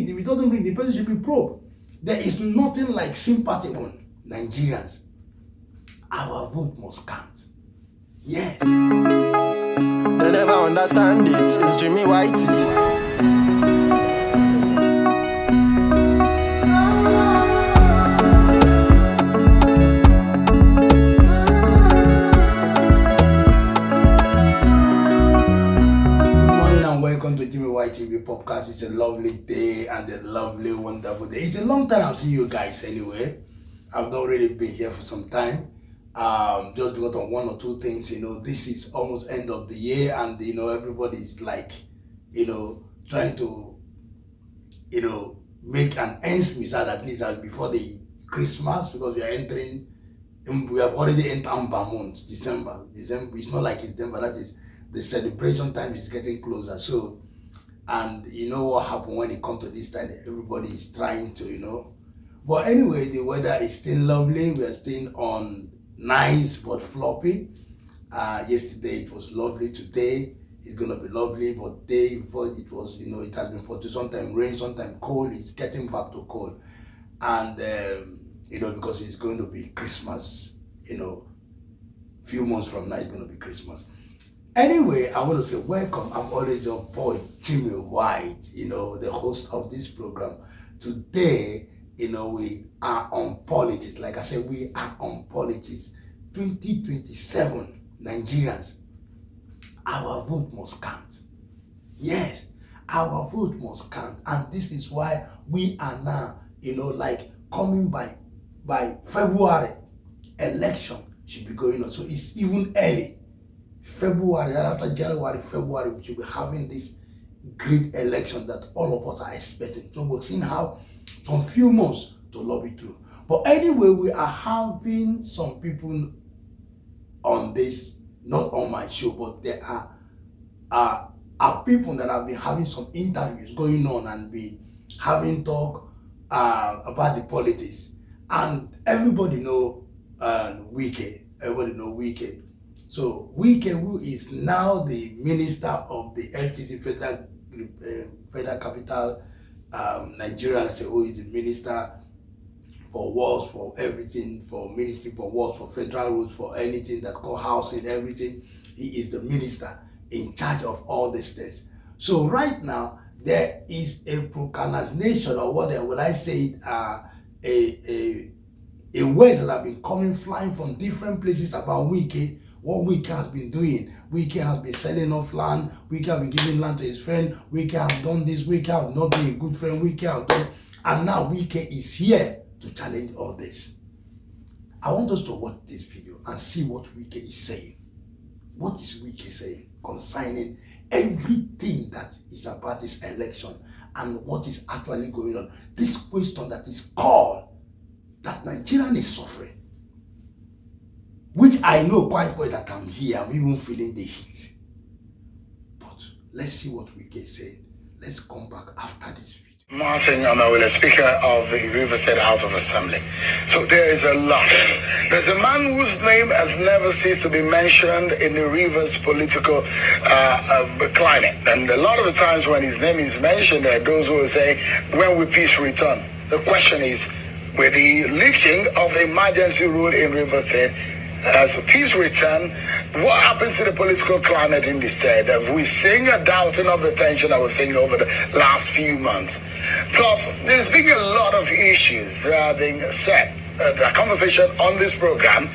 it. If it doesn't ring, the person should be probed. There is nothing like sympathy on Nigerians. Our vote must count. Yeah. They never understand it. It's Jimmy Whitey. TV podcast. It's a lovely day and a lovely, wonderful day. It's a long time I've seen you guys anyway. I've not really been here for some time. Just because of one or two things, this is almost end of the year and, everybody's like, trying to, make an ends meet at least as before the Christmas, because we have already entered Amber month, December. It's not like it's December, that is the celebration time is getting closer. So, and you know what happened when it comes to this time, everybody is trying to, But anyway, the weather is still lovely. We are still on nice but floppy. Yesterday it was lovely. Today it's going to be lovely. But day before it was, it has been 40, sometimes rain, sometimes cold. It's getting back to cold. And, because it's going to be Christmas, few months from now it's going to be Christmas. Anyway, I want to say welcome. I'm always your boy, Jimmy White, the host of this program. Today, we are on politics. Like I said, we are on politics. 2027, Nigerians, our vote must count. Yes, our vote must count. And this is why we are now, coming by February, election should be going on. So it's even early. February, after January, February, we should be having this great election that all of us are expecting. So we're seeing how some few months to lobby through. But anyway, we are having some people on this, not on my show, but there are people that have been having some interviews going on and be having talk about the politics. And everybody know Wike. Everybody know Wike. So Wike, who is now the minister of the FTC Federal Capital, Nigeria, who is the minister for works, for everything, for ministry, for works, for federal roads, for anything that call housing, everything. He is the minister in charge of all these things. So right now there is a procrastination, or what would I say, a words that have been coming flying from different places about Wike. What Wike has been doing. Wike has been selling off land. Wike has been giving land to his friend. Wike has done this. Wike has not been a good friend. Wike has done. And now Wike is here to challenge all this. I want us to watch this video and see what Wike is saying. What is Wike saying concerning everything that is about this election and what is actually going on? This question that is called that Nigerian is suffering, which I know quite well that I'm here, I'm even feeling the heat. But let's see what Wike said. Let's come back after this video. Martin Amawile, Speaker of the River State House of Assembly. So there is a lot. There's a man whose name has never ceased to be mentioned in the Rivers political climate. And a lot of the times when his name is mentioned, there are those who will say, when will peace return? The question is, with the lifting of the emergency rule in River State, as peace return, what happens to the political climate in the state? Have we seen a doubting of the tension that we're seeing over the last few months? Plus, there's been a lot of issues that are being said. The conversation on this program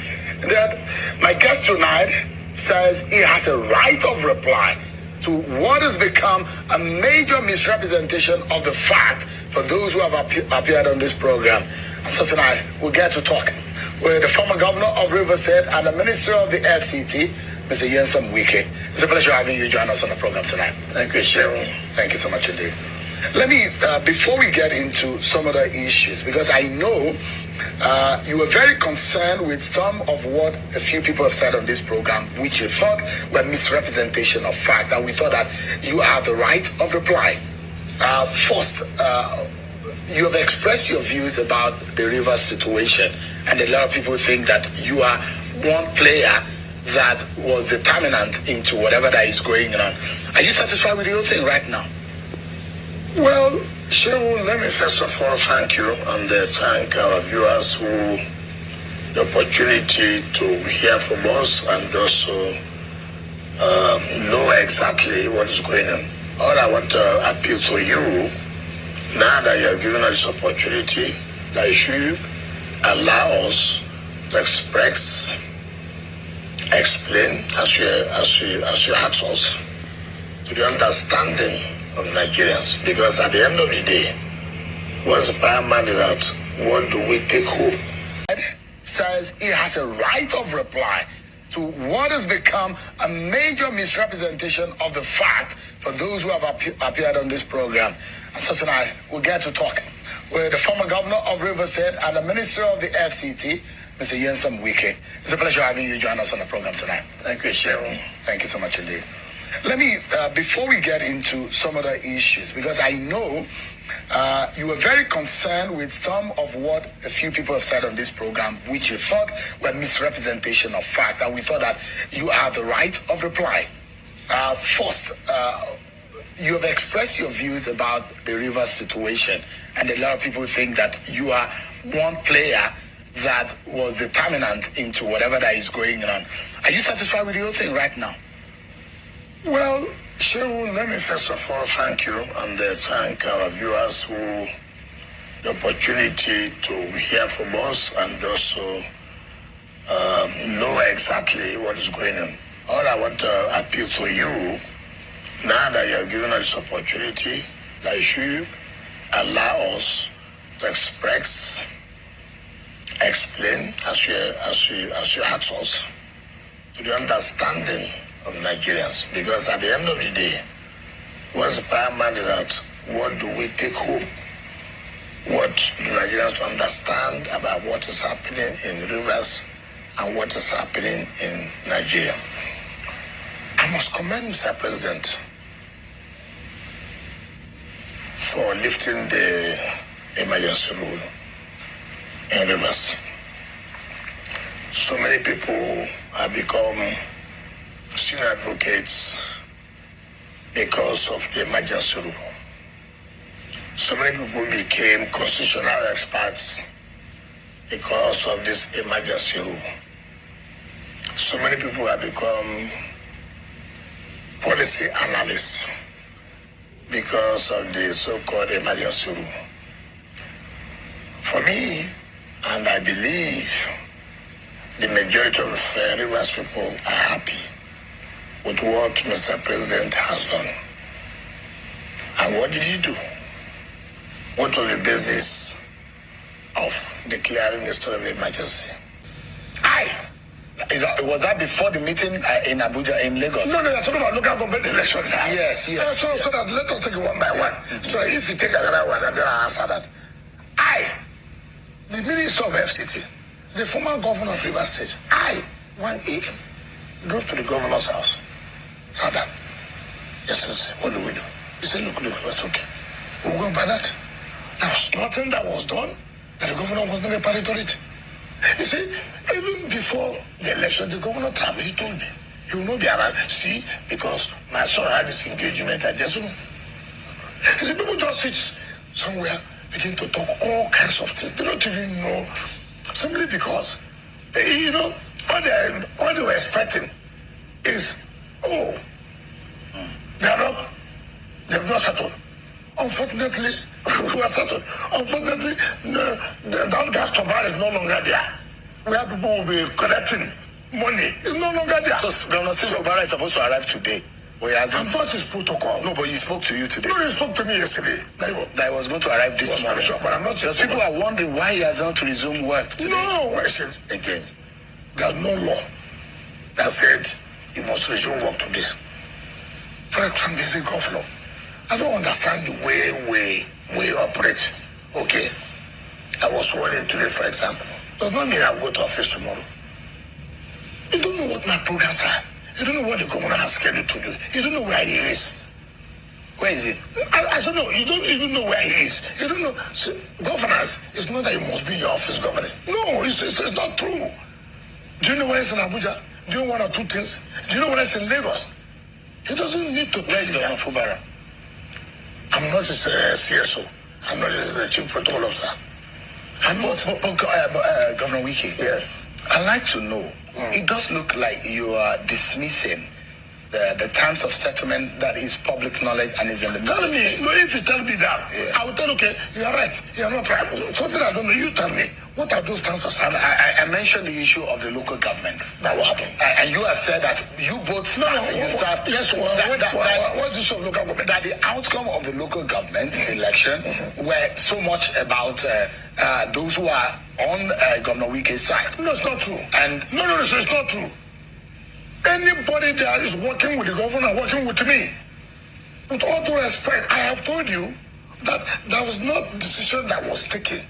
that my guest tonight says he has a right of reply to what has become a major misrepresentation of the fact for those who have appeared on this program. So tonight, we'll get to talk with the former governor of Rivers State and the minister of the FCT, Mr. Nyesom Wike. It's a pleasure having you join us on the program tonight. Thank you, Cheryl. Thank you so much indeed. Let me, before we get into some other issues, because I know you were very concerned with some of what a few people have said on this program, which you thought were misrepresentation of fact, and we thought that you have the right of reply. First, you have expressed your views about the Rivers situation, and a lot of people think that you are one player that was determinant into whatever that is going on. Are you satisfied with your thing right now? Well, Shehu, let me first of all thank you and thank our viewers who the opportunity to hear from us and also know exactly what is going on. All I want to appeal to you, now that you have given us this opportunity, that you should allow us to explain as you ask us to the understanding of Nigerians. Because at the end of the day, what's the paramount is that what do we take home? Says he has a right of reply to what has become a major misrepresentation of the fact for those who have appeared on this program. And so tonight we'll get to talk with the former governor of Rivers State and the minister of the FCT, Mr. Wike. It's a pleasure having you join us on the program tonight. Thank you, Sharon. Thank you so much indeed. Let me, before we get into some other issues, because I know you were very concerned with some of what a few people have said on this program, which you thought were misrepresentation of fact, and we thought that you have the right of reply. First, you have expressed your views about the Rivers situation, and a lot of people think that you are one player that was determinant into whatever that is going on. Are you satisfied with the whole thing right now? Well, Shehu, let me first of all thank you and thank our viewers who the opportunity to hear from us and also know exactly what is going on. All I want to appeal to you, now that you have given us this opportunity, that you should allow us to explain as you ask us to the understanding of Nigerians. Because at the end of the day, what's the paramount is that what do we take home? What do Nigerians understand about what is happening in Rivers and what is happening in Nigeria? I must commend Mr. President for lifting the emergency rule in Rivers. So many people have become senior advocates because of the emergency rule. So many people became constitutional experts because of this emergency rule. So many people have become policy analysts because of the so-called emergency rule. For me, and I believe the majority of Rivers people are happy with what Mr. President has done. And what did he do? What was the basis of declaring the state of emergency? Was that before the meeting in Abuja, in Lagos? No, you're talking about local government election now. Yes. So that let us take it one by one. So if you take another one, I'm going to answer that. The minister of FCT, the former governor of Rivers State, 1 a.m., drove to the governor's house. Sat down. Yes, what do we do? He said, look, that's okay. We'll go by that. There was nothing that was done that the governor was not a party to it. You see, even before the election, the governor traveled, he told me, he will not be around. See, because my son had this engagement at Jesu. You see, people just sit somewhere, begin to talk all kinds of things. They don't even know, simply because, what they were expecting is, they've not settled. Unfortunately, we are settled. Unfortunately, that gas turbine is no longer there. Where people will be collecting money is no longer there. So Governor Obara is supposed to arrive today. But he hasn't. I thought his protocol. No, but he spoke to you today. No, he spoke to me yesterday. That he was going to arrive this morning. Sure, but I'm not sure. People are wondering why he has not resumed work today. No, I said again, there's no law that said he must resume work today. For example, he's a governor. I don't understand the way we operate. Okay? I was sworn in today, for example. Does not mean I'll go to office tomorrow. You don't know what my programs are. You don't know what the governor has scheduled to do. You don't know where he is. Where is he? I don't know. You don't even know where he is. You don't know. See, governance is not that you must be in your office governing. No, it's not true. Do you know where it's in Abuja? Do you know one or two things? Do you know where it's in Lagos? He doesn't need to. Where is Governor Fubara? I'm not a CSO. I'm not the chief protocol officer. I'm not. Governor Wike. Yes. I'd like to know. It does look like you are dismissing the terms of settlement that is public knowledge and is in the. Tell me. No, if you tell me that, I will tell. Okay, you are right. You are not right. Something I don't know. You tell me. What are those terms of settlement? I mentioned the issue of the local government. Now what happened? And you have said that you both started. Yes. What's the issue of local government? That the outcome of the local government election were so much about those who are on Governor Wike's side. No, it's not true. And no, it's not true. Anybody that is working with the governor, working with me, with all due respect, I have told you that there was no decision that was taken.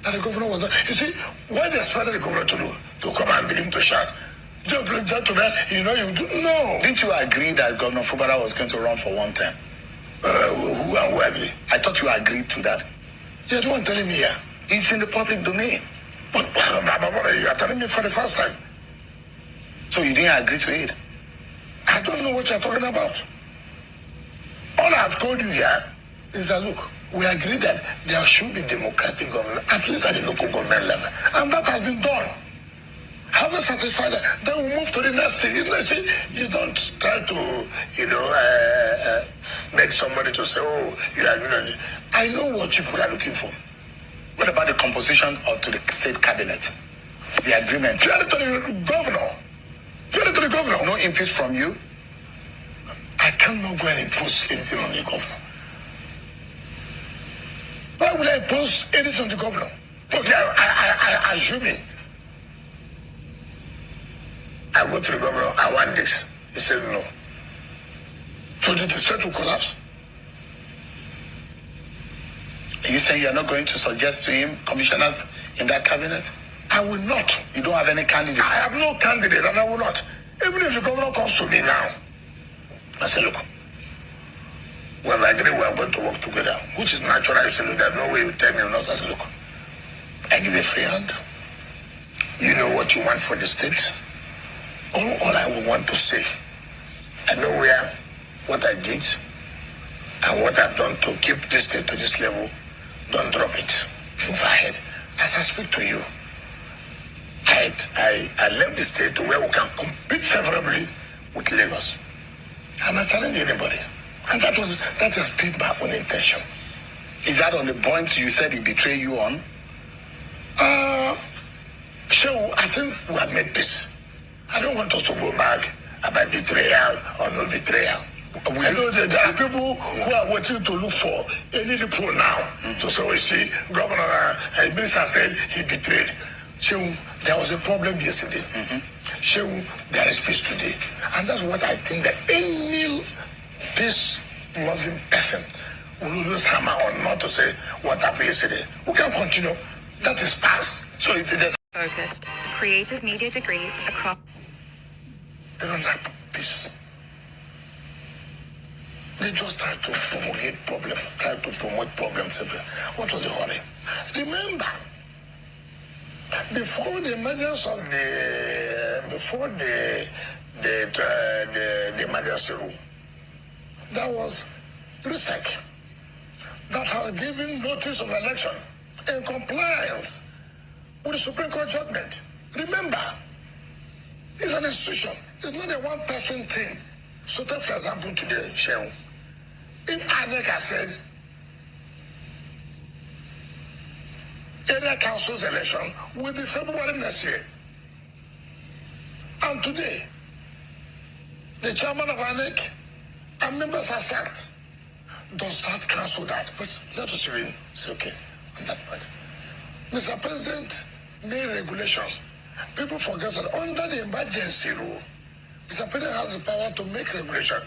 That the governor was not. You see, what they expected the governor to do, to come and begin to shout, gentlemen, you do. No. Didn't you agree that Governor Fubara was going to run for one term? Who agreed? I thought you agreed to that. You're the one telling me here. It's in the public domain. But you are telling me for the first time. So you didn't agree to it? I don't know what you're talking about. All I've told you here is that, look, we agree that there should be democratic government, at least at the local government level. And that has been done. Having satisfied that, then we move to the next thing. You don't try to, make somebody to say, oh, you agree on it. I know what people are looking for. What about the composition of the state cabinet? The agreement? You had it to the governor. No input from you? I cannot go and impose anything on the governor. Why would I impose anything on the governor? Okay, I assume it. I go to the governor, I want this. He said no. So did the state will collapse? Are you saying you're not going to suggest to him commissioners in that cabinet? I will not. You don't have any candidate? I have no candidate and I will not. Even if the governor comes to me now, I say, look, we have agreed we are going to work together, which is natural. I say, look, there's no way you tell me or not. I say, look, I give you a free hand. You know what you want for the state. All I will want to say, I know what I did and what I've done to keep this state to this level. Don't drop it. Move ahead. As I speak to you, I left the state to where we can compete favorably with Lagos. I'm not telling anybody. And that has been my own intention. Is that on the points you said he betrayed you on? Sure, I think we have made peace. I don't want us to go back about betrayal or no betrayal. I know that there are people who are waiting to look for any loophole now. So we see Governor and Minister said he betrayed. So there was a problem yesterday. So there is peace today. And that's what I think that any peace-loving person will always hammer on, not to say what happened yesterday. We can continue. That is past. So it is focused creative media degrees across. They don't like peace. They just try to promote problems. What was the hurry? Remember, before the emergence of the emergency rule, that was RISEC that had given notice of election in compliance with the Supreme Court judgment. Remember, it's an institution. It's not a one-person thing. So take, for example, today, Shehu, if INEC has said area council's election will be February next year, and today, the chairman of INEC and members are sacked, does that cancel that? But let us even say, okay, on that part. Mr. President made regulations. People forget that under the emergency rule, Mr. President has the power to make regulation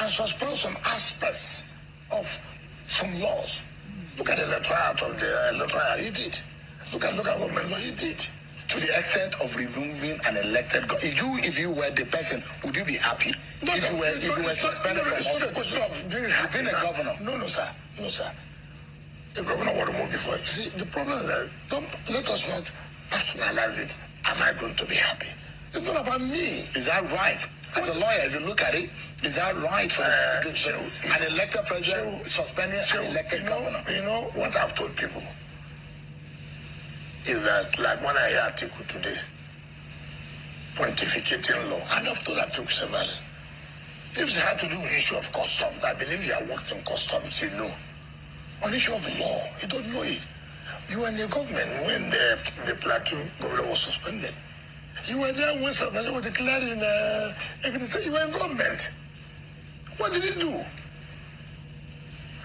and suspend some aspects of some laws. Look at the electoral of the electoral, he did. Look at local government law, he did. To the extent of removing an elected if you were the person, would you be happy? If you were suspended from office? It's not a question of being happy. Being a governor. No, sir. The governor will remove before. See, the problem is that let us not personalize it. Am I going to be happy? It's not about me. Is that right? As a lawyer, if you look at it, Is that right for an elected president suspending an elected governor? You know what I've told people is that, like when I hear article today, pontificating law, and I've told Atiku severally, if it had to do with the issue of customs, I believe you have worked in customs, you know. On the issue of law, you don't know it. You were in the government when the Plateau governor was suspended. You were there when suspension was declared in you were in government. What did he do?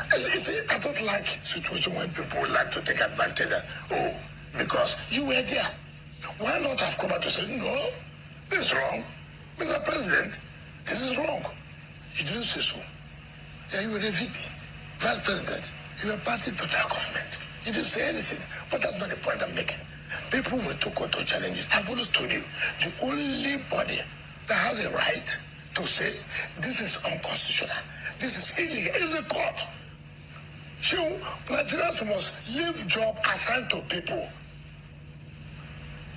You see, I don't like situation when people like to take advantage of, because you were there. Why not have come out to say, no, this is wrong. Mr. President, this is wrong. You didn't say so. Yeah, you were a VP, Vice President. You were party to that government. You didn't say anything. But that's not the point I'm making. People went to court to challenge it. I've always told you, the only body that has a right to say this is unconstitutional, this is illegal, is the court. So Nigerians must leave job assigned to people.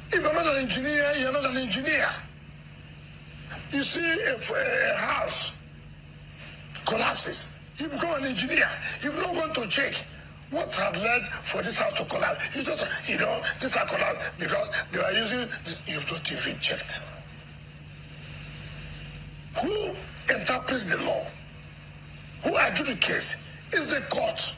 If you're not an engineer, you're not an engineer. You see, if a house collapses, you become an engineer. You've not gone to check what had led for this house to collapse. You just, this house collapsed because they are using this. You've not even checked. Who interprets the law? Who adjudicates? Is the court.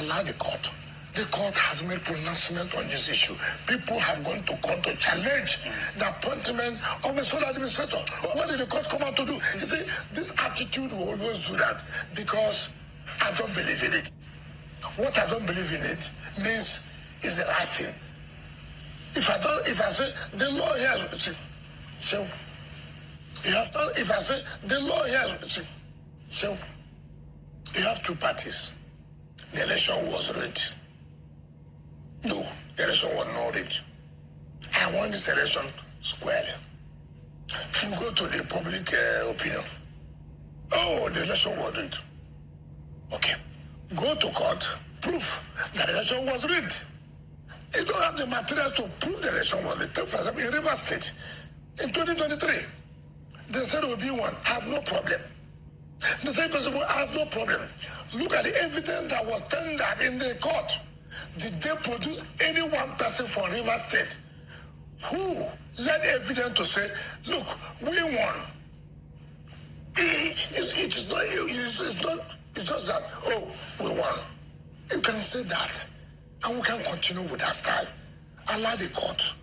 Allow the court. The court has made pronouncement on this issue. People have gone to court to challenge the appointment of a sole administrator. What did the court come out to do? You see, this attitude will always do that because I don't believe in it. What I don't believe in it means it's the right thing. If I say the law here, so if I say the law here, so you have two parties. The election was rigged. No, the election was not rigged. I want this election squarely. You go to the public opinion. Oh, the election was rigged. Okay. Go to court, prove that the election was rigged. You don't have the material to prove the election was rigged. For example, in Rivers State, in 2023, they said it would be one. I have no problem. The same principle, I have no problem. Look at the evidence that was tendered in the court. Did they produce any one person from Rivers State who led evidence to say, look, we won? It's just that, we won. You can say that, and we can continue with that style. Allow the court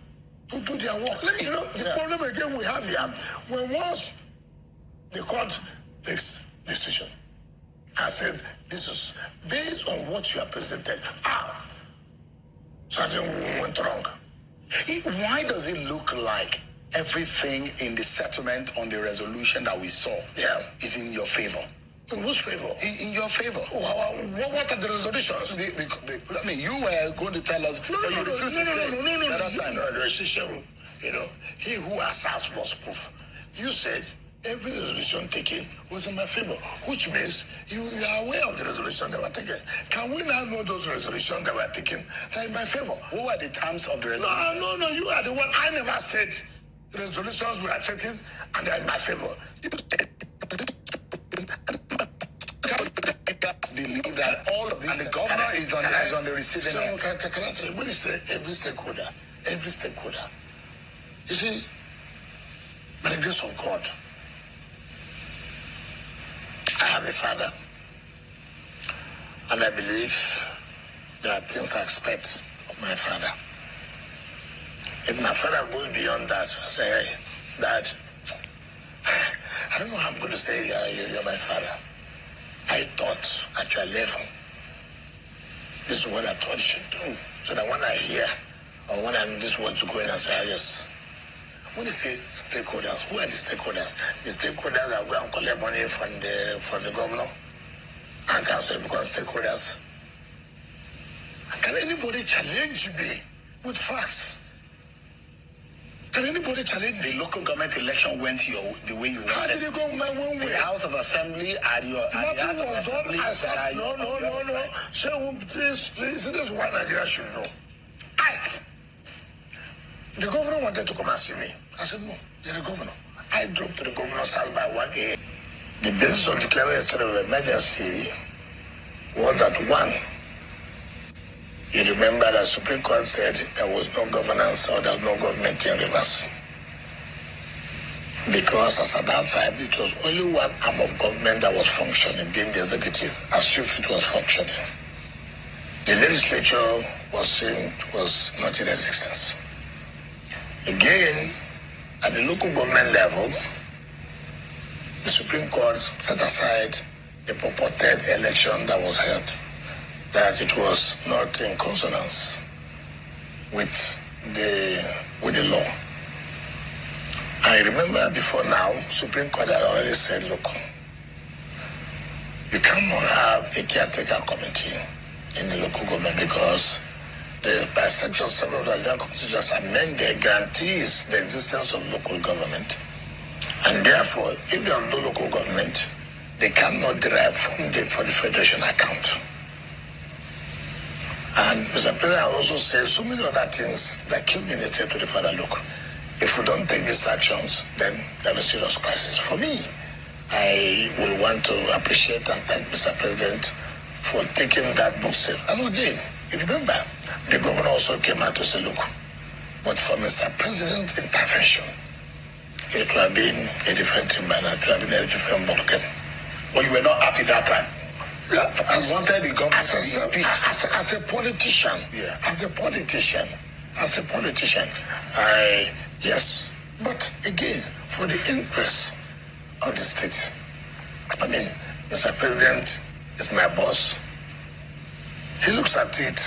to do their work. The problem again we have here, when once the court takes decision and says, this is based on what you have presented, something went wrong. Why does it look like everything in the settlement on the resolution that we saw is in your favor? In whose favor? In your favor. What are the resolutions? I mean, you were going to tell us. No. He who asserts must prove. You said every resolution taken was in my favor, which means you are aware of the resolution that were taken. Can we now know those resolutions that were taken that are in my favor? What were the terms of the resolution? No, you are the one. I never said the resolutions were taken and they are in my favor. Believe that all of this, and the governor is on the receiving end. Can I tell you, when you say every stakeholder, you see, by the grace of God, I have a father, and I believe there are things I expect of my father. If my father goes beyond that, I say, hey, Dad, I don't know how I'm going to say you're my father. I thought at your level, this is what I thought you should do. So that when I hear, or when I know this word to go in and say, yes. When you say stakeholders, who are the stakeholders? The stakeholders that go and collect money from the governor and council become stakeholders. Can anybody challenge me with facts? Can anybody challenge me? The local government election went the way you wanted. How did it go my own way? The House of Assembly Nothing was done. I said, no. Please, this is what Nigeria should know. The governor wanted to come and see me. I said, no, you're the governor. I drove to the governor's house by 1 a.m. The basis of declaring a state of emergency was that one, you remember that Supreme Court said there was no governance or there was no government in Rivers. Because as at that time, it was only one arm of government that was functioning, being the executive, as if it was functioning. The legislature was not in existence. Again, at the local government level, the Supreme Court set aside the purported election that was held, that it was not in consonance with the law. I remember before now, Supreme Court had already said, look, you cannot have a caretaker committee in the local government because by Section 7 of the Nigerian Constitution just amended guarantees the existence of local government. And therefore, if there are no local government, they cannot derive funding for the federation account. And Mr. President also said so many other things that culminated to the fact that, look, if we don't take these actions, then there is a serious crisis. For me, I will want to appreciate and thank Mr. President for taking that book safe. And again, you remember, the governor also came out to say, look, but for Mr. President's intervention, it would have been a different thing by now, it would have been a different ballgame. Well, you were not happy that time. Yeah, I wanted the government as a politician, yeah. as a politician, yes. But again, for the interest of the state, I mean, Mr. President is my boss. He looks at it.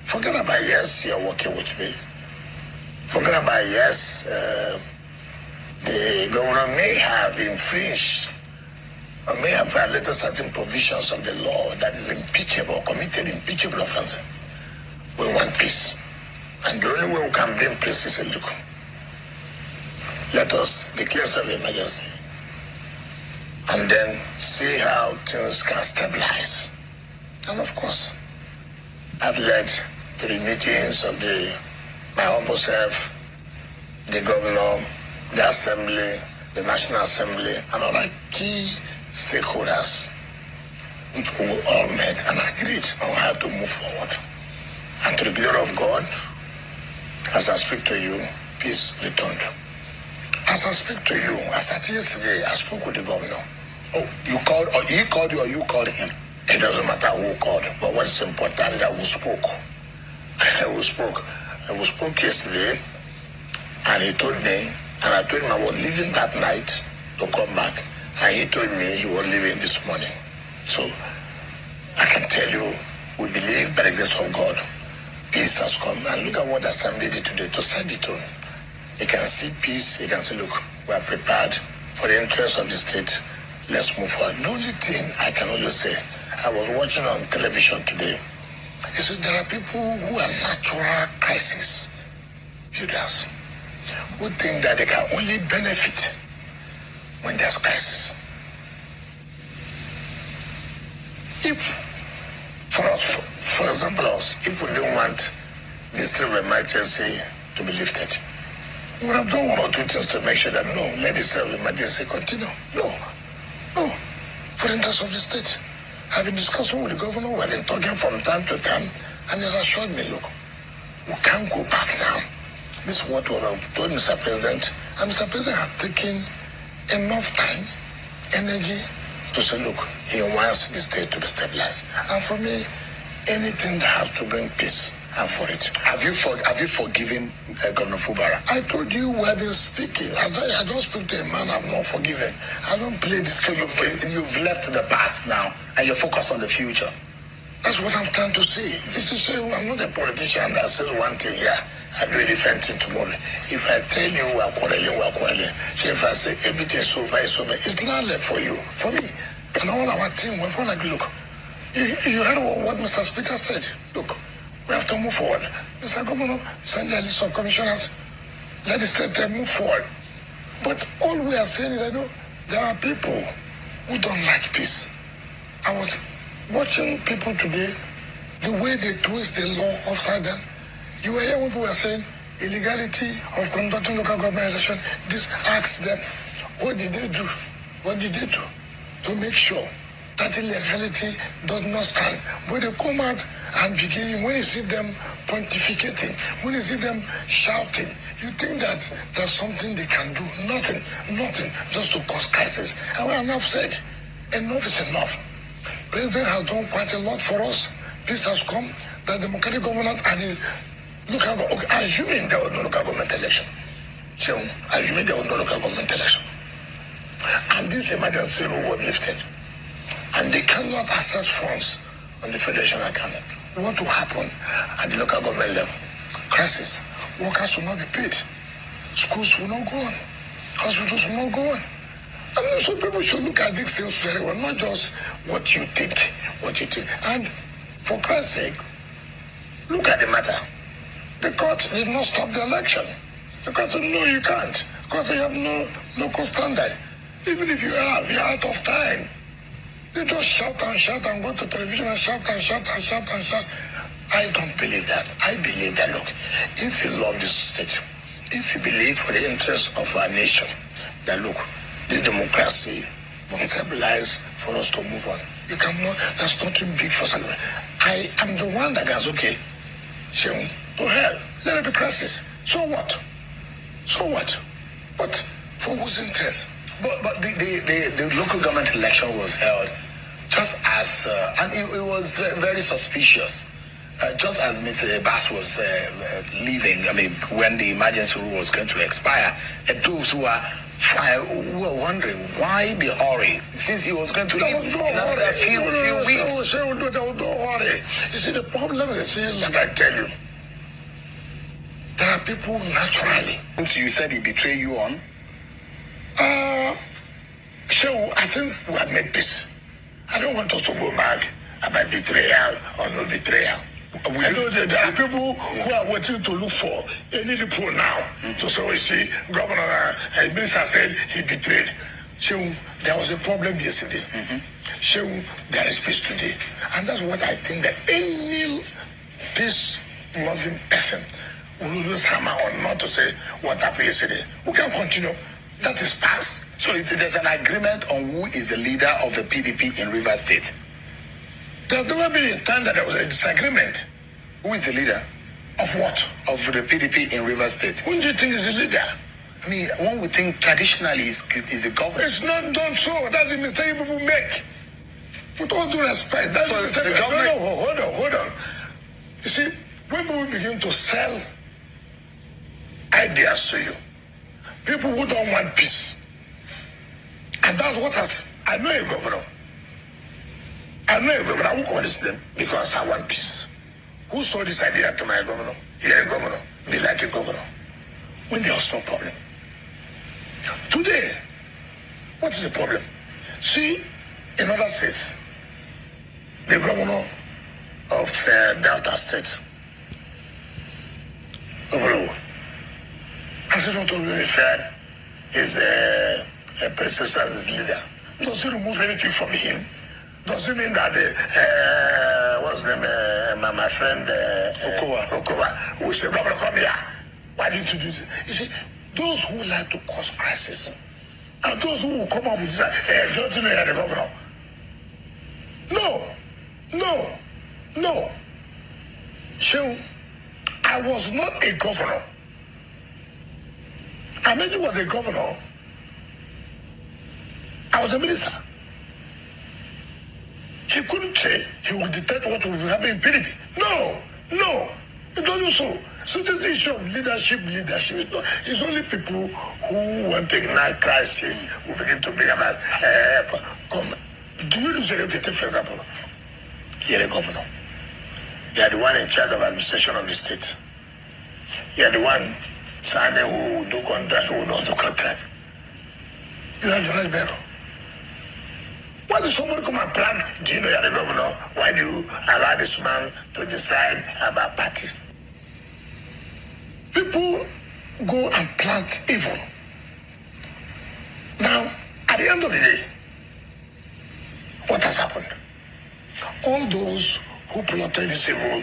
Forget about yes, you're working with me. Forget about yes, the governor may have infringed or may have violated certain provisions of the law that is impeachable, committed impeachable offense. We want peace. And the only way we can bring peace is a look. Let us declare state of emergency and then see how things can stabilize. And of course, I've led to the meetings of my humble self, the governor, the assembly, the National Assembly, and other key stakeholders, which we all met and agreed on how to move forward. And to the glory of God, as I speak to you, peace returned. As I speak to you, as at yesterday, I spoke with the governor. Oh, you called, or he called you, or you called him? It doesn't matter who called, but what is important is that we spoke. We spoke yesterday, and he told me, and I told him I was leaving that night to come back, and he told me he was leaving this morning. So I can tell you, we believe by the grace of God, peace has come. And look at what the assembly did today to set the tone. You can see peace, you can say, look, we are prepared for the interests of the state. Let's move forward. The only thing I can only say, I was watching on television today, is that there are people who are natural crisis builders who think that they can only benefit when there's crisis. If, for example, if we don't want this state of emergency to be lifted, we would have done one or two things to make sure that no, let this state of emergency continue. No, for the interest of the state. I've been discussing with the governor, we've been talking from time to time, and he has assured me, look, we can't go back now. This is what we have told Mr. President, and Mr. President has taken enough time, energy to say, look, he wants the state to be stabilized. And for me, anything that has to bring peace, I'm for it. Have you forgiven Governor Fubara? I told you we have been speaking. I don't speak to a man I've not forgiven. I don't play this kind of game. You've left the past now, and you're focused on the future. That's what I'm trying to say. This is I'm not a politician that says one thing here, I do a different thing tomorrow. If I tell you we're quarreling. So if I say everything is over, it's over. It's not left for you. For me, and all our team, we're all like, look, you heard what Mr. Speaker said. Look, we have to move forward. Mr. Governor, send a list of commissioners. Let the state move forward. But all we are saying is, there are people who don't like peace. I was watching people today, the way they twist the law upside down. You were hearing people were saying illegality of conducting local government election. This, ask them, what did they do? What did they do? to make sure that illegality does not stand. But they come out and begin, when you see them pontificating, when you see them shouting, you think that there's something they can do. Nothing, just to cause crisis. And when enough said, enough is enough. President has done quite a lot for us. Peace has come. The democratic governance and the local government, okay, assuming there was no local government election. So, assuming there was no local government election. And this emergency rule was lifted. And they cannot access funds on the federation account. What will happen at the local government level? Crisis. Workers will not be paid. Schools will not go on. Hospitals will not go on. I mean, so people should look at these things very well, not just what you think. And for Christ's sake, look at the matter. The court did not stop the election. The court said, no, you can't. Because they have no local standard. Even if you're out of time. They just shout and go to television and shout. I don't believe that. I believe that, look, if you love this state, if you believe for the interest of our nation, that look, the democracy must stabilize for us to move on. You cannot, there's nothing big for something. I am the one that goes, okay, to hell, let it be crisis. So what? But for whose interest? But the local government election was held just as, and it was very suspicious. Just as Mr. Bass was leaving, I mean, when the emergency rule was going to expire, and those who were wondering why the hurry, since he was going to leave in a few weeks. There was no hurry. You see, the problem is, like I tell you, there are people naturally. You said he betrayed you on? So I think we have made peace. I don't want us to go back about betrayal or no betrayal. I know that there are people who are waiting to look for any loophole now. So you see, Governor and Minister said he betrayed. So there was a problem yesterday. So there is peace today. And that's what I think that any peace-loving person will lose hammer on not to say what happened yesterday. We can continue. That is past. So there's an agreement on who is the leader of the PDP in Rivers State. There's never been a time that there was a disagreement. Who is the leader? Of what? Of the PDP in Rivers State. Who do you think is the leader? I mean, one would think traditionally is the government. It's not done so. That's the mistake people make. With all due respect, that's the mistake. No, hold on. You see, when people begin to sell ideas to you, people who don't want peace, and that's what I know a governor. I won't call this name because I want peace. Who saw this idea to my governor? You're a governor. Be like a governor. When there was no problem. Today, what is the problem? See, in other states, the governor of Delta State, has not already said is a predecessor as his leader. Does he remove anything from him? Does it mean that what's the name, my friend Okowa, who said, Governor, come here. Why did you do this? You see, those who like to cause crisis are those who will come up with this, don't you know you're the governor? No. So, I was not a governor. Ahmed was a governor. I was a minister. He couldn't say he would detect what will happen in PDP. No. It doesn't so. So this issue of leadership is not. It's only people who want to ignite crisis who begin to bring about. Do you say, okay, for example, you're a governor. You're the one in charge of administration of the state. You're the one signing who do contract, who knows the contract. You are the right bearer. Why does someone come and plant, do you know you're the governor? Why do you allow this man to decide about party? People go and plant evil. Now, at the end of the day, what has happened? All those who plotted this evil,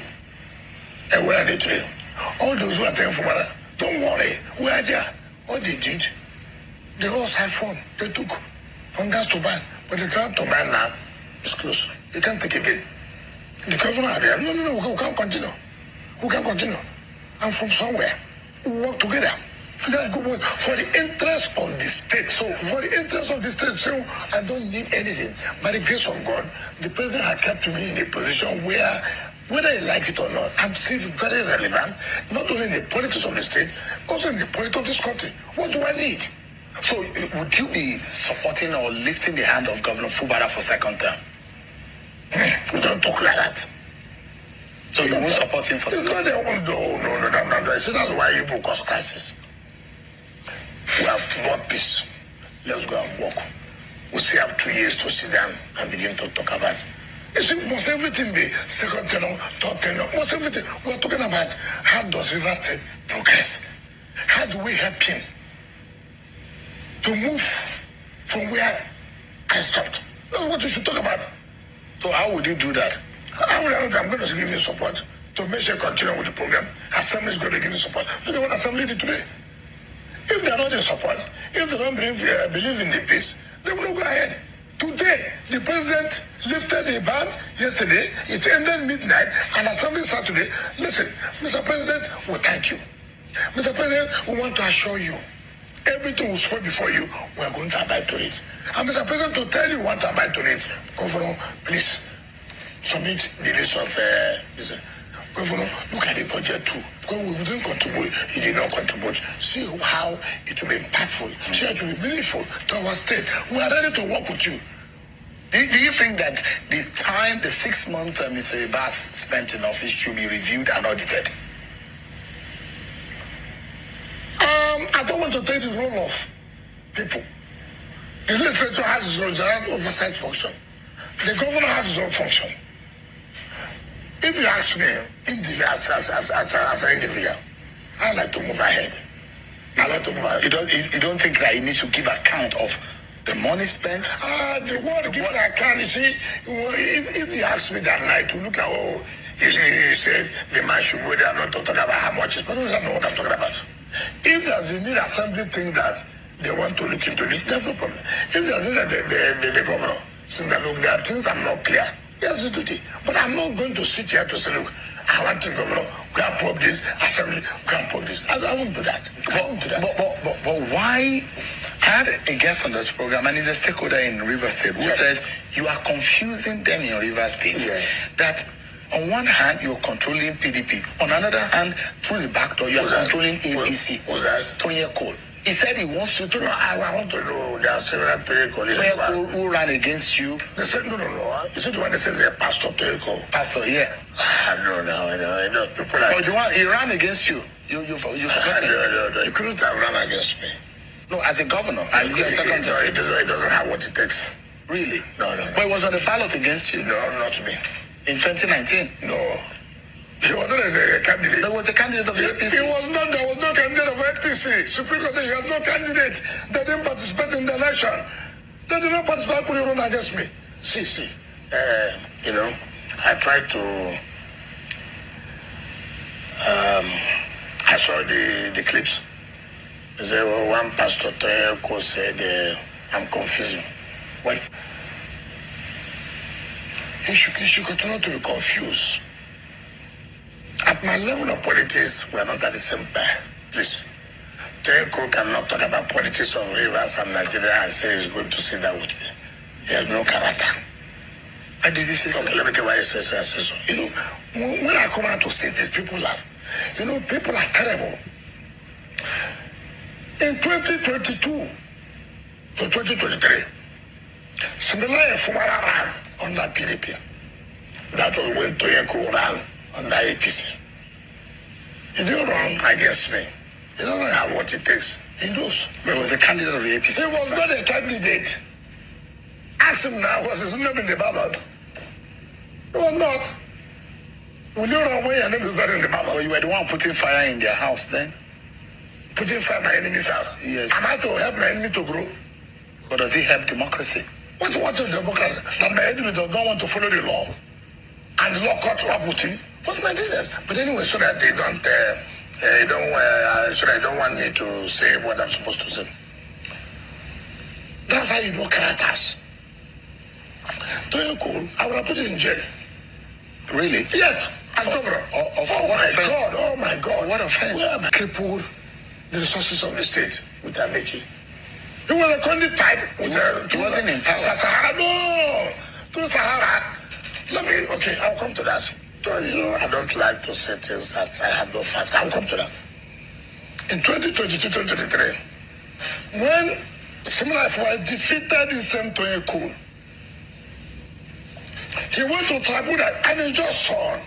and where are they today? All those who are taking for money, don't worry, we are there. What they did, they all siphoned, they took from gas to buy. But the time to buy now is close. You can't take again. The governor are there. No, we can't continue. We can't continue. I'm from somewhere. We work together. That's good for the interest of the state. So for the interest of the state, so I don't need anything. By the grace of God, the president has kept me in a position where, whether I like it or not, I'm still very relevant, not only in the politics of the state, also in the politics of this country. What do I need? So would you be supporting or lifting the hand of Governor Fubara for second term? We don't talk like that. So you won't support him for second term? No. So that's why you cause crisis. We have bought peace. Let's go and work. We still have 2 years to sit down and begin to talk about it. You see, must everything be second tenor, third tenor? Must everything? We're talking about how does River State progress? How do we help him to move from where I stopped? That's what we should talk about. So how would you do that? I'm going to give you support to make sure you continue with the program. Assembly is going to give you support. Look at what Assembly did today. If they're not in support, if they don't believe in the peace, they will not go ahead. Today, the president lifted the ban yesterday. It ended midnight, and Assembly Saturday. Listen, Mr. President, we thank you. Mr. President, we want to assure you, everything we spoke before you, we are going to abide to it. And Mr. President, to tell you we want to abide to it, Governor, please submit the list of Governor, look at the budget too. Because we didn't contribute, he did not contribute. See how it will be impactful. See how it will be meaningful to our state. We are ready to work with you. Do you think that the time, the 6 months Mr. Abbas spent in office should be reviewed and audited? I don't want to take the role of people. The legislature has its own general oversight function. The governor has his own function. If you ask me, as an individual, I like to move ahead. You don't think that he needs to give account of the money spent? The word give account, you see, if you ask me that night to look at, he said the man should go there not to talk about how much it's, but I don't know what I'm talking about. If there's a need assembly thing that they want to look into this, there's no problem. If there's a need that the governor, since that look, there are things I'm not clear. Yes, duty. But I'm not going to sit here to say, look, I want to governor, we can pop this, assembly, we can pop this. I won't do that. But why? I had a guest on this program, and he's a stakeholder in River State who says you are confusing them in River State. Yeah. That on one hand, you're controlling PDP. On another hand, through the back door, you are controlling APC. Who's that? Tony Cole. He said he wants you to know. I want to know. There are several people who ran against you. They said, no. You said the one that says they're Pastor Keiko. Pastor, yeah. No. I know. People like... But the one, he ran against you. You No. He couldn't have run against me. No, as a governor. He doesn't have what it takes. Really? No. But it was on the ballot against you. No, not me. In 2019? No. He was not a candidate. There was a candidate of the APC. There was no candidate of APC. Supreme Court, you have no candidate. They didn't participate in the election. They did not participate. Could you run against me? See. I tried to. I saw the clips. There were one pastor who said, "I'm confusing." Well, he should continue to be confused. At my level of politics, we are not at the same pair. Please. Teko cannot talk about politics of Rivers and Nigeria and say he's going to sit down with me. He has no character. And did you say so? Okay, let me tell you why I say so. When I come out to say this, people laugh. People are terrible. In 2022 to 2023, Similaya Fumara ran under PDP. That was when Toyeko ran under APC. He didn't run against me. He doesn't have what it takes. He knows. But he was a candidate of the APC. He was not a candidate. Ask him now, was his name in the ballot? He was not. Will you run away and name is not in the ballot? Well, you were the one putting fire in their house then? Putting fire in my enemy's house? Yes. Am I to help my enemy to grow? Or does it help democracy? What is democracy? That my enemy does not want to follow the law. And the law caught up with him. What's my business? But anyway, so that they don't, so they don't want me to say what I'm supposed to say. That's how you know characters. Toye Cole, I would have put him in jail. Really? Yes, as governor. Oh my God. What offense? Where am I crippled the resources of the state with Amechi? He was a conduit type with He wasn't in power. Sahara. No, to Sahara. I'll come to that. I don't like to say things that I have no facts. I'll come to that. In 2022, 2023, when Similar defeated the same Toye Cole, he went to tribunal and he just saw,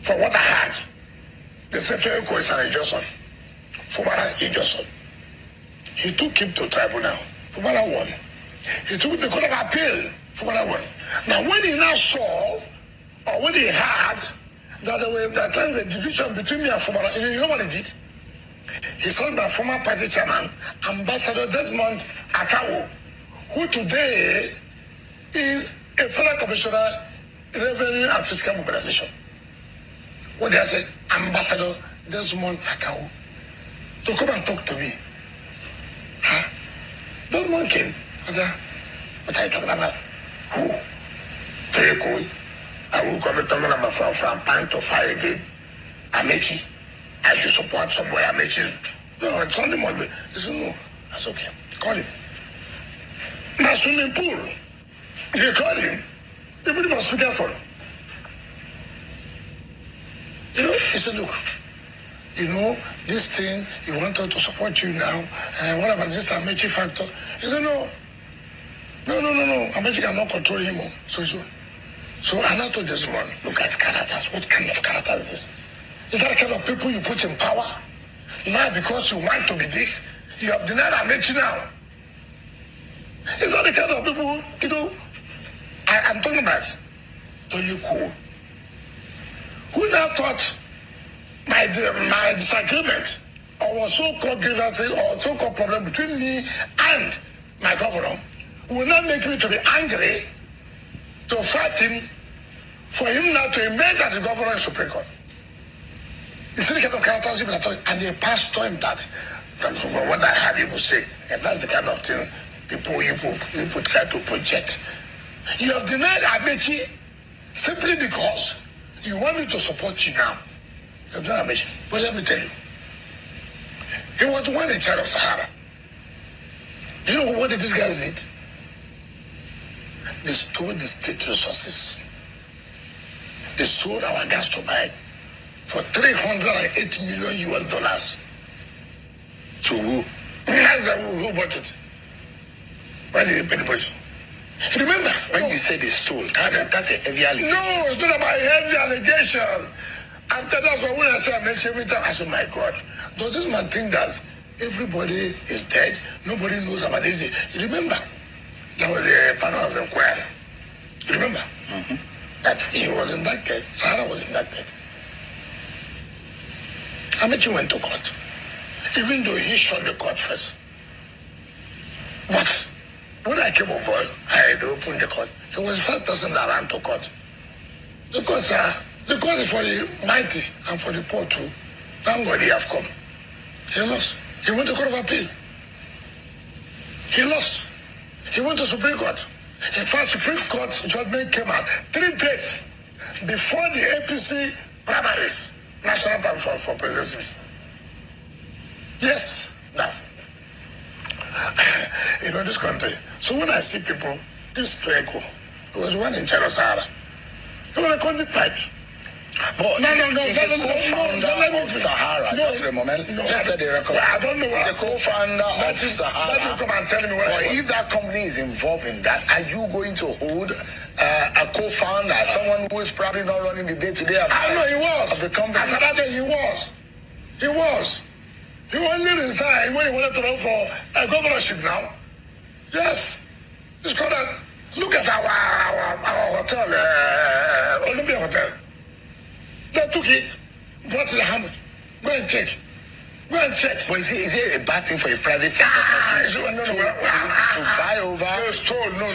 for what I had, they said Toye Cole is an injunction. Fubara injunction. He took him to tribunal. Fubara won. He took the court of appeal. Fubara won. Now when he now saw, or when he heard that there was a division between me and Fubara, you know what he did? He sent my former party chairman, Ambassador Desmond Akawo, who today is a federal commissioner, revenue and fiscal mobilization. What did I say? Ambassador Desmond Akawo, to come and talk to me. Huh? Desmond came. I said, what are you talking about? Who? Toye Cole. I will come and talk about from Pan to fire again. Amechi. I should support somebody. Amechi. No, it's only more. He said, no, that's okay. Call him. Now, swimming pool. If you call him, everybody must be careful. He said, look, this thing, you want her to support you now, and what about this Amechi factor? He said, no. Amechi cannot control him. So I now told this man, look at characters. What kind of character is this? Is that the kind of people you put in power? Now because you want to be this, you have denied Amechi now. Is that the kind of people, I'm talking about Toye Cole, who now thought my disagreement or so-called grievances or so-called problem between me and my governor will not make me to be angry to fight him for him now to emerge as the governor of Supreme Court. You see the kind of characters people are talking, and they passed on that. From what I heard people say, and that's the kind of thing people try to project. You have denied Amechi simply because you want me to support you now. You have denied Amechi. But let me tell you, he was the one in charge of Sahara. You know what these guys did? They stole the state resources. They sold our gas turbine for $308 million US. To who? Who bought it? Why did they pay the budget? Remember, when you say they stole, that's a heavy allegation. No, it's not about a heavy allegation. And that's why when I say I mention every time, I say, my God, does this man think that everybody is dead? Nobody knows about it. You remember, there was a panel of inquiry. You remember? Mm-hmm. That he was indicted, Sahara was indicted. Amechi went to court, even though he shot the court first. But when I came on board, I had opened the court. There was 5 person that ran to court. The court is for the mighty and for the poor too. Thank God he has come. He lost. He went to Court of Appeal. He lost. He went to Supreme Court. In fact, Supreme Court judgment came out 3 days before the APC primaries, National Platform for Presidency. Yes. Now, this country. So when I see people, this Toye Cole, he was one in charge of Sahara. He was a convict type. But no, let me Sahara. Just a moment. Let's let the record. I don't know. The co-founder of Sahara. Let you come and tell me what. But if that company is involved in that, are you going to hold a co-founder, someone who is probably not running the day-to-day affairs? I know he was. Of the company. As that day, he was. He only resigned when he wanted to run for a governorship now. Yes. It's called that. Look at our hotel, Olympia Hotel. They took it, brought it to the hammer. Go and check. But is it a bad thing for a private sector to buy over? They stole. No.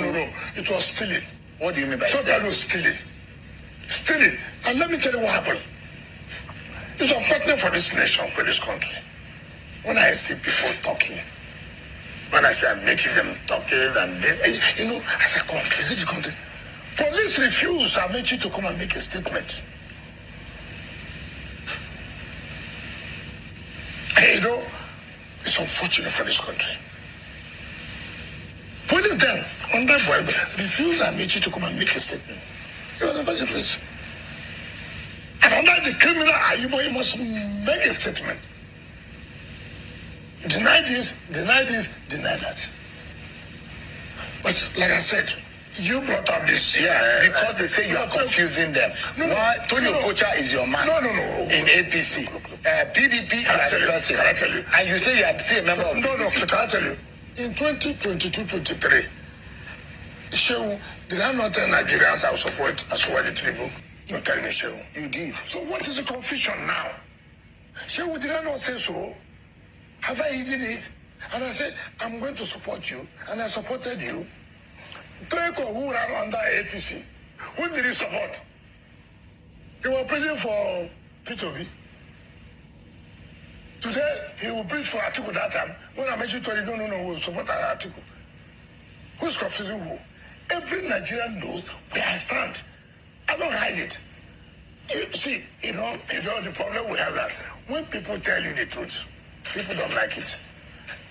It was stealing. What do you mean by that? It was stealing. And let me tell you what happened. It's unfortunate for this nation, for this country. When I see people talking, When I say I'm making them talking and this, you know, I said, come on, is it the country? Police refuse Amechi to come and make a statement. And, you know, it's unfortunate for this country. Police then, on that boy, refuse Amechi to come and make a statement. You are never different. And under the criminal Ayibo, he must make a statement. Deny this, deny that. But like I said, you brought up this. Yeah, because they say you are confusing them. Why? Tony Okocha is your man. No. In APC. PDP is the person. Can I tell you? And you say you are still a member of No, can I tell you? In 2022-23, Shehu, did I not tell Nigerians I will support Aswadi Tribu? No, tell me, Shehu. You did. So what is the confusion now? Shehu, did I not say so? Have I hidden it? And I said, I'm going to support you. And I supported you. Teko, who ran under APC, who did he support? He was preaching for P2B. Today, he will preach for Atiku that time. When I mentioned to him, no, we'll support Atiku. Who's confusing who? Every Nigerian knows where I stand. I don't hide it. You see, you know the problem we have that when people tell you the truth, people don't like it.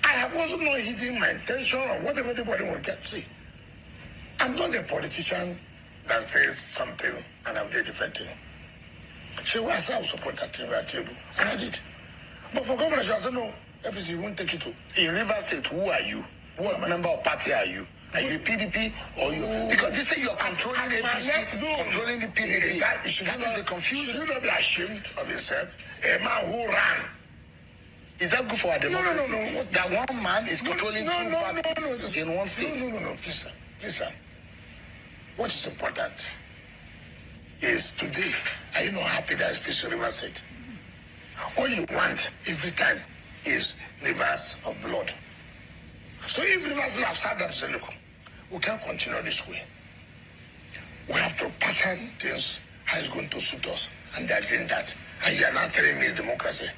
I have also not hidden my intention or whatever anybody will get. See, I'm not a politician that says something and I'll do a different thing. So I said I will support that thing at table, and I did. But for governors, I said no, FPC won't take it to. In Rivers State, who are you? What member of party are you? Are you PDP or you? Because they say you're controlling the APC, controlling the PDP. That is the confusion. Should you not be ashamed of yourself? A man who ran. Is that good for our democracy? No. That one man is controlling two parties in one state. No. Listen. What is important is today, are you not happy that Special River said? All you want every time is rivers of blood. So if rivers will have sat down and said, look, we can't continue this way. We have to pattern things how it's going to suit us. And they are doing that. And you are now telling me democracy.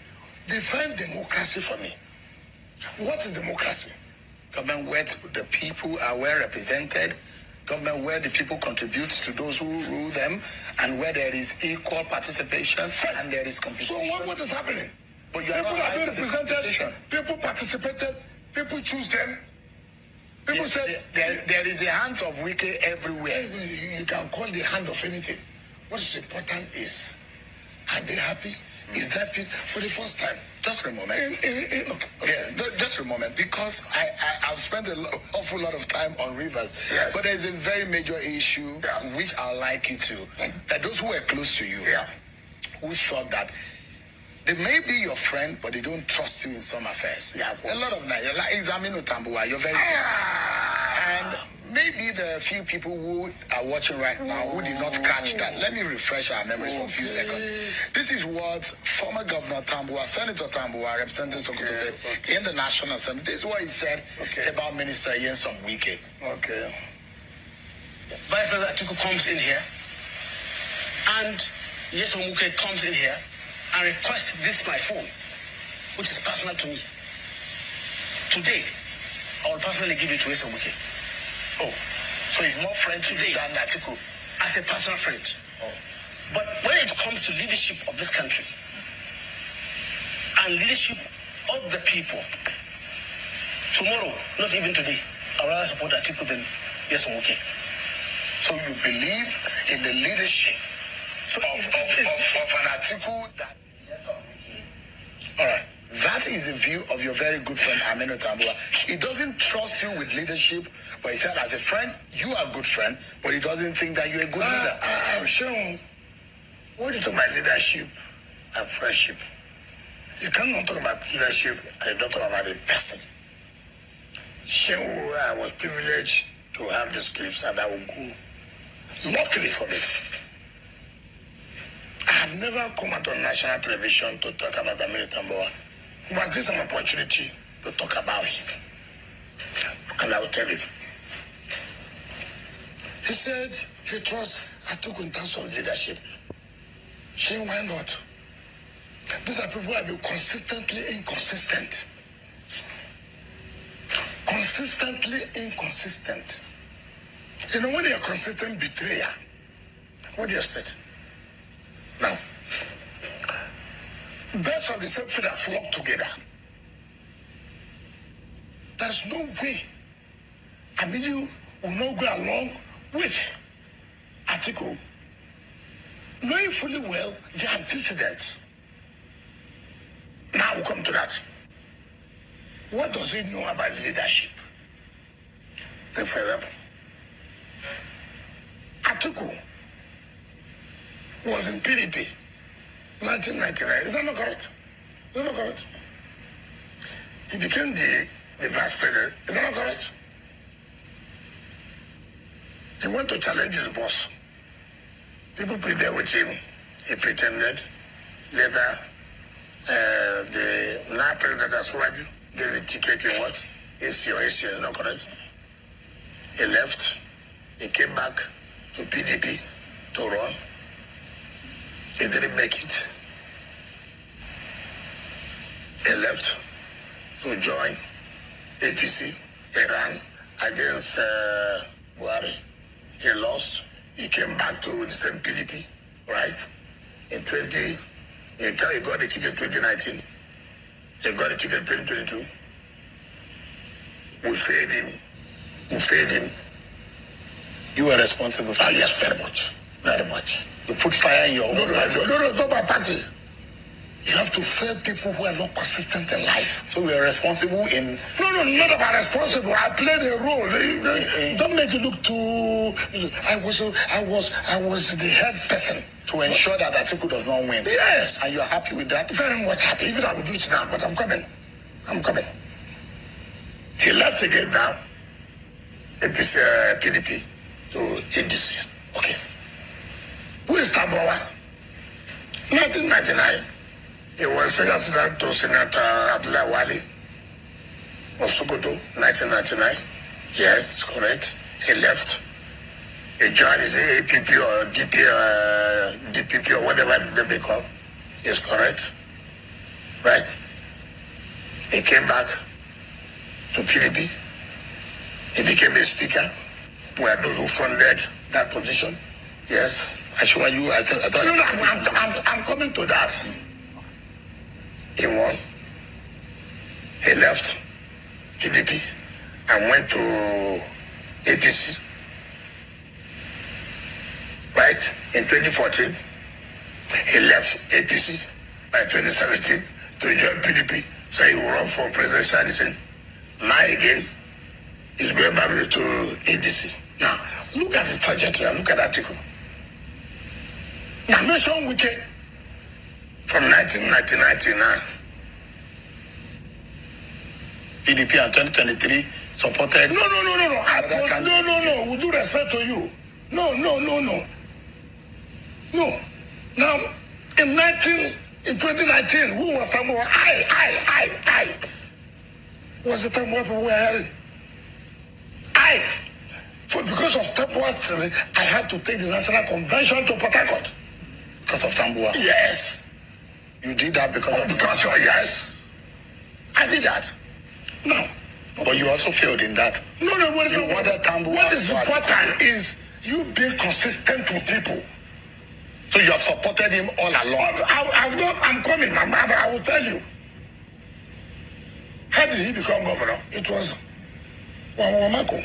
Define democracy for me. What is democracy? Government where the people are well represented, government where the people contribute to those who rule them, and where there is equal participation and there is competition. So what is happening? But you are people not are being right represented, people participated, people choose them. People said there is a hand of Wike everywhere. You can call the hand of anything. What is important is, are they happy? Is that for the first time? Just a moment. Just a moment, because I've spent an awful lot of time on rivers. Yes. But there's a very major issue which I'd like you to, that those who were close to you, who thought that they may be your friend, but they don't trust you in some affairs. A lot of Nigeria, like Examino Tambuwa, you're very good. And maybe there are a few people who are watching right now who did not catch that. Let me refresh our memories for a few seconds. This is what former Governor Tambuwa, Senator Tambuwa, representing Sokoto State in the National Assembly. This is what he said about Minister Nyesom Wike. Okay. Vice President Atiku comes in here, and Nyesom Wike comes in here and requests this my phone, which is personal to me. Today, I will personally give it to Nyesom Wike. Oh, so he's more friend today than Atiku? As a personal friend. Oh. But when it comes to leadership of this country and leadership of the people, tomorrow, not even today, I would rather support Atiku than Nyesom Wike. So you believe in the leadership of an Atiku that Nyesom Wike? All right. That is the view of your very good friend Aminu Tambuwa. He doesn't trust you with leadership, but he said as a friend, you are a good friend, but he doesn't think that you're a good leader. I'm sure when you talk about leadership and friendship, you cannot talk about leadership and you don't talk about a person. I was privileged to have the scripts and I will go. Luckily for me, I have never come out on national television to talk about Aminu Tambuwa. But this is an opportunity to talk about him. And I will tell you. He said he trusts Atiku in terms of leadership. Saying why not? These are people who have been consistently inconsistent. consistently inconsistent. You know, when you're a consistent betrayer, what do you expect? Now, birds of the same feather flock together. There's no way Amiju will not go along with Atiku, knowing fully well the antecedents. Now we'll come to that. What does he know about leadership? Take for example, Atiku was in PDP 1999. Is that not correct? Is that not correct? He became the vice president. Is that not correct? He went to challenge his boss. People pleaded with him. He pretended. Later, the now president Asuwaju gave the ticket in what? AC or AC, is not correct? He left. He came back to PDP to run. He didn't make it. He left to join APC. He ran against Buhari. He lost. He came back to the same PDP, right? He got the ticket 2019. He got the ticket 2022. We failed him. You were responsible for yes, very much. Very much. You put fire in your own No, not my party. You have to fail people who are not consistent in life. So we are responsible in... No, not about responsible. I played a role. Don't make it look too... I was the head person. To ensure that Atiku does not win. Yes. And you are happy with that? Very much happy. Even I will do it now, but I'm coming. He left again now. APC, PDP to ADC. Okay. Who is Tabawa? 1999. He was special assistant to Senator Abdullah Wali of Sokoto, 1999. Yes, correct. He left. He joined his APP or DPP or whatever they may call. Yes, correct. Right. He came back to PDP. He became a speaker. We are those who funded that position. Yes. I thought. No, I'm coming to that. He won. He left PDP and went to APC. Right? In 2014, he left APC by 2017 to join PDP. So he will run for presidential. Now again, he's going back to ADC. Now, look at the trajectory. Look at that article. Now, mention Wike from 1999 till now. PDP and 2023 supported... No. With due respect to you. No. Now, in 2019, who was Tamboa? I was the Tamboa people were hearing. Because of Tamboa's theory, I had to take the National Convention to Port Harcourt. Because of Tamboa? Yes. You did that because of... Yes. I did that. No. But you also failed in that. No. What is important is you being consistent with people. So you have supported him all along. I'm coming. I will tell you. How did he become governor? It was Wamako,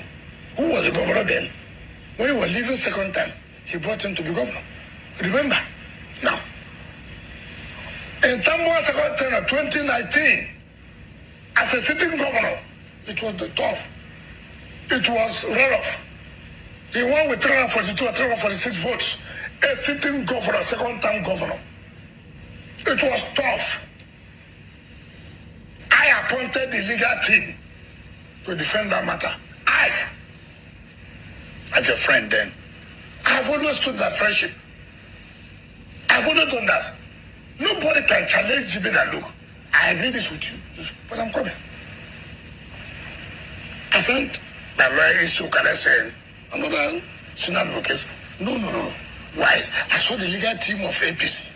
who was the governor then. When he was leaving second time, he brought him to be governor. Remember? Now, in Tamboa second term of 2019, as a sitting governor, it was the tough. It was runoff. He won with 342 or 346 votes. A sitting governor, second-time governor. It was tough. I appointed the legal team to defend that matter. As your friend then? I've always stood that friendship. I've always done that. Nobody can challenge me that, look, I agree this with you, but I'm coming. I sent my lawyer Isukare saying, another senior advocate, no. Why? I saw the legal team of APC,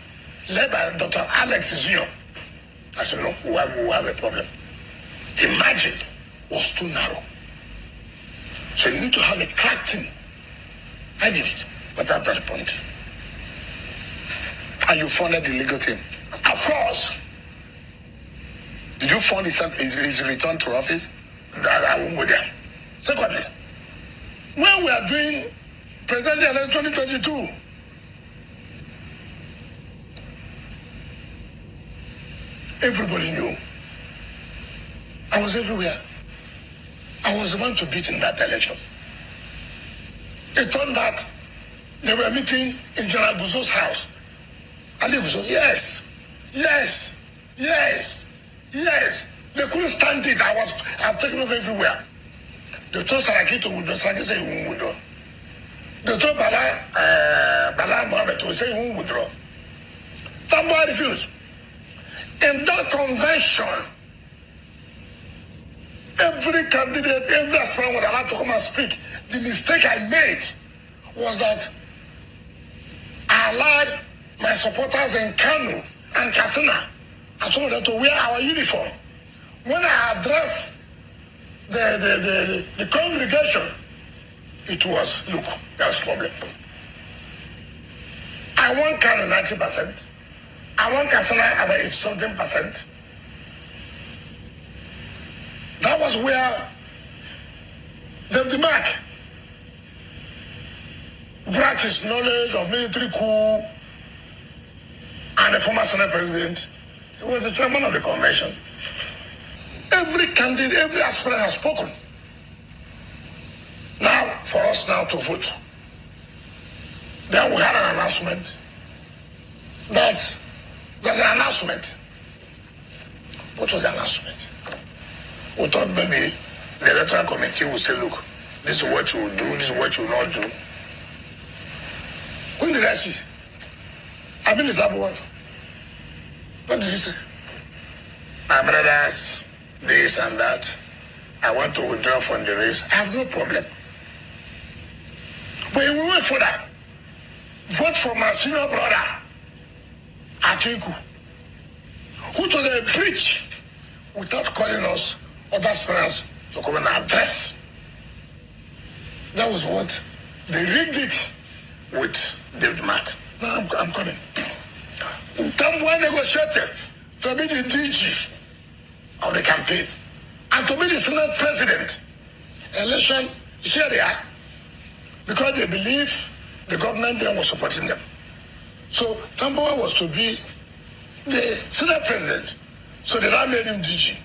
led by Dr. Alex Zion. I said, no, we have a problem. The margin was too narrow. So you need to have a crack team. I did it, but that's not the point. And you funded the legal team. Of course. Did you fund his return to office? That I won't go there. Secondly, when we are doing presidential election 2022, everybody knew. I was everywhere. I was the one to beat in that election. It turned out they were meeting in General Buzo's house. Ali Buzo, yes. They couldn't stand it. I've taken over everywhere. They told Saraki to withdraw. Saraki said he won't withdraw. They told Bala Mohammed to say he won't withdraw. Tamboa refused. In that convention, every candidate, every aspirant was allowed to come and speak. The mistake I made was that I allowed my supporters in Kano and Katsina and some of them to wear our uniform. When I addressed the congregation, it was, look, there's a problem. I want Kano 90%. I want Katsina about 80-something%. That was where the mark brought his knowledge of military coup and the former Senate president. He was the chairman of the convention. Every candidate, every aspirant has spoken. Now, for us now to vote. Then we had an announcement that there's an announcement. What was the announcement? We thought maybe the electoral committee will say, look, this is what you will do, this is what you will not do. When did I see? I've been the type of one. What did he say? My brothers, this and that. I want to withdraw from the race. I have no problem. But we went for that. Vote for my senior brother, Atiku, who told them preach without calling us other aspirants to come and address. That was what they rigged it with David Mark. Now I'm coming. Tamboa negotiated to be the DG of the campaign and to be the Senate president. Election, here they are, because they believe the government then was supporting them. So Tamboa was to be the Senate president. So they now made him DG.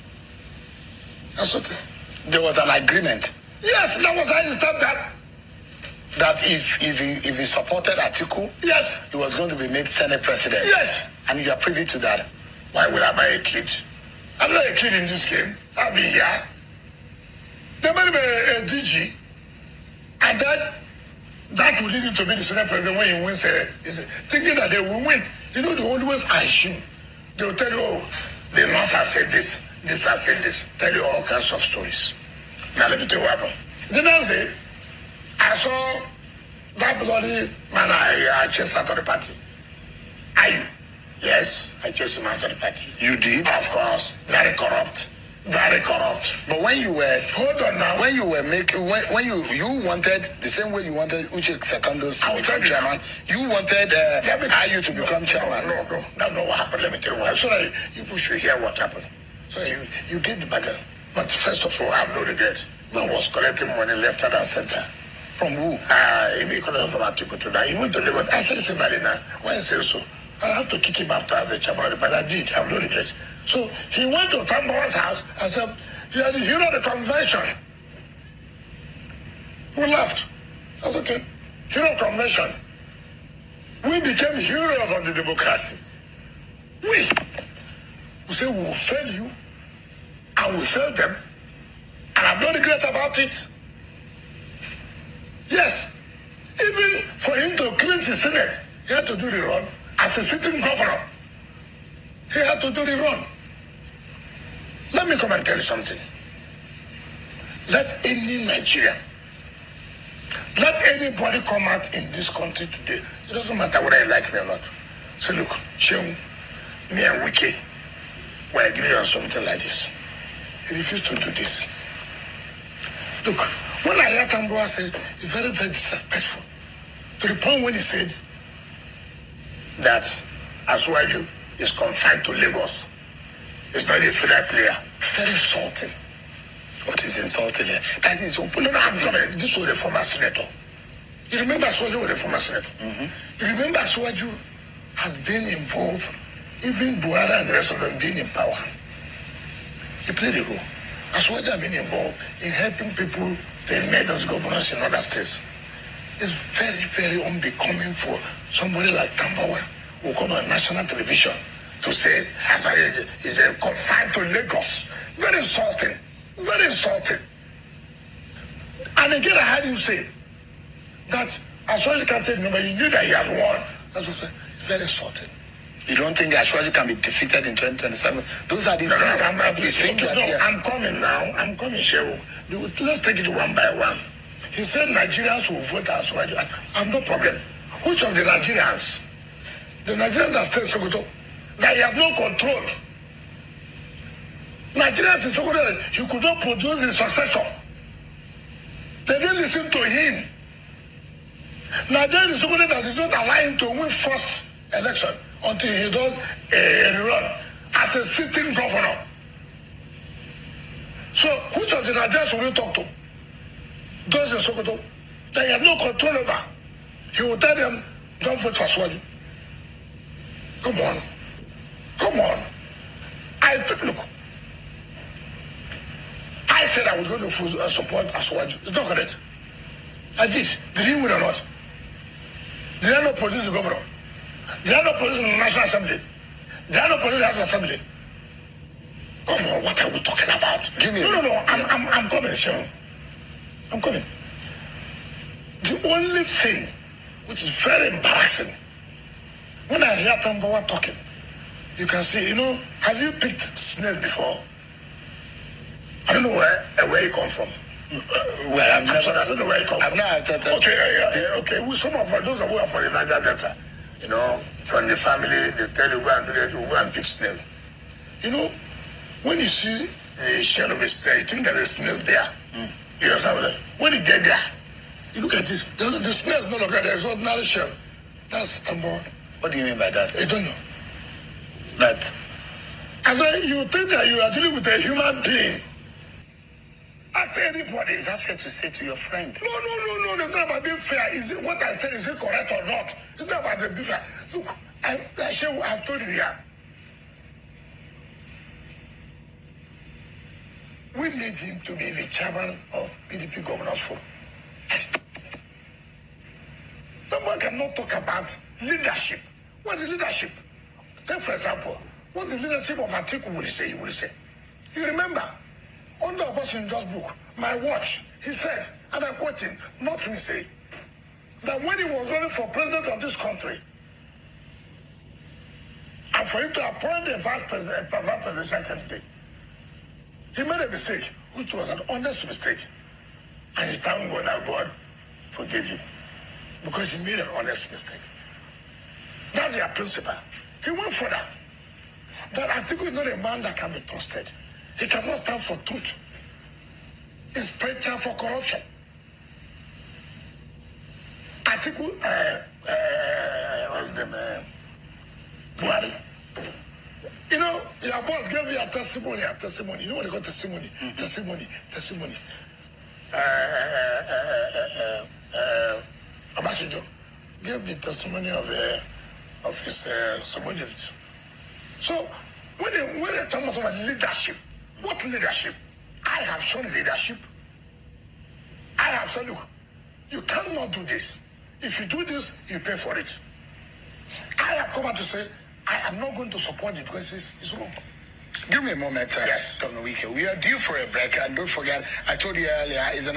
That's okay. There was an agreement. Yes, that was how he stopped that. That if he supported Atiku, yes, he was going to be made Senate president. Yes. And you are privy to that. Why would I buy a kid? I'm not a kid in this game. I'll be here. They made me a DG, and that will lead him to be the Senate president when he wins. Thinking that they will win. You know, the only ways I assume they will tell you, oh, the North has said this has said this. Tell you all kinds of stories. Now let me tell you what happened. The next day, I saw that bloody man I chased out of the party. Yes, I chased him out of the party. You did? Of course. Very corrupt. Very corrupt. But when you were hold on now. When you were making when you wanted the same way you wanted Uche Secondos to become chairman, you wanted Ayu to become chairman. No. That's not what happened. Let me tell you what. So that you should hear what happened. So you get the bargain. But first of all, I have no regret. Man was collecting money left, right, and center. From who? He collected from Atiku to that. He went to Lagos. I said this now. Why I say so? I have to kick him after the chairman, but I did. I have no regret. So he went to Tamboa's house and said, you are the hero of the convention. We laughed. That's okay. Hero of convention. We became heroes of the democracy. We say we will fail you and we fail them. And I have no regret about it. Yes. Even for him to cleanse the Senate, he had to do the run. As a sitting governor, he had to do the run. Let me come and tell you something. Let any Nigerian, let anybody come out in this country today, it doesn't matter whether you like me or not, say, look, Cheung, me and Wike, we're agreeing on something like this. He refused to do this. Look, When I heard Tamboa say, it's very, very disrespectful. To the point when he said that Asuwaju is confined to Lagos. It's not a fair player. Very insulting. What is insulting here? That is open. No, I'm coming. This was a former senator. You remember Asuwaju was a former senator? Mm-hmm. You remember Asuwaju has been involved, even Buhari and the rest of them being in power. He played a role. Asuwaju has been involved in helping people to elect as governors in other states. It's very, very unbecoming for somebody like Tambawa who come on national television to say Asuwaju is confined to Lagos. Very insulting. Very insulting. And again, I heard him say that Asuwaju can't take number. He knew that he had won. That's what I said. Very insulting. You don't think Asuwaju can be defeated in 2027? Those are these things. I'm coming now. I'm coming, Shehu. Let's take it one by one. He said Nigerians will vote Asuwaju. I have no problem. Which of the Nigerians? The Nigerians that stay in Sokoto, that he have no control. Nigerians in Sokoto, he could not produce his successor. They didn't listen to him. Nigerians in Sokoto that is not allowing to win first election until he does a run as a sitting governor. So, which of the Nigerians will you talk to? Those in Sokoto that you have no control over. He will tell them, don't vote for Asuwaju. Come on. Come on. Look. I said I was going to support Asuwaju. It's not correct. I did. Did he win or not? Did I not produce the governor? Did I not produce the National Assembly? Did I not produce the House Assembly? Come on, what are we talking about? Give me No. I'm coming, Sharon. I'm coming. The only thing which is very embarrassing, when I hear Tambawa talking, you can see, have you picked snail before? I don't know where you come from. Well, I don't know where you come from. I've not attended. Okay. Some of those who are from the Niger Delta, from the family, they tell you go and do that, you go and pick snail. When you see the shell of a snail, you think that there's a snail there. You understand? When you get there, you look at this. The snail is no longer there. It's ordinary shell. That's Tambawa. What do you mean by that? I don't know. That I said, you think that you are dealing with a human being. I say anybody. is that fair to say to your friend? No. It's not about being fair. Is it what I said? Is it correct or not? It's not about the being fair. Look, I've told you here. We need him to be the chairman of PDP Governors Forum. Someone cannot talk about leadership. What is leadership? Take, for example, what the leadership of Atiku will say, he will say. You remember, under Obasanjo's book, My Watch, he said, and I quote him, not me say, that when he was running for president of this country, and for him to appoint a vice presidential candidate, he made a mistake, which was an honest mistake. And he thanked God that God forgave him. Because he made an honest mistake. That's their principle. He went further. That Atiku is not a man that can be trusted. He cannot stand for truth. He's preacher for corruption. Atiku, what's the name? Buhari. Your boss gave you a testimony. You know what they call testimony? Mm-hmm. Testimony. Obasanjo gave the testimony of his subordinate. So when they talk about leadership, what leadership? I have shown leadership. I have said, look, you cannot do this. If you do this, you pay for it. I have come out to say, I am not going to support it because it's wrong. Give me a moment, Yes. Governor Wike. We are due for a break, and don't forget, I told you earlier, is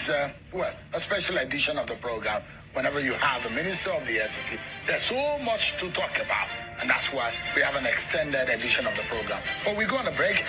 a special edition of the program. Whenever you have the Minister of the SCT, there's so much to talk about, and that's why we have an extended edition of the program. But we go on a break.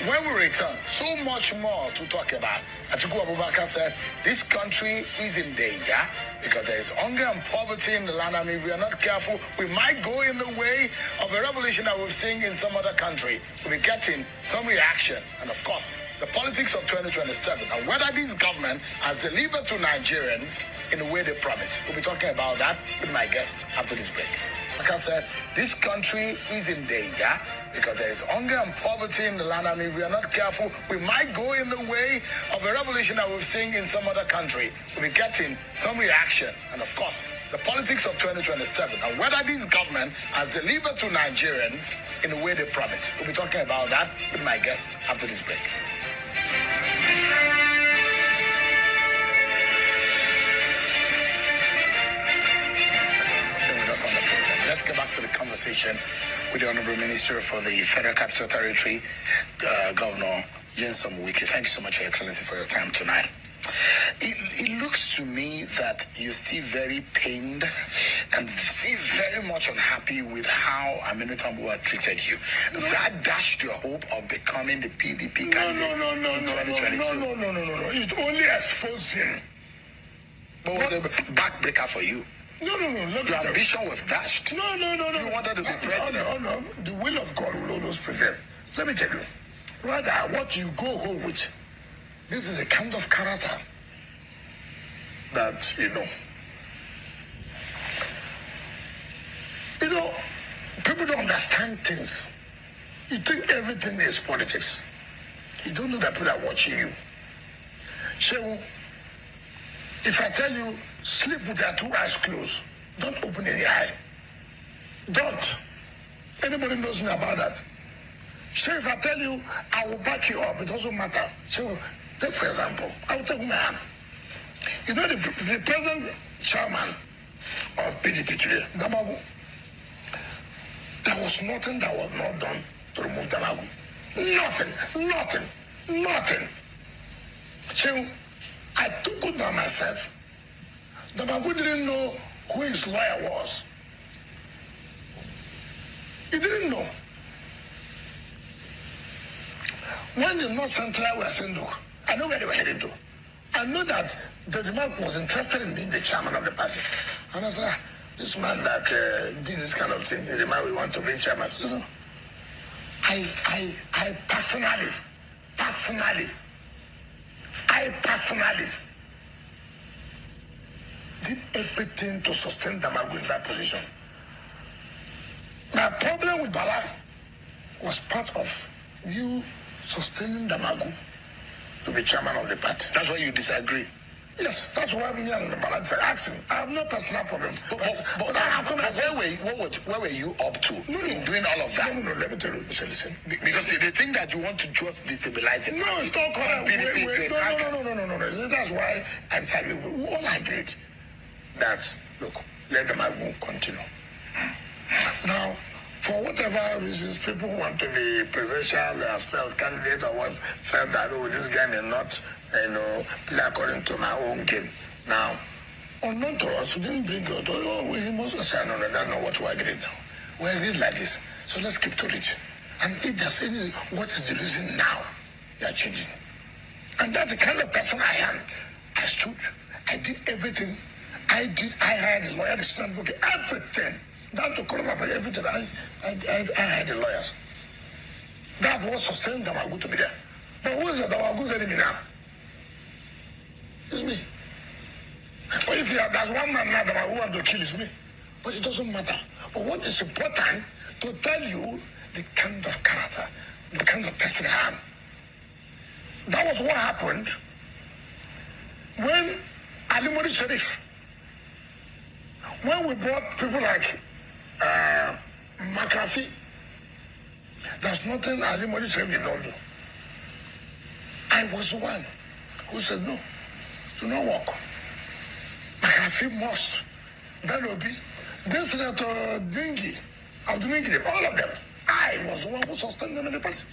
When we return, so much more to talk about. Atiku Abubakar said, this country is in danger because there is hunger and poverty in the land, and if we are not careful, we might go in the way of a revolution that we've seen in some other country. We'll be getting some reaction, and of course, the politics of 2027 and whether this government has delivered to Nigerians in the way they promised. We'll be talking about that with my guest after this break. Like I said, this country is in danger because there is hunger and poverty in the land, and if we are not careful, we might go in the way of a revolution that we've seen in some other country. We'll be getting some reaction, and of course, the politics of 2027 and whether this government has delivered to Nigerians in the way they promised. We'll be talking about that with my guest after this break. Stay with us on the program. Let's get back to the conversation with the Honorable Minister for the Federal Capital Territory, Governor Wike. Thank you so much, Your Excellency, for your time tonight. It looks to me that you're still very pained and still very much unhappy with how Aminu Tambuwa treated you. That dashed your hope of becoming the PDP candidate in 2022. No. It only exposed him. What was the backbreaker for you? No. Your ambition was dashed. No. You wanted to be president. No. The will of God will always prevail. Let me tell you. Rather, what you go home with, this is the kind of character that, people don't understand things. You think everything is politics. You don't know that people are watching you. So, if I tell you, sleep with your 2 eyes closed, don't open any eye. Don't. Anybody knows me about that? So if I tell you, I will back you up, it doesn't matter. So, take for example, I will tell you who I am. You know the present chairman of PDP today, Damagu, there was nothing that was not done to remove Damagu. Nothing. So I took it by myself. Damagu didn't know who his lawyer was. He didn't know. When the North Central were saying, look, I know where they were heading to. I know that the remark was interested in being the chairman of the party. And I said, this man that did this kind of thing is the man we want to bring chairman. So, I personally did everything to sustain Damagu in that position. My problem with Bala was part of you sustaining Damagu to be chairman of the party. That's why you disagree. Yes, that's why me and the balance asked him. I have no personal problem. But where were you up to in doing all of that? No, let me tell you. Listen. Because they think that you want to just destabilize it. No, it's not correct. No. That's why I decided we all agreed that, look, let them continue. Now, for whatever reasons, people who want to be presidential aspirant candidate or what felt that, this guy may not, play according to my own game. Now, unknown to us, we didn't bring it. We must say, no, that's not what we agreed now. We agreed like this. So let's keep to it. And if there's any, what is the reason now you are changing? And that's the kind of person I am. I stood, I did everything. I hired a lawyer, the student advocate, everything. Down to Colorado, everything. I had the lawyers. That was sustained Damagu to be there. But who is the Damagu's enemy now? It's me. But if there's one man now Damagu who wants to kill, is me. But it doesn't matter. But what is important to tell you the kind of character, the kind of person I am. That was what happened when Ali Modi Sharif, when we brought people like McAfee, there's nothing Ali Modi Sharif did not do. I was the one who said, no, do not walk. McAfee must. Ben Obi, then Senator Dingy, Abdul all of them. I was the one who sustained them in the party.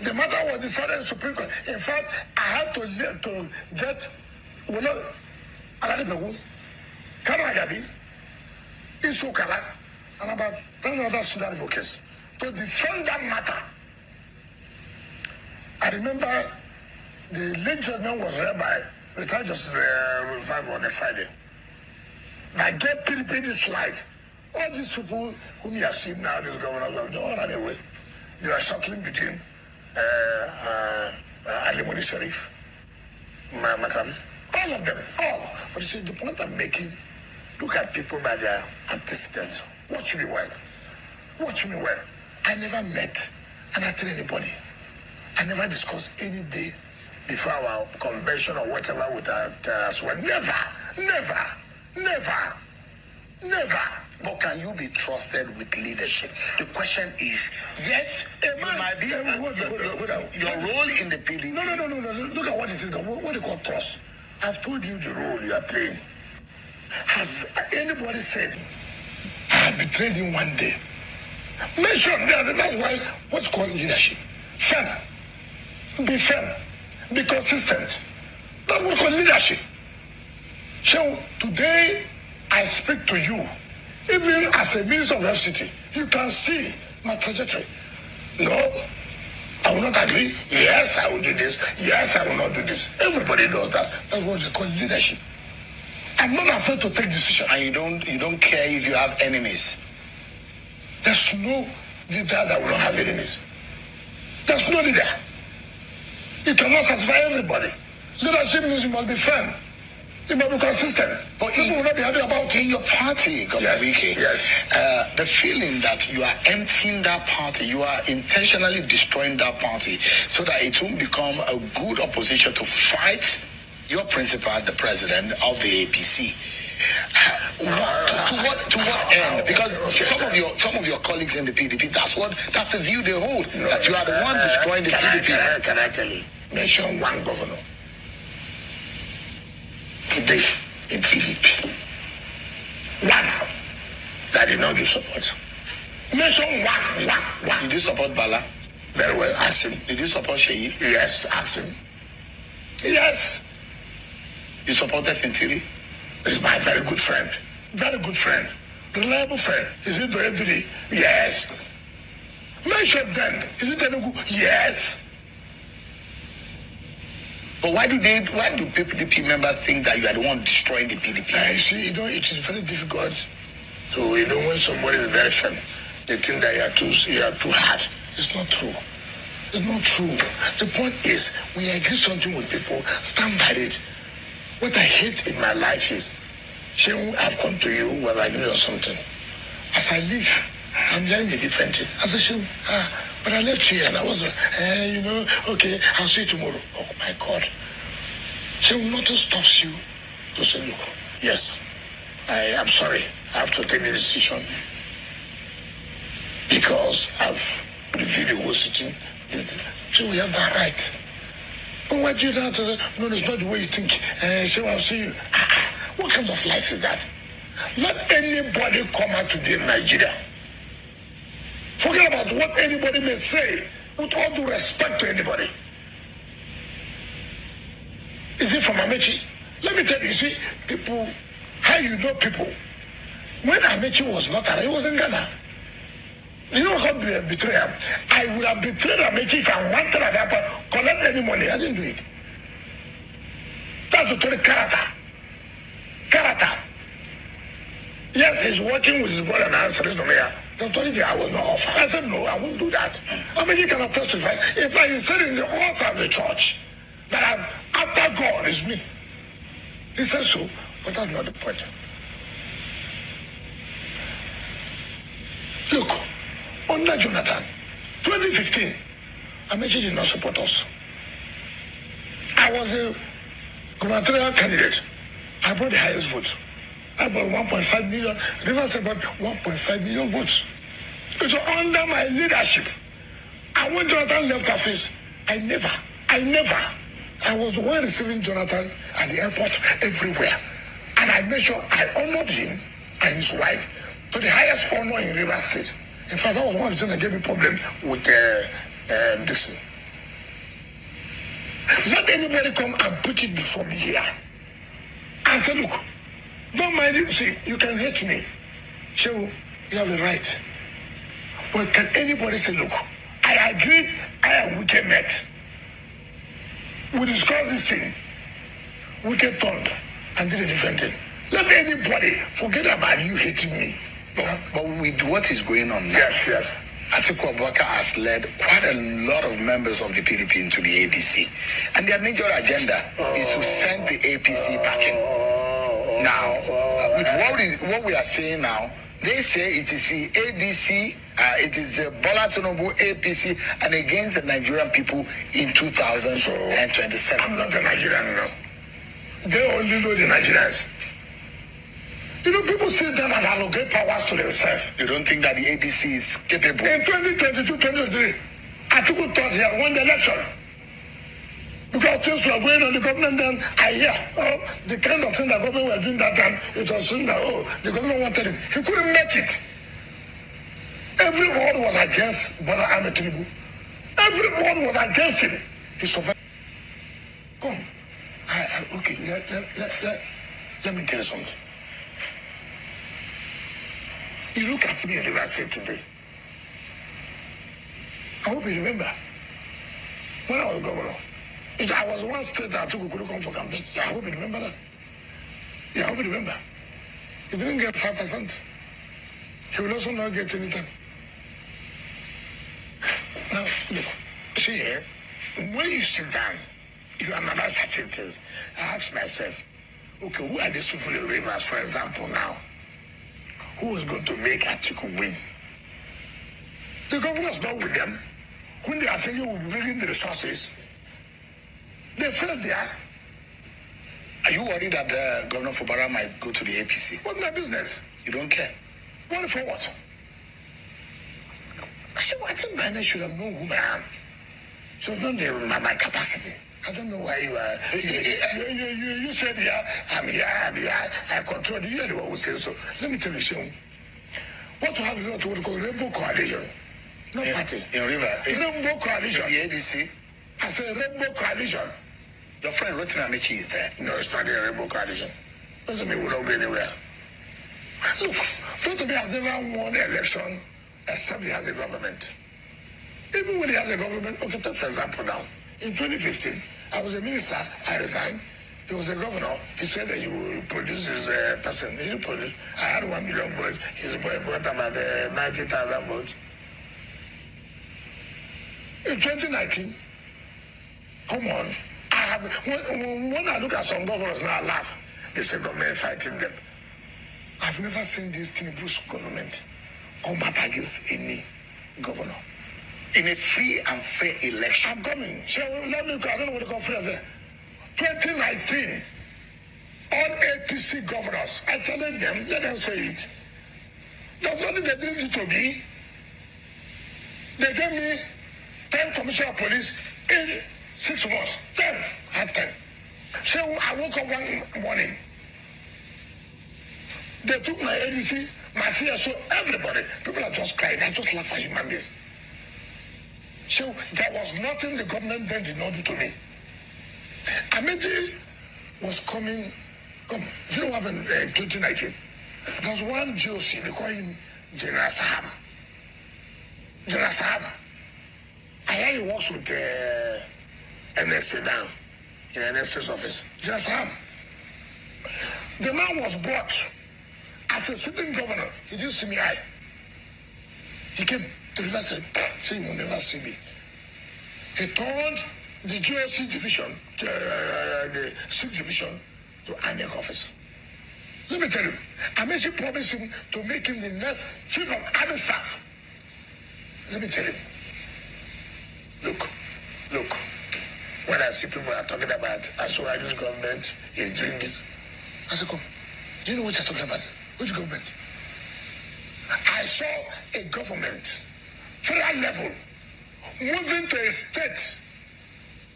The matter was decided in the Supreme Court. In fact, I had to get, Aladipegu, Kanagabi, Isukala, and about 10 other student advocates to defend that matter. I remember the late judgment was read by retired Justice Revival on a Friday. I get PDP this life. All these people whom you have seen now, these governors, they all ran away. You are shuttling between Alimoni Sharif, Makam, all of them, all. But you see, the point I'm making, look at people by their antecedents. Watch me well. Watch me well. I never met and I tell anybody. I never discussed any day before our convention or whatever with us. Well, never. But can you be trusted with leadership? The question is, yes, it might be your role in the PDP. No. Look at what it is. What do you call trust? I've told you the role you are playing. Has anybody said, I betrayed you one day? Mention that. That's why what's called leadership. Firm. Be firm. Be consistent. That's what called leadership. So today I speak to you. Even as a minister of FCT, you can see my trajectory. No, I will not agree. Yes, I will do this. Yes, I will not do this. Everybody does that. That's what they call leadership. I'm not afraid to take decisions. And you don't care if you have enemies. There's no leader that will not have enemies. There's no leader. You cannot satisfy everybody. Leadership means you must be firm. You must be consistent. But people will not be happy about in your party, Governor Wike. Yes. The feeling that you are emptying that party, you are intentionally destroying that party so that it won't become a good opposition to fight your principal, the president of the APC. To what end? Because some of your colleagues in the PDP, that's the view they hold. That you are the one destroying the PDP. Can I tell you? Mention one governor today in PDP. One that did not give support. Mention one. Did you support Bala? Very well, ask him. Did you support Sheyi? Yes, ask him. Yes. You supported Fintiri? He's my very good friend. Very good friend. Reliable friend. Is it the FDD? Yes. Mention them. Is it Telugu? Yes. But why do PDP members think that you are the one destroying the PDP? You see, it is very difficult to, when somebody is very firm, they think that you are too hard. It's not true. It's not true. The point is, when you agree something with people, stand by it. What I hate in my life is, I've come to you when I agree on something. As I leave, I'm hearing a different thing. I say, but I left here and I was, okay, I'll see you tomorrow. Oh my God. Nothing stops you to say, look, yes, I'm sorry. I have to take the decision because I've reviewed the whole situation. So we have that right. But why do you not? No, it's not the way you think. I'll see you. What kind of life is that? Let anybody come out today in Nigeria. Forget about what anybody may say, with all due respect to anybody. Is it from Amechi? Let me tell you, see, people, how you know people. When Amechi was not around, he was in Ghana. You know what betrayal? I would have betrayed Amechi if I wanted to collect any money. I didn't do it. That's the tell character. Yes, he's working with his brother and answering to me. They told me I was not offered. I said, no, I won't do that. Amechi cannot testify. In fact, he said in the altar of the church that after God is me. He said so, but that's not the point. Look, under Jonathan, 2015, Amechi did not support us. I was a gubernatorial candidate. I brought the highest vote. I brought 1.5 million. Rivers brought 1.5 million votes. It was under my leadership. And when Jonathan left office, I was the one receiving Jonathan at the airport everywhere. And I made sure I honored him and his wife to the highest honor in Rivers State. In fact, that was one of the things that gave me problem with this. Let anybody come and put it before me here and say, look, don't mind it. See, you can hate me. So you have the right. But can anybody say, look, I agreed, I and Wike met. We discussed this thing. Wike turned and did a different thing. Let anybody forget about you hating me. But with what is going on now, yes. Atiku Abubakar has led quite a lot of members of the PDP into the ADC. And their major agenda is to send the APC back in. Now, with what we are saying now, they say it is the ADC, it is the Bola Tinubu APC, and against the Nigerian people in 2027. I'm not a Nigerian now. They only know the Nigerians. You know, people sit down and allocate powers to themselves. You don't think that the APC is capable? In 2022-2023, Atiku thought he had won the election. Because things were going on the government, then I hear the kind of thing the government were doing that time, it was saying that, the government wanted him. He couldn't make it. Everyone was against Bola Ahmed Tinubu. Everyone was against him. He survived. Come. Okay, let me tell you something. You look at me in River State today. I hope you remember. When I was governor, I was one state that Atiku couldn't come for campaign. Yeah, I hope you remember that. Yeah, I hope you remember. He didn't get 5%. He will also not get anything. Now, look, see here, when you sit down, you analyze certain things. I ask myself, okay, who are these people in Rivers, for example, now? Who is going to make Atiku win? The governor's not with them. When they are thinking we'll be bringing the resources, they failed there. Are you worried that Governor Fubara might go to the APC? What's my business? You don't care? Worry for what? I said, well, I think Biden should have known who I am. Should have known my capacity. I don't know why you are. You said, yeah, I'm here, I control the year. Who said so? Let me tell you something. What you have is what we call Rainbow Coalition. No party. In River. Rainbow Coalition. The ABC. I said Rainbow Coalition. Your friend Rotimi Amechi is there. No, it's not a Rainbow Coalition. Doesn't mean we don't go anywhere. Look, Rotimi has never won an election except he has a government. Even when he has a government, okay, take for example now, in 2015, I was a minister, I resigned. He was a governor. He said that he will produce his person. He didn't produce. I had 1 million votes. His boy got about 90,000 votes. In 2019, come on. When I look at some governors now, I laugh. They say government fighting them. I've never seen this Tinubu's government come up against any governor. In a free and fair election. I'm coming. So let me go. I don't know what to call free and fair. 2019, all APC governors, I challenge them, let them say it. That's what they didn't do to me. They gave me 10 commissioner of police in 6 months. 10. I had 10. So I woke up one morning. They took my ADC, my CSO, everybody. People are just crying. I just laugh at human beings. So there was nothing the government then did not do to me. Amity was coming. Do you know what happened in 2019? There's one GOC, they call him General Sahab. General Sahab. I hear he works with NSA now, in NSA's office. General Sahab. The man was brought as a sitting governor. He didn't see me eye. He came to the university, said, "You will never see me." He turned the GOC division, the 6th division, to ANEC office. Let me tell you, Amechi promised him to make him the next chief of army staff. Let me tell you, look, when I see people are talking about this government is doing this, I say, come, do you know what you're talking about? Which government? I saw a government, federal level, moving to a state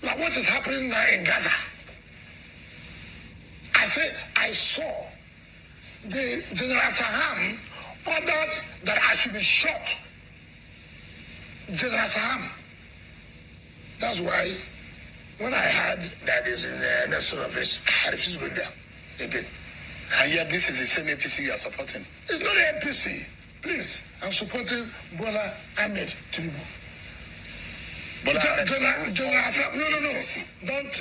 like what is happening now in Gaza. I say, I saw the General Saham ordered that I should be shot. General Saham. That's why when I heard that is in the national office, I refused to go there again. And yet this is the same APC you are supporting. It's not the APC. Please, I'm supporting Bola Ahmed Tinubu. General Saham, no. Don't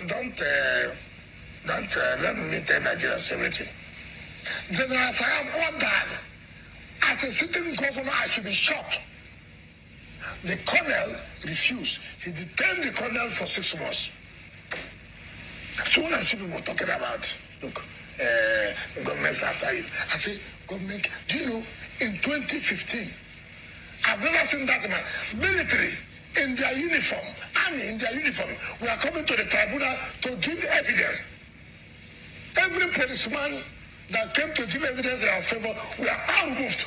let me tell Nigerians everything. General Saham ordered, as a sitting governor, I should be shot. The colonel refused. He detained the colonel for 6 months. So when I see people talking about, look, government's after you, I say, government, do you know, in 2015, I've never seen that man, military in their uniform, army in their uniform, we are coming to the tribunal to give evidence. Every policeman that came to give evidence in our favor, we are all removed.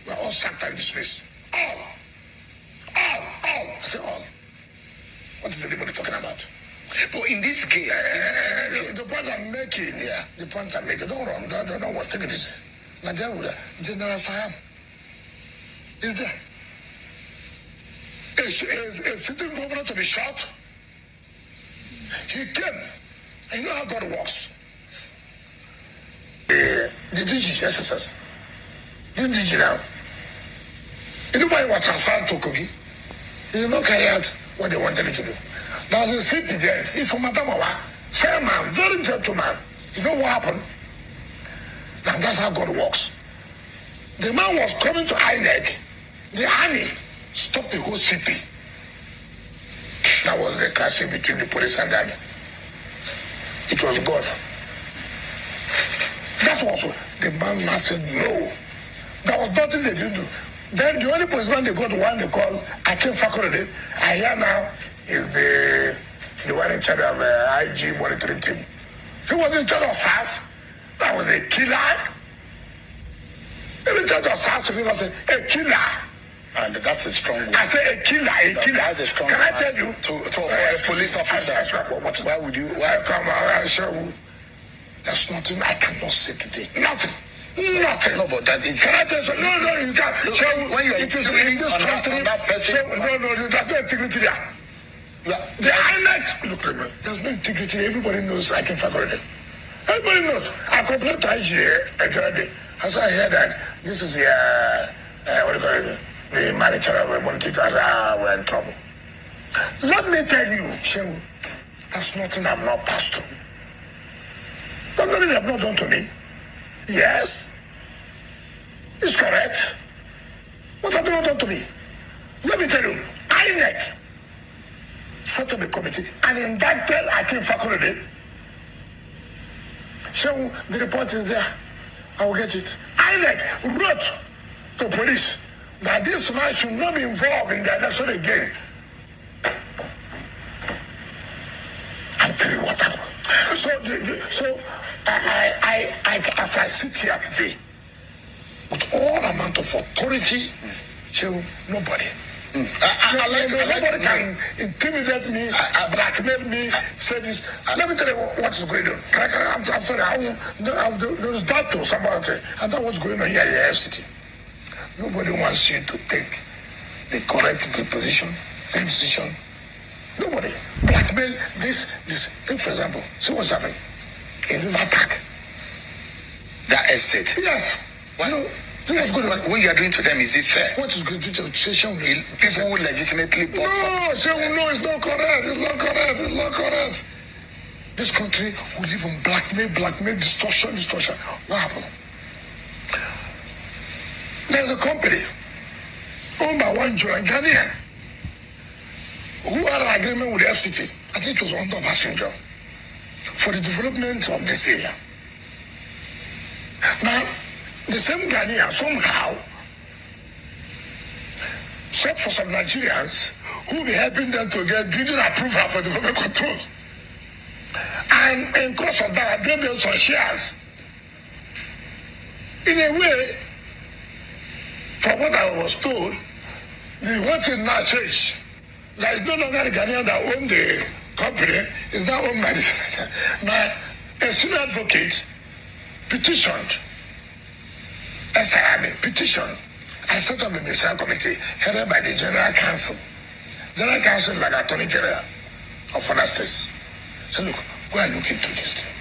We are all sacked and dismissed. All. I say all. What is everybody talking about? But in this case, the point I'm making, don't run, don't what, take it easy. Now there would General Sam is there. A sitting governor to be shot. He came. And you know how God works. The DG, SSS. This DG now. You know why you were transferred to Kogi? You did not carry out what they wanted you to do. There was a CP there. If from Matamawa, fair man, very gentleman. You know what happened? Now that's how God works. The man was coming to INEC. The army stopped the whole CP. That was the clashing between the police and the army. It was God. That was the man said no. There was nothing they didn't do. Then the only policeman they got one they call Akin Fakorede. I hear now is the one in charge of IG monitoring team. He was in charge of SARS. That was a killer. In charge of SARS, he was a killer. And that's a strong word. I say a killer. That's a strong Can I word. tell you? For a police officer. Why would you? Why come around show? There's nothing I cannot say today. Nothing. No, but that is. Can I tell you? No, you can't. So when you are it is in this country. that person, There's no integrity there. Yeah. The INEC, look at me. There's no integrity. Everybody knows I can figure it. Everybody knows. I complained to IGA actually. As I hear that this is the what do you call it? The manager of a monetary. I said, we're in trouble. Let me tell you, Shehu, that's nothing I've not passed through. That's nothing they've not done to me. Yes, it's correct. What have they not done to me? Let me tell you, INEC set up a committee and indicted Akin Fakorede. So the report is there. I will get it. INEC wrote to police that this man should not be involved in the election again. I'll tell you what happened. So I as I sit here today with all amount of authority, so nobody. Nobody can intimidate me, blackmail me, say this. Let me tell you what is going on. I'm sorry, there's that to somebody, and that's what's going on here in the FCT. Nobody wants you to take the correct position, the decision. Nobody. Blackmail this. Take for example, see what's happening in River Park. That estate. Yes. What you are doing to them, is it fair? What is going to do? People who legitimately bought. No, it's not correct. This country will live on blackmail, distortion. What happened? There's a company owned by one Ghanaian who had an agreement with the FCT. I think it was under passenger for the development of this area. Now, the same Ghanaian somehow sought for some Nigerians who will be helping them to get building approval for development control. And in course of that, I gave them some shares. In a way, from what I was told, the whole thing now changed. There is no longer the Ghanaian that owned the company, it's now owned by the now a senior advocate petitioned. Petition. I set up a ministerial committee headed by the General Counsel. General Counsel like Attorney General of other states. So look, we are looking into this thing.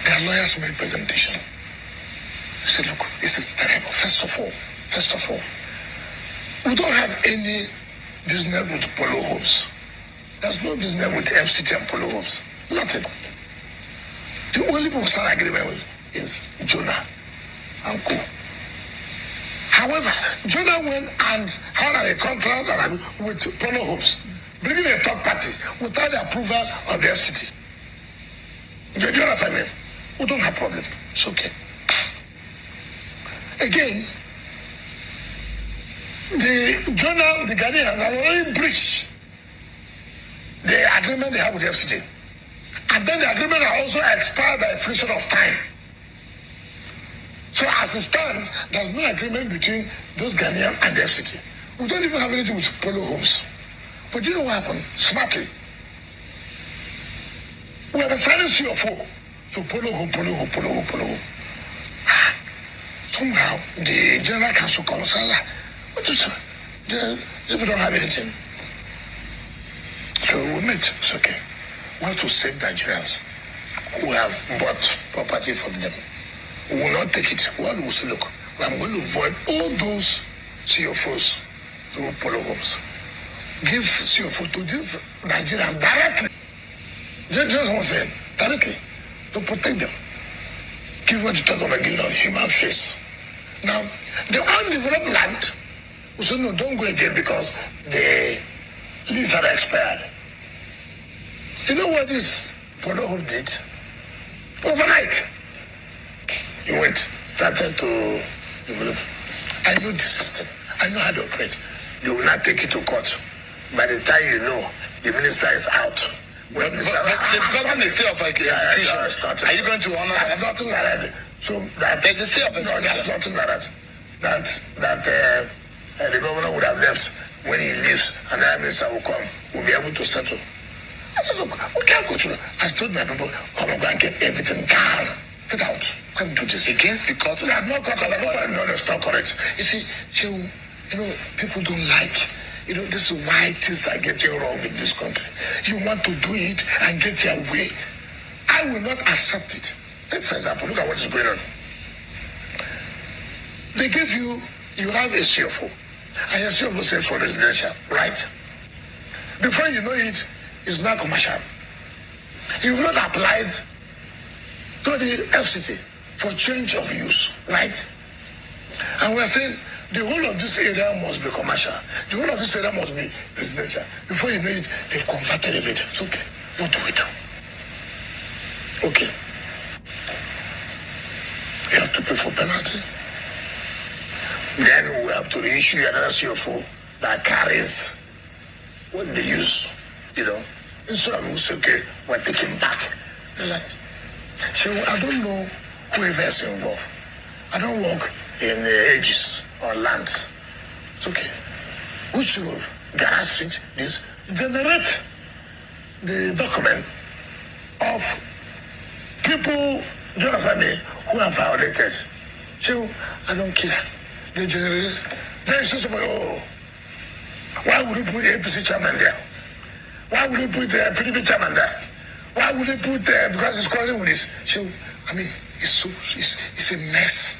Their lawyers made presentation. I said, look, this is terrible. First of all, we don't have any business with Polo Homes. There's no business with FCT and Polo Homes. Nothing. The only people who sign agreement with is Jonah and Co. However, Jonah went and honor a contract with Polo Homes, bringing a third party without the approval of the FCT. Do you understand me? We don't have problem. It's okay. Again, the journal, the Guardian, has already breached the agreement they have with the FCT. And then the agreement has also expired by a fraction of time. So as it stands, there's no agreement between those Ghanaian and the FCT. We don't even have anything with Polo Homes. But you know what happened? Smartly. We have been signing CFO to Polo Home. Somehow, the General Council comes and what is it? They don't have anything. So we met. It's okay. We have to save Nigerians who have bought property from them. We will not take it. Well, we will say, look, I'm going to avoid all those CFOs to Polo Homes. Give CFO to this Nigerian directly. Just what I'm saying, directly, to protect them. Give what you talk about, give human face. Now, the undeveloped land, we say, no, don't go again because the lease are expired. You know what this Polo Home did? Overnight, he went, started to develop. I know the system. I know how to operate. You will not take it to court. By the time you know, the minister is out. Well, the government is still up like execution. Are you going to honor that? Nothing like that. So that there's a stay of execution. No, that's nothing like that. The governor would have left when he leaves, and the minister will come. We'll be able to settle. I said, look, we can't go through. I told my people, come and go and get everything down. Get out. Come do this against the court. They have no court. No, that's not correct. You see, you know, people don't like. You know, this is why things are getting wrong in this country. You want to do it and get your way. I will not accept it. Take, for example, look at what is going on. They give you have a CFO. And your CFO says for residential, right? Before you know it, it's not commercial. You've not applied to the FCT for change of use, right? And we're saying, the whole of this area must be commercial. The whole of this area must be residential. Before you know it, they've converted everything. It's okay. What do we do? Okay. You have to pay for penalty. Then we have to reissue another CFO that carries what they use, you know. Instead of we say, okay, we're taking back. They're like, so I don't know whoever is involved. I don't work in ages or land. It's okay. Which will garage this generate the document of people, do you understand me, who have violated. So I don't care. They generate. Then it's just about, oh, why would you put the APC chairman there? Why would you put the PDP chairman there? Why would they put because it's quarreling with this? So I mean, it's a mess.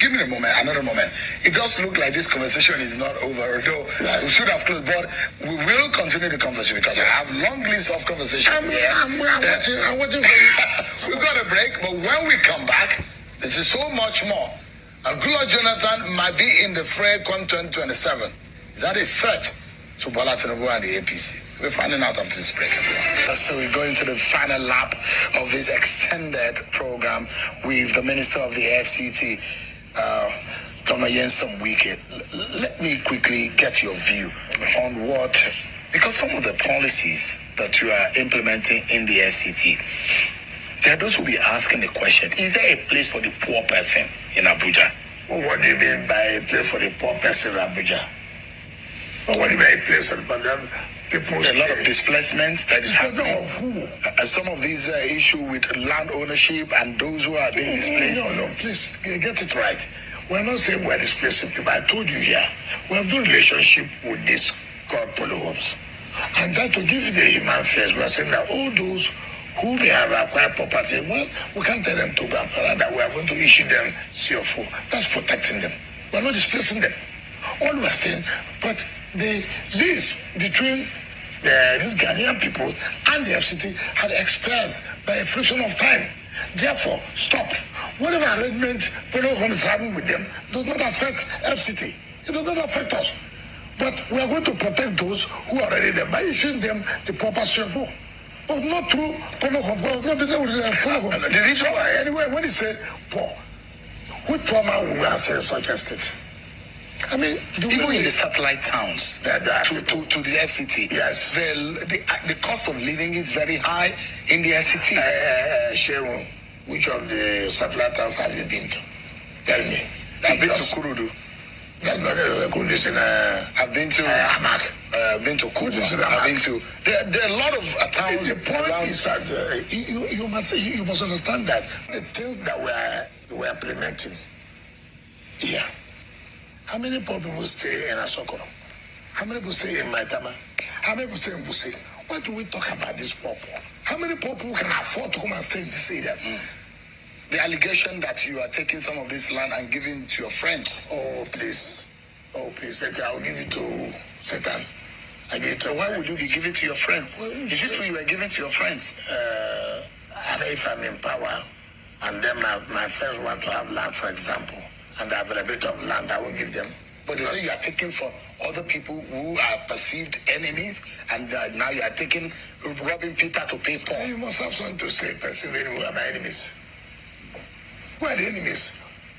Give me another moment. It does look like this conversation is not over, although we should have closed, but we will continue the conversation because I have a long list of conversations. I'm waiting for you. We've got a break, but when we come back, this is so much more. Goodluck Jonathan might be in the fray come 2027. Is that a threat to Bola Tinubu and the APC? We're finding out after this break, everyone. So we're going to the final lap of this extended program with the Minister of the FCT, Dr. Yensom Wike. Let me quickly get your view on what, because some of the policies that you are implementing in the FCT, there are those who will be asking the question, is there a place for the poor person in Abuja? Well, what do you mean by a place for the poor person in Abuja? Well, what do you mean by a place for the poor person? A lot of displacements that is happening. Some of these issue with land ownership and those who are being displaced. No, please get it right. We're not saying we're displacing people. I told you here, we have no relationship with this called Polo Homes. And that to give you the human face, we're saying that all those who may have acquired property, well, we can't tell them to go and that we are going to issue them CFO. That's protecting them. We're not displacing them. All we're saying, but the lease between these Ghanaian people and the FCT had expired by a fraction of time. Therefore, stop. Whatever arrangement Polo Homes is having with them does not affect FCT. It does not affect us. But we are going to protect those who are already there by issuing them the proper CFO. But not through the reason why, anyway, when he said poor, which poor man will answer such a state? I mean, even in the satellite towns to the FCT, yes, the cost of living is very high in the FCT. Sharon, which of the satellite towns have you been to? Tell me. I've been to Kurudu. That's not Kurudu. I've been to Hamak. I've been to Kurudu. I've been to. There are a lot of towns. The point is that you must understand that the things that we are implementing here. How many poor people stay in Asokoro? How many people stay in Maitama? How many people stay in Buse? Why do we talk about this poor? How many poor people can afford to come and stay in these areas? The allegation that you are taking some of this land and giving to your friends. Oh, please. I'll give it to Satan. Why would you be giving to your friends? Is it true you were giving to your friends? If I'm in power, and then my friends want to have land, for example, and the availability of land, I won't give them. But they say you are taking from other people who are perceived enemies, and now you are robbing Peter to pay Paul. You must have something to say, perceiving who are my enemies. Who are the enemies?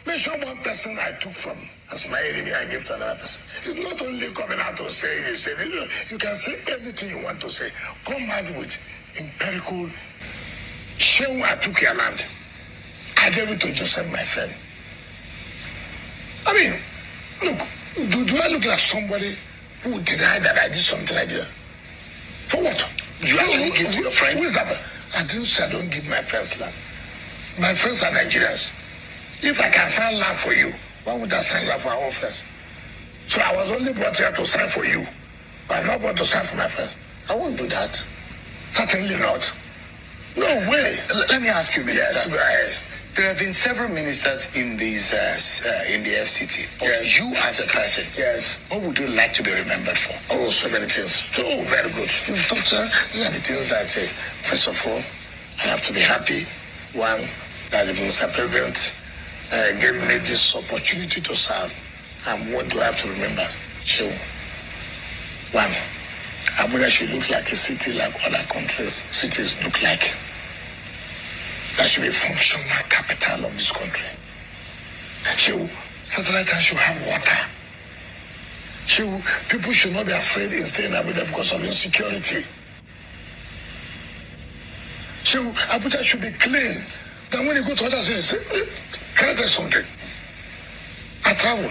Mention one person I took from as my enemy, I gave to another person. It's not only coming out to say this. You can say anything you want to say. Come out with empirical. Shehu, I took your land. I gave it to Joseph, my friend. I mean, look, do I look like somebody who would deny that I did something like that? For what? You actually give to your friends? Who is that? I didn't say I don't give my friends land. My friends are Nigerians. If I can sign land for you, why would I sign land for our own friends? So I was only brought here to sign for you, but I'm not brought to sign for my friends. I won't do that. Certainly not. No way. Let me ask you, Minister. Yes, go ahead. There have been several ministers in these in the FCT. But yes. You as a person, yes, what would you like to be remembered for? Oh, so many things. So very good. You've talked. These are the things that, first of all, I have to be happy. One, that the Mr. President gave me this opportunity to serve. And what do I have to remember? So, one, Abuja should look like a city like other cities look like. That should be a functional capital of this country. So, satellite town should have water. So, people should not be afraid in staying in Abuja because of insecurity. So, Abuja should be clean. Then when you go to other cities, create something. I travel.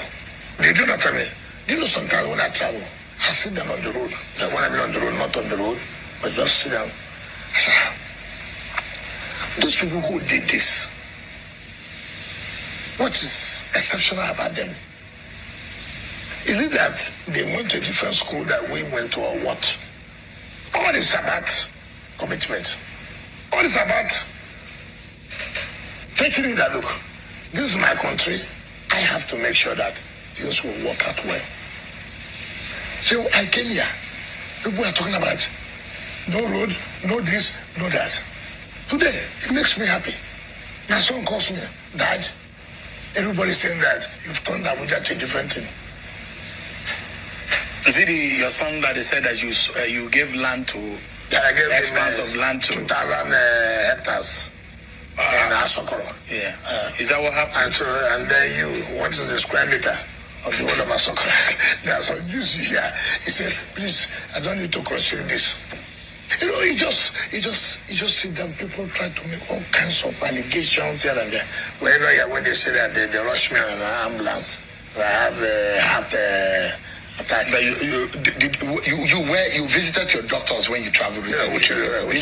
They do not tell me. Do you know sometimes when I travel, I sit down on the road. Then when I'm on the road, not on the road, but just sit down. I say, those people who did this, what is exceptional about them? Is it that they went to a different school that we went to, or what? All is about commitment. All is about taking it that, look, this is my country. I have to make sure that things will work out well. So I came here. People are talking about no road, no this, no that. Today, it makes me happy. My son calls me, Dad. Everybody's saying that you've turned Abuja to a different thing. Is it your son that they said that you gave land to? Yeah, I gave expanse of land to 2,000 hectares in Asokoro. Yeah. Is that what happened? And then what is the square meter of the whole of Asokoro? There's some news here. He said, please, I don't need to consider this. You know, you just see them, people try to make all kinds of allegations here and there. Well, you know, yeah, when they say that they rush me on an ambulance, I have attack. But you visited your doctors when you traveled recently. Which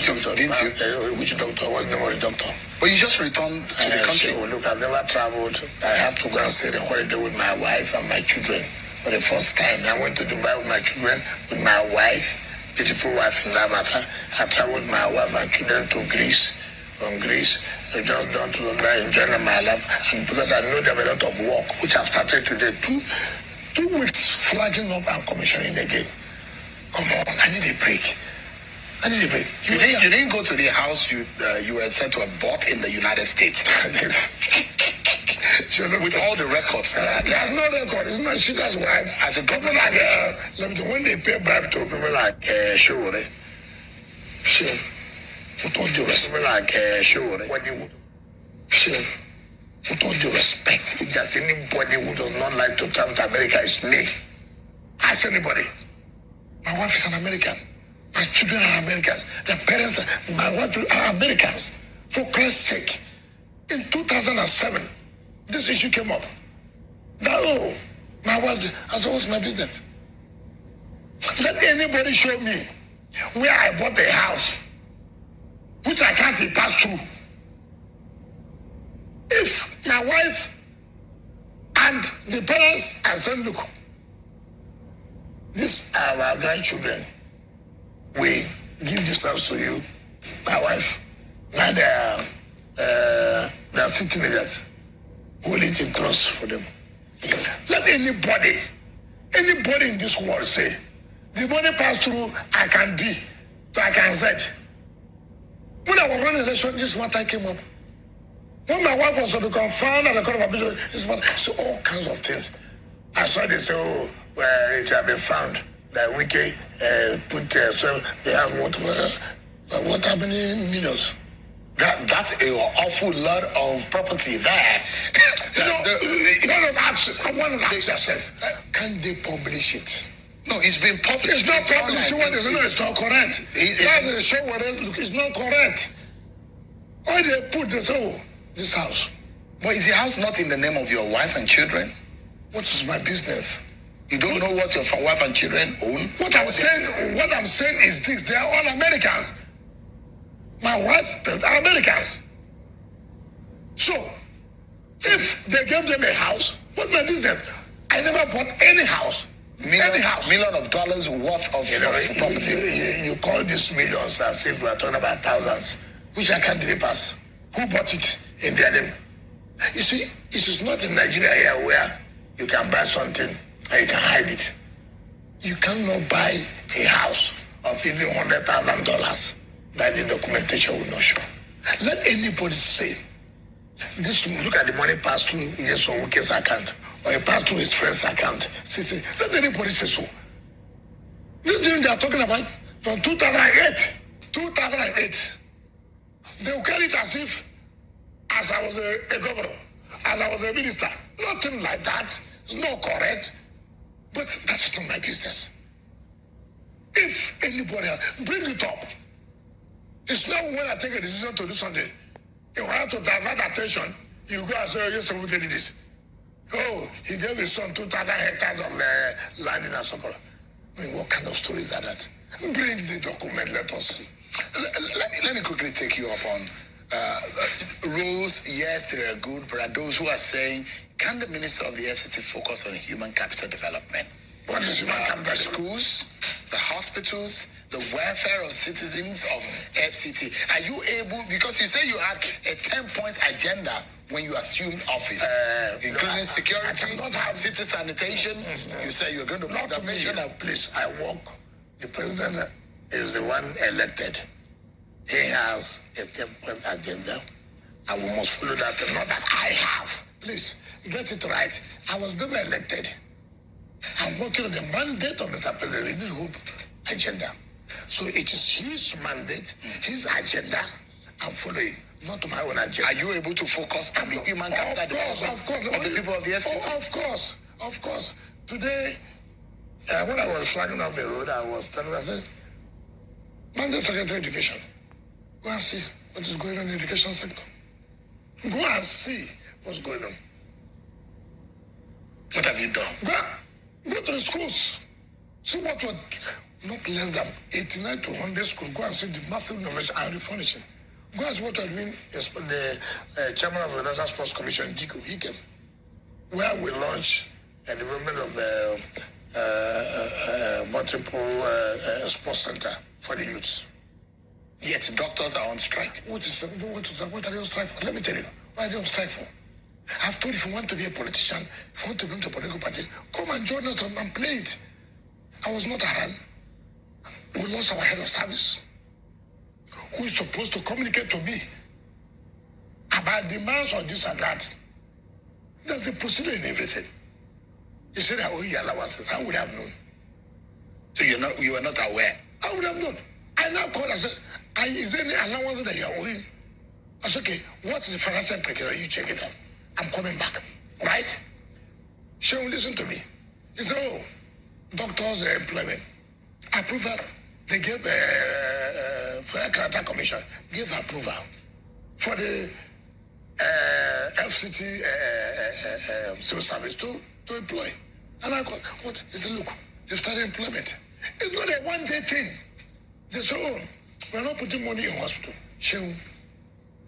doctor? Didn't you? Which doctor? What's the name of the doctor? But you just returned to the country. So, look, I've never traveled. I have to go and stay the holiday with my wife and my children for the first time. I went to Dubai with my children, with my wife, beautiful wife in that matter. I traveled with my wife and children to Greece. From Greece, I just down to Dubai, enjoying my life. And because I know there are a lot of work, which I've started today, 2 weeks flagging up and commissioning again. Come on, I need a break. You didn't go to the house you were said to have bought in the United States. With all the records. They have no record. It's not Sugar's wife. As a government, when they pay bribe to people like Shore, with all due respect, like Shore, with all due respect, if there's anybody who does not like to travel to America, it's me. Ask anybody. My wife is an American. My children are American. Their parents, my wife are Americans. For Christ's sake, in 2007, this issue came up. That, my wife, I said, what's my business? Let anybody show me where I bought a house, which I can't pass through. If my wife and the parents are saying, look, these are our grandchildren. We give this house to you, my wife. Now they are teenagers. Hold it in trust for them. Let anybody in this world say, the money passed through, I can be, so I can say. When I was running election, this matter came up. When my wife was to become found at the court of appeal, this matter, so all kinds of things. I saw they say, well, it had been found that Wike put so they have what many millions? That's an awful lot of property there. I want to ask yourself, can they publish it? No, it's been published. It's not published. It's not correct. That's a show where it's not correct. Why they put this, this house? But is the house not in the name of your wife and children? What is my business? You don't know what your wife and children own? What I'm saying is this: they are all Americans. My wife's parents are Americans. So, if they gave them a house, what's my business? I never bought any house. $millions of dollars worth of property. You call these millions as if we are talking about thousands, which I can't really pass. Who bought it in their name? You see, it is not in Nigeria here where you can buy something and you can hide it. You cannot buy a house of even $100,000 that the documentation will not show. Let anybody say, this, look at the money passed through yes on Wike's account, or it passed through his friend's account. See, let anybody say so. This thing they are talking about from 2008. They will carry it as if, as I was a governor, as I was a minister. Nothing like that. It's not correct. But that's not my business. If anybody else, bring it up. It's not when I take a decision to do something. In order to divert attention, you go and say, oh, yes, who did this? Oh, he gave his son 2,000 hectares of land in Asokoro. I mean, what kind of stories are that? Bring the document, let us see. Let me quickly take you up on rules. Yes, they are good, but are those who are saying, can the Minister of the FCT focus on human capital development? What is human capital? The schools, the hospitals, the welfare of citizens of FCT. Are you able, because you say you had a 10-point agenda when you assumed office, including security, city sanitation. You say you're going to not to mention a place I work. The president is the one elected. He has a 10-point agenda. I will must follow that. Not that I have. Please get it right. I was never elected. I'm working on the mandate of Mr. President, the Hope agenda. So it is his mandate, his agenda. I'm following, not my own agenda. Are you able to focus on the human capital development of the people of the FCT? Of course. Today, when I was flagging off the road, I was telling myself, Mandate Secretary of Education, go and see what is going on in the education sector. Go and see what's going on. What have you done? Go to the schools. See what were not less than 89 to 100 schools. Go and see the massive innovation and refurnishing. Go and see what we're doing. The chairman of the National Sports Commission, Jiku, he came, where we launched the development of multiple sports center for the youths. Yet doctors are on strike. What are they on strike for? Let me tell you. What are they on strike for? I've told you, if you want to be a politician, if you want to belong to a political party, come and join us and play it. I was not around. We lost our head of service, who is supposed to communicate to me about demands or this and that. There's a procedure in everything. You said I owe you allowances. I would have known. So you were not aware. I would have known. I now called and said, is there any allowance that you are owing? I said, okay, what's the financial picture? You check it out. I'm coming back. Right? She will listen to me. He said, oh, doctors' employment. I approve that. They gave Federal Character Commission gave approval for the FCT civil service to employ. And I got, what? He said, look, they started employment. It's not a one-day thing. They said, oh, we're not putting money in hospital.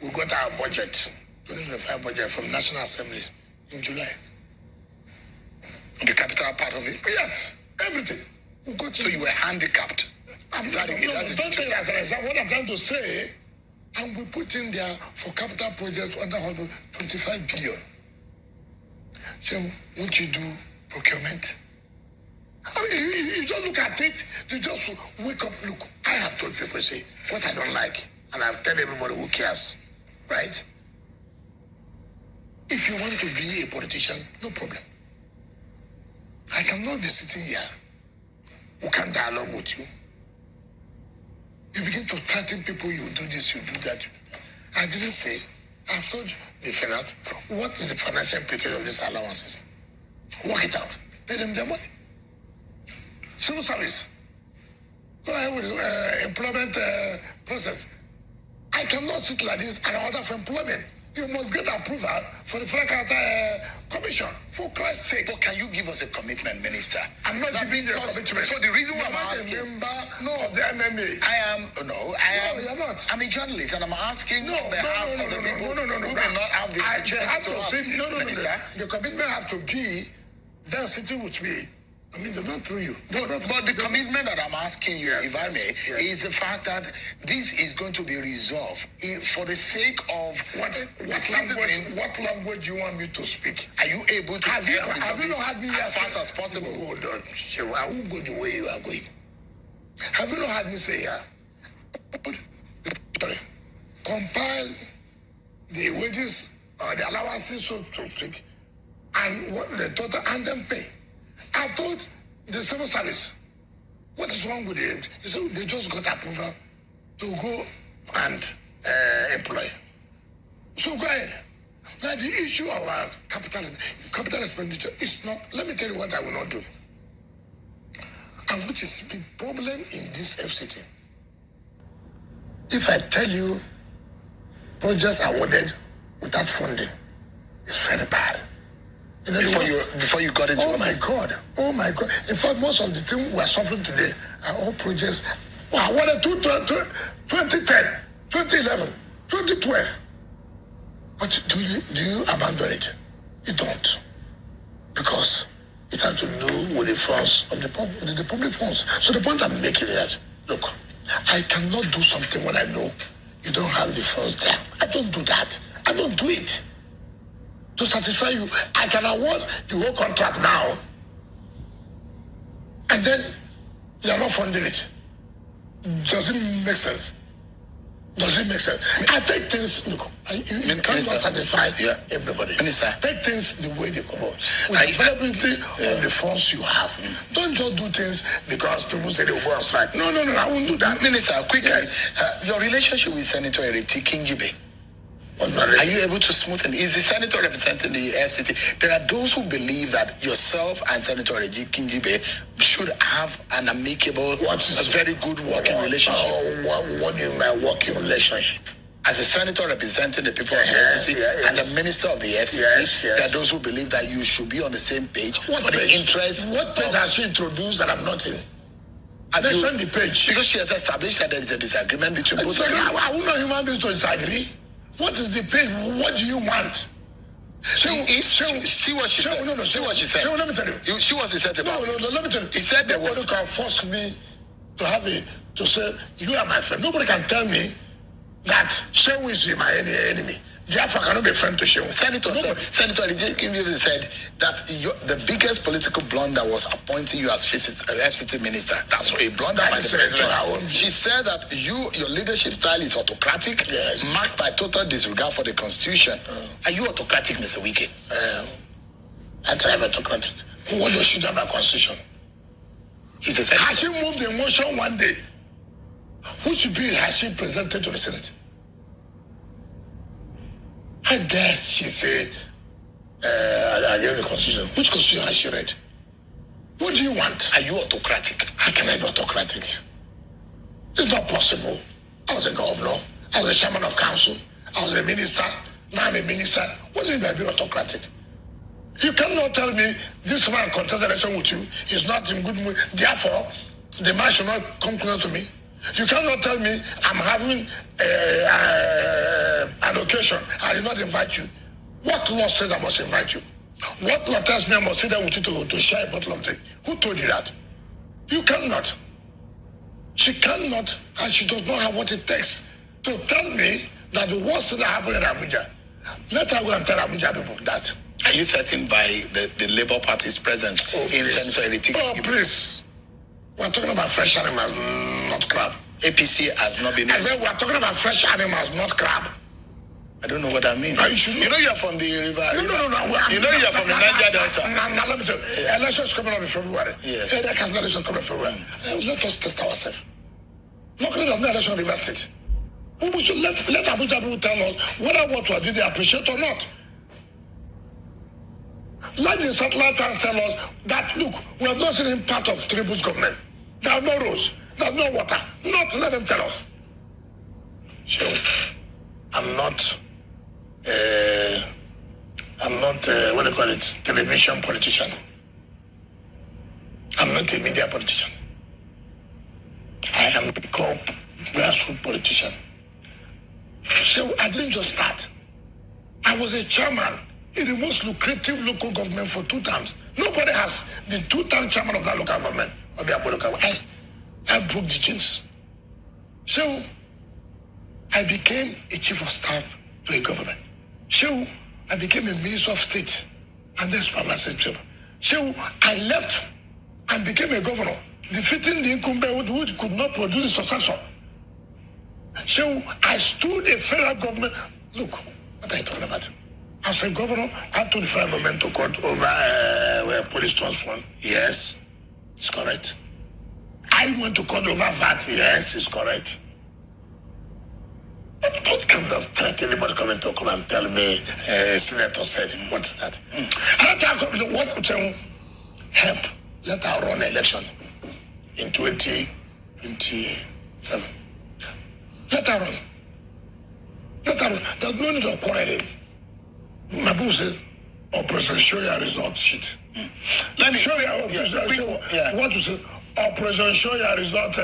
We got our budget, 2025 budget from National Assembly in July. The capital part of it? Yes, everything. We got so you were handicapped. Don't take that as what I'm trying to say. And we put in there for capital projects under 25 billion. So what you do, procurement. I mean, you just look at it, you just wake up, look, I have told people, say, what I don't like, and I've told everybody who cares, right? If you want to be a politician, no problem. I cannot be sitting here who can dialogue with you. You begin to threaten people, you do this, you do that. I didn't say, I've told the finance, what is the financial implication of these allowances? Work it out. Pay them their money. Civil service. Go ahead with employment process. I cannot sit like this and order for employment. You must get approval for the Federal Character Commission. For Christ's sake. But can you give us a commitment, Minister? I'm not giving you a commitment. So the reason why I'm asking... You're a member of the MMA. I am... No, you're not. I'm a journalist and I'm asking on behalf of the people who may not have the opportunity to see. Minister. The commitment have to be there sitting with me. I mean, not through you. But the commitment that I'm asking you, if I may, is the fact that this is going to be resolved for the sake of what language you want me to speak. Are you able to have you not had me as fast as possible? Hold on. I won't go the way you are going. Have you not had me say here? Compile the wages or the allowances, so to speak, and what the total, and then pay. I told the civil service, what is wrong with it? They said they just got approval to go and employ. So go ahead. Now the issue of our capital expenditure is not, let me tell you what I will not do. And which is the problem in this FCT. If I tell you projects awarded without funding, it's very bad. Before you got into oh my God. In fact, most of the things we are suffering today are all projects. Wow, what a 2010, 2011, 2012. But do you abandon it? You don't. Because it has to do with the funds of the public funds. So the point I'm making is that, look, I cannot do something when I know you don't have the funds there. I don't do that. I don't do it. To satisfy you, I can award the whole contract now. And then you are not funding it. Does it make sense? Does it make sense? I take things, look, you cannot satisfy everybody. Minister. Take things the way they come out. With the availability of the funds you have. Don't just do things because people say they will go on strike. No, I won't do that. Minister, quickly, your relationship with Senator Ereti Kingibe, are you able to smoothen? Is the senator representing the FCT? There are those who believe that yourself and Senator Ereti Kingibe should have an amicable, a very good working relationship. What do you mean working relationship? As a senator representing the people of the FCT and the minister of the FCT, there are those who believe that you should be on the same page for the interest. What page has she introduced that I'm not in? Let's send the page. Because she has established that there is a disagreement between both of you. I will not human beings to disagree. What is the page? What do you want? See what she said. No, see what she said. Let me tell you. She was said about No, let me tell you. He said that nobody can force me to say you are my friend. Nobody can tell me that Shehu is my enemy. Therefore, I cannot be a friend to Shehu. Senator Kingibe said that the biggest political blunder was appointing you as FCT minister. That's a blunder by the president. She said that your leadership style is autocratic, marked by total disregard for the constitution. Are you autocratic, Mr. Wike? I can have autocratic. What does she do about constitution? Has she moved the motion one day? Which bill has she presented to the Senate? How dare she say, I gave the constitution? Which constitution has she read? What do you want? Are you autocratic? How can I be autocratic? It's not possible. I was a governor. I was a chairman of council. I was a minister. Now I'm a minister. What do you mean by being autocratic? You cannot tell me this man contest election with you is not in good mood. Therefore, the man should not come close to me. You cannot tell me I'm having an occasion. I did not invite you. What law says I must invite you? What law tells me I must sit there with you to share a bottle of drink? Who told you that? You cannot. She cannot, and she does not have what it takes to tell me that the worst thing that happened in Abuja. Let her go and tell Abuja people that. Are you threatened by the Labour Party's presence in Senator Eliti? Oh, please. We're talking about fresh animals, not crab. APC has not been... I said we're talking about fresh animals, not crab. I don't know what that means. You know you're from the river. No. You know you're from the Niger Delta. Now let me tell you. Elections coming up in February. Yes. That can election coming in February. Let us test ourselves. Not going to have no election in River State. We should let Abuja people tell us whether what we did they appreciate or not. Let the satellite tell us that, look, we have not seen any part of Tinubu's government. There are no roads. There are no water. Not let them tell us. So, I'm not, what do you call it, television politician. I'm not a media politician. I am a grassroots politician. So I didn't just start. I was a chairman in the most lucrative local government for 2 terms. Nobody has the 2-term chairman of that local government. I broke the chains. So I became a chief of staff to a government. So I became a minister of state and then supervisor. So I left and became a governor, defeating the incumbent who could not produce a successor. So I stood a federal government. Look, what are you talking about? As a governor, I took the federal government to court over police transfer. Yes, it's correct. I went to court over VAT. Yes, it's correct. But what kind of threat anybody coming to come and tell me senator said? What is that? What would help? Let her run election in 2027. Let her run. Let her run. There's no need of quarreling. Mabu said, Operation Show Your Result sheet. Let me show you what to say. Operation Show Your Result,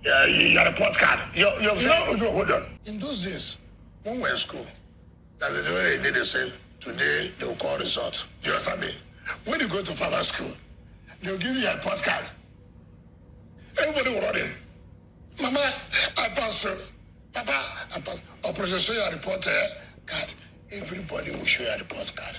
your report card. Hold on. In those days, when we were in school, that's the way they did the same. Today, they will call result. Do you understand me? When you go to private school, they'll give you a report card. Everybody will run in. Mama, I passed. Papa, I passed. Operation Show Your Report card. Everybody will show you a report card.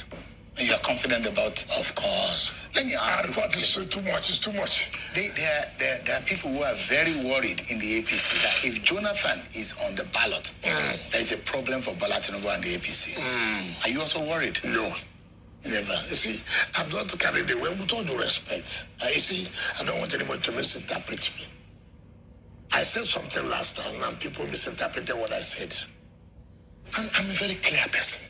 And you are confident about... Of course. Let me add, report is too much. It's too much. There are people who are very worried in the APC that if Jonathan is on the ballot, there is a problem for Bola Tinubu and the APC. Are you also worried? No. Never. You see, I'm not carried away with all due respect. You see, I don't want anyone to misinterpret me. I said something last time and people misinterpreted what I said. I'm a very clear person.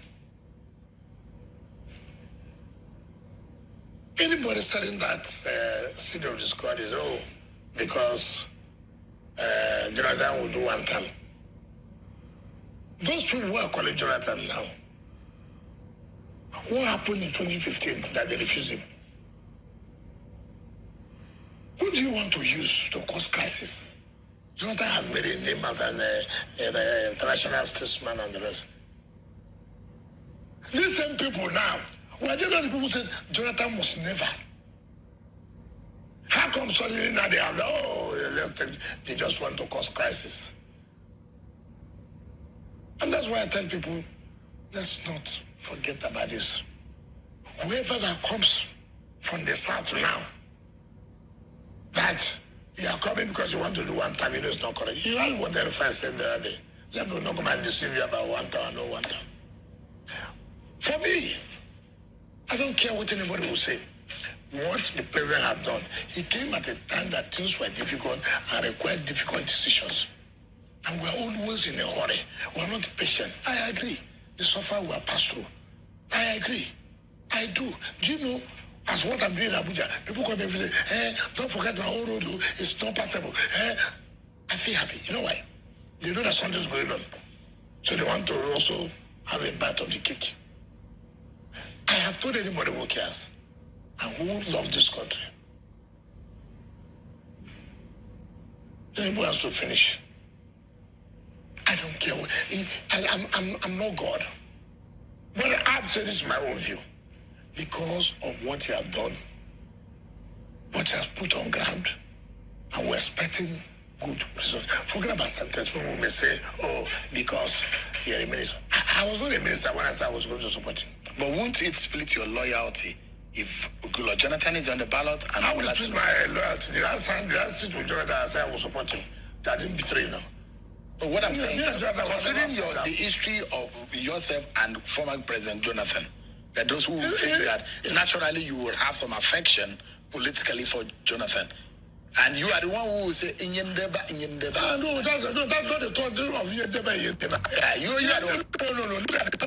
Anybody saying that city of discord is because Jonathan will do 1 term. Those people who are calling Jonathan now, what happened in 2015 that they refused him? Who do you want to use to cause crisis? Jonathan has made a name as an international statesman and the rest. These same people now, were they not the people who said Jonathan must never? How come suddenly now they have they just want to cause crisis? And that's why I tell people, let's not forget about this. Whoever that comes from the south now, that you are coming because you want to do 1 time, it's not correct. You heard what the reference said the other day. Let me not come and deceive you about 1 time, no 1 time. For me, I don't care what anybody will say. What the president had done, he came at a time that things were difficult and required difficult decisions. And we're always in a hurry. We're not patient. I agree. The suffering will pass through. I agree. I do. Do you know, as what I'm doing in Abuja, people come and say, don't forget my own road, it's not passable. I feel happy. You know why? They know that something's going on. So they want to also have a bite of the cake. I have told anybody who cares and who loves this country. Anybody has to finish. I don't care what. I'm not God. But I've said this is my own view. Because of what he has done, what he has put on ground, and we're expecting good results. Forget about sometimes people may say, oh, because you're a minister. I was not a minister when I said I was going to support him. But won't it split your loyalty if Goodluck Jonathan is on the ballot? And I will split my loyalty. Did I sit with Jonathan and say I will support him? That didn't betray now. But what I'm saying, considering the history of yourself and former President Jonathan, that those who think that naturally you will have some affection politically for Jonathan. And you are the one who will say, Inyendeba. No, that's not the thought of Inyendeba. Yeah, you are the one. No, look at the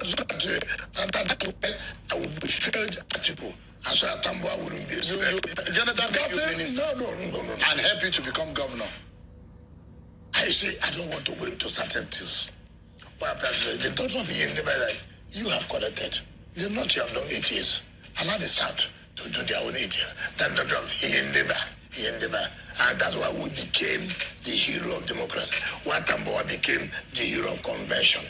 I would be third article. And so I wouldn't be Jonathan make you minister. No. And help you to become governor. I say, I don't want to go into certain things. But the thought of Inyendeba, you have collected. The North, you have done 8 years. Allow the South to do their own 8 years. That thought of Inyendeba. And that's why we became the hero of democracy. Watamboa became the hero of convention.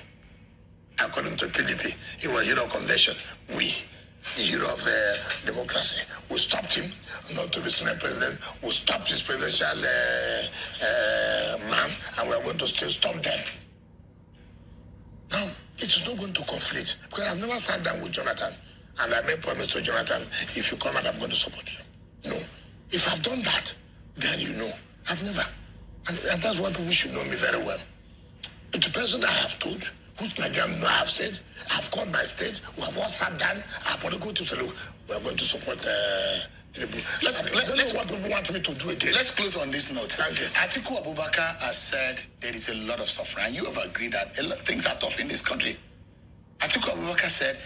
According to PDP, he was hero of convention. We, the hero of democracy. We stopped him not to be Senate president. We stopped his presidential man, and we are going to still stop them. Now, it is not going to conflict, because I've never sat down with Jonathan, and I made promise to Jonathan, if you come out, I'm going to support you. No. If I've done that, then you know. I've never. And that's why people should know me very well. It's the person that I have told, which Nigerians know I have said, I've called my state, we have all sat down, I've got to go to say, look, we are going to support let's what people want me to do again. Let's close on this note. Thank you. Atiku Abubakar has said there is a lot of suffering. You have agreed that things are tough in this country. Atiku Abubakar said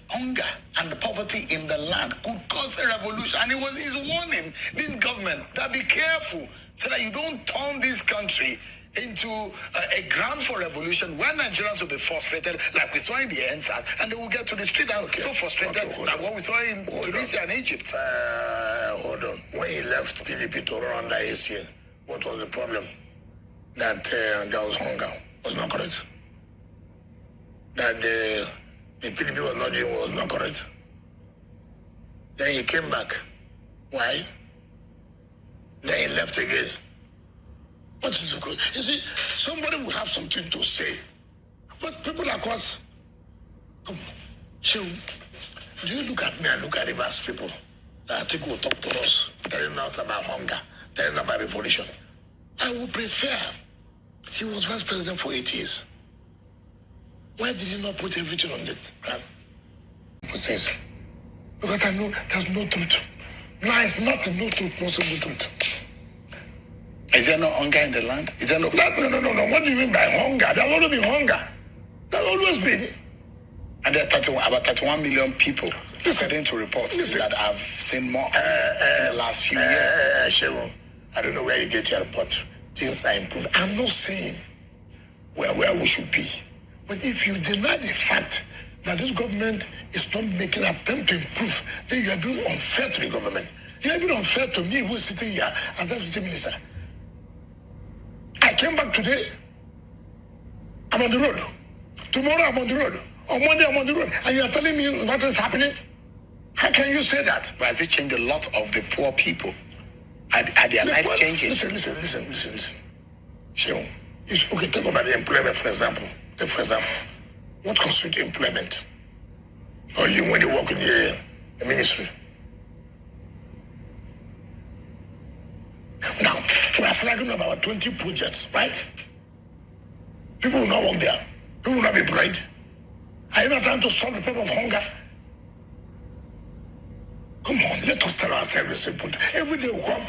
hunger and poverty in the land could cause a revolution. And it was his warning, this government, that be careful so that you don't turn this country into a ground for revolution where Nigerians will be frustrated, like we saw in the NSAS, and they will get to the street and so frustrated like what we saw in Tunisia and Egypt. Hold on. When he left PDP to run under ACN, what was the problem? That there was hunger. Was not correct. That the PDP was not doing was not correct. Then he came back. Why? Then he left again. What is the good? You see, somebody will have something to say. But people like us, come on. So, do you look at me and look at Rivers people? I think will talk to us, telling us about hunger, telling us about revolution. I would prefer he was vice president for 8 years. Why did he not put everything on the ground? Because I know there's no truth. Lies, nothing, no truth, no single truth. Is there no hunger in the land? Is there no... No. What do you mean by hunger? There's always been hunger. There's always been. And there are about 31 million people, according to reports, that have seen more in the last few years. Sharon, I don't know where you get your report. Things are improving. I'm not saying where we should be. But if you deny the fact that this government is not making an attempt to improve, then you are being unfair to the government. You are being unfair to me who is sitting here as deputy minister. I came back today. I'm on the road. Tomorrow I'm on the road. On Monday I'm on the road. And you are telling me nothing is happening? How can you say that? But has it changed a lot of the poor people? Are their lives changing? Listen. Sharon, okay, take about the employment, for example. What constitutes employment? Only when you work in the ministry. Now, we are flagging about 20 projects, right? People will not work there. People will not be employed. Are you not trying to solve the problem of hunger? tell ourselves the simple. Every day we come,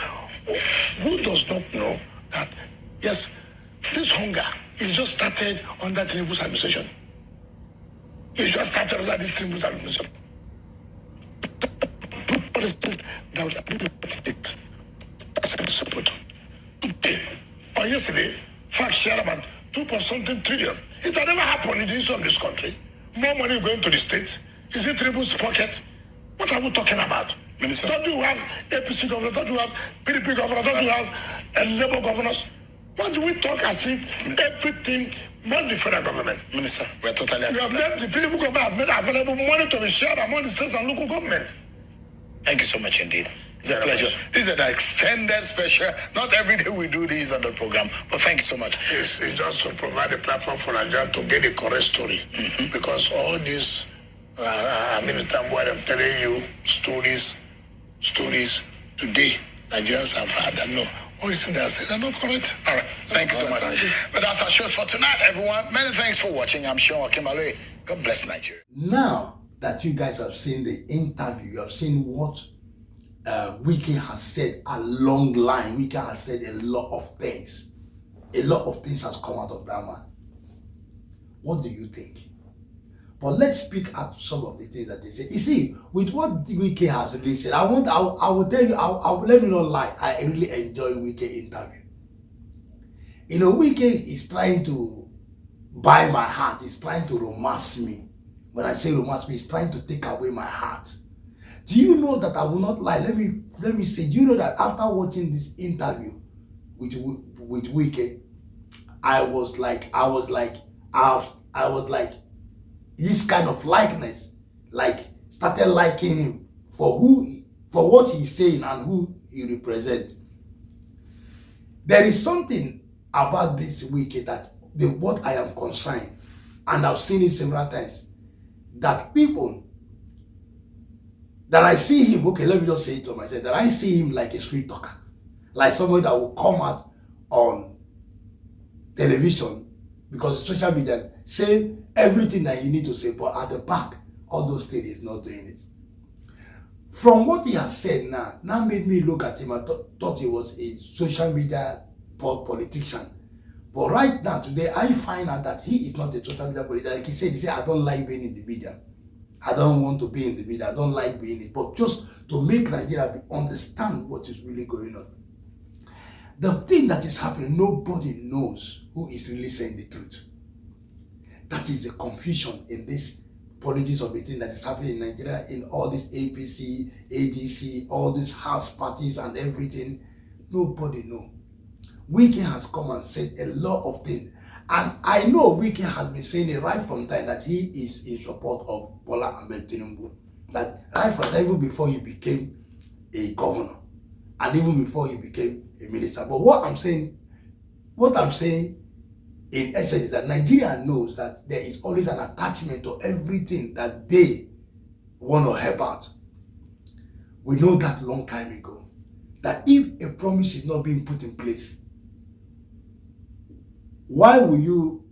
who does not know that, yes, this hunger is just started under Tinubu's administration. It just started under this Tinubu's administration. Policies that would it. That's the simple. Today, or yesterday, fact share about 2.something trillion. It had never happened in the history of this country. More money going to the states. Is it Tinubu's pocket? What are we talking about? Minister. Don't you have APC governor? Don't you have PDP governor? Don't you have Labour governors? What do we talk as if everything, not the federal government? Minister, we're totally. You have made the PDP government have made available money to be shared among the states and local government. Thank you so much indeed. It's a pleasure. This is an extended special. Not every day we do this on the program, but thank you so much. It's just to provide a platform for Nigeria to get the correct story. Because all these, the time when I'm telling you stories today, Nigerians have had that no. All these things that I said are not correct. All right. Thank you so much. But that's our shows for tonight, everyone. Many thanks for watching. I'm Sean Akimale. God bless Nigeria. Now that you guys have seen the interview, you have seen what Wike has said a long line. Wike has said a lot of things. A lot of things has come out of that man. What do you think? But let's speak at some of the things that they say. You see, with what Wike has really said, I will tell you, let me not lie, I really enjoy Wike interview. You know, Wike is trying to buy my heart. He's trying to romance me. When I say romance me, he's trying to take away my heart. Do you know that I will not lie? Let me say, do you know that after watching this interview with Wike, I was like this kind of likeness, like started liking him for what he's saying and who he represents. There is something about this Wike that what I am concerned, and I've seen it several times, that people that I see him, okay, let me just say it to myself, that I see him like a sweet talker, like somebody that will come out on television, because social media say everything that you need to say, but at the back, all those things is not doing it. From what he has said now made me look at him. I thought he was a social media politician. But right now, today, I find out that he is not a social media politician. Like he said, I don't like being in the media. I don't want to be in the media. I don't like being in it. But just to make Nigeria understand what is really going on. The thing that is happening, nobody knows who is really saying the truth. That is the confusion in this politics of the thing that is happening in Nigeria, in all this APC, ADC, all these house parties and everything. Nobody knows. Wike has come and said a lot of things. And I know Wike has been saying it right from time that he is in support of Bola Ahmed Tinubu. That right from time, even before he became a governor, and even before he became a minister. But what I'm saying in essence is that Nigeria knows that there is always an attachment to everything that they want to help out. We know that long time ago, that if a promise is not being put in place, why will you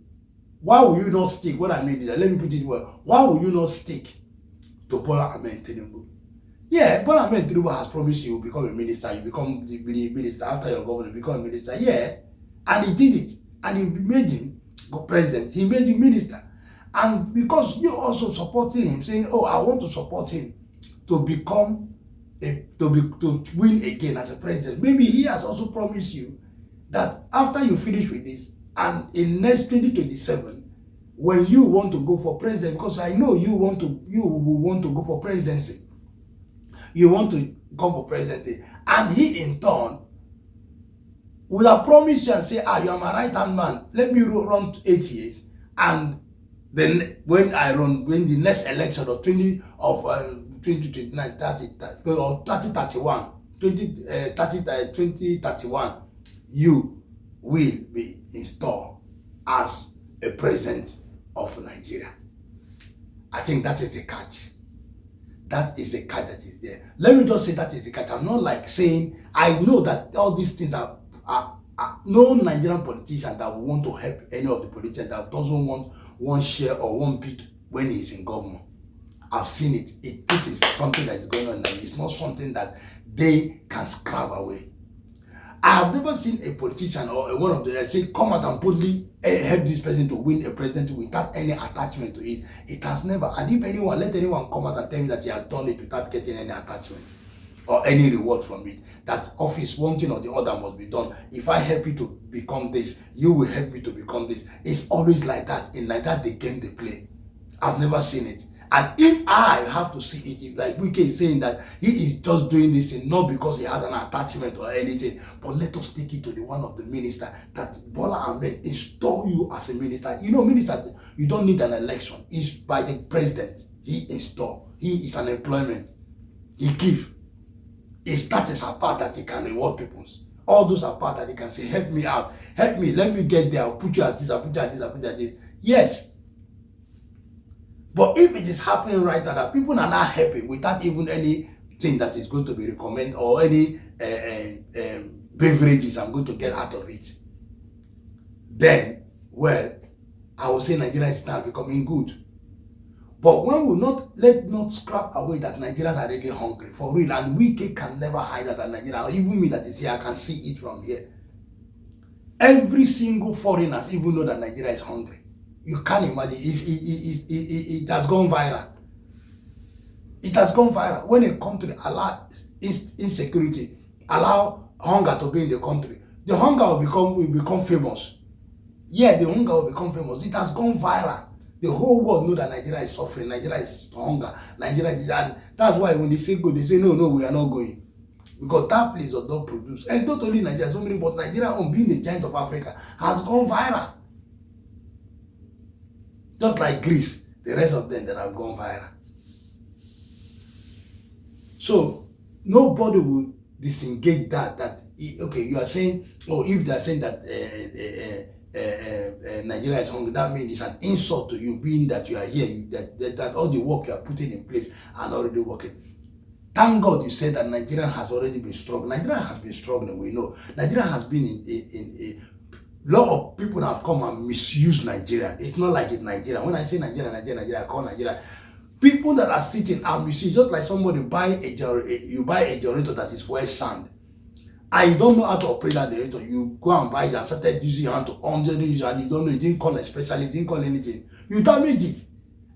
not stick? What I mean is that, let me put it well, why will you not stick to Bola Ahmed Tinubu? Yeah, Bola Ahmed Tinubu has promised you will become a minister, you become the minister after your governor, become a minister. Yeah, and he did it. And he made him president, he made him minister. And because you also supporting him, saying, oh, I want to support him to become to win again as a president. Maybe he has also promised you that after you finish with this, and in next 2027, when you want to go for president, because I know you will want to go for presidency. You want to go for presidency. And he in turn would have promised you and say, you are my right-hand man. Let me run 8 years. And then when the next election of 2029, 2031, you will be installed as a president of Nigeria. I think that is the catch. That is the catch that is there. Let me just say that is the catch. I'm not like saying, I know that all these things are no Nigerian politician that will want to help any of the politicians that doesn't want one share or one bit when he's in government. I've seen it. This is something that is going on now. It's not something that they can scrap away. I have never seen a politician or one of them say, come out and boldly help this person to win a presidency without any attachment to it. It has never. And if anyone, let anyone come out and tell me that he has done it without getting any attachment or any reward from it, that office, one thing or the other must be done. If I help you to become this, you will help me to become this. It's always like that. In like that, the game they play. I've never seen it. And if I have to see it, like Wike is saying that he is just doing this thing, not because he has an attachment or anything, but let us take it to the one of the minister that Bola Ahmed install you as a minister. You know, minister, you don't need an election. It's by the president. He install. He is an employment. He give. That is a part that he can reward people. All those are part that he can say, help me out, help me, let me get there, I'll put you as this, I'll put you as this, I'll put you as this. Yes. But if it is happening right now that people are not happy without even anything that is going to be recommended or any beverages I'm going to get out of it, then, well, I will say Nigeria is now becoming good. But when we not scrap away that Nigerians are really hungry, for real, and Wike can never hide that at Nigeria, even me that is here, I can see it from here. Every single foreigner even know that Nigeria is hungry. You can't imagine. It has gone viral. It has gone viral. When a country allow insecurity, allow hunger to be in the country, the hunger will become famous. Yeah, the hunger will become famous. It has gone viral. The whole world know that Nigeria is suffering. Nigeria is hunger. Nigeria is, and that's why when they say go, they say no, we are not going. Because that place does not produce. And not only Nigeria, so many, but Nigeria, on being the giant of Africa, has gone viral. Just like Greece, the rest of them that have gone viral. So nobody will disengage that okay, you are saying, oh, if they are saying that Nigeria is hungry, that means it's an insult to you, being that you are here, that all the work you are putting in place are already working. Thank God you said that Nigeria has already been struggling. Nigeria has been struggling, we know. Nigeria has been in a lot of people have come and misused Nigeria. It's not like it's Nigeria. When I say Nigeria, I call Nigeria. People that are sitting and misused, just like somebody you buy a generator that is well sand. I don't know how to operate that generator. You go and buy it and started using your hand to use it, and you don't know, you didn't call a specialist, you didn't call anything. You damage it.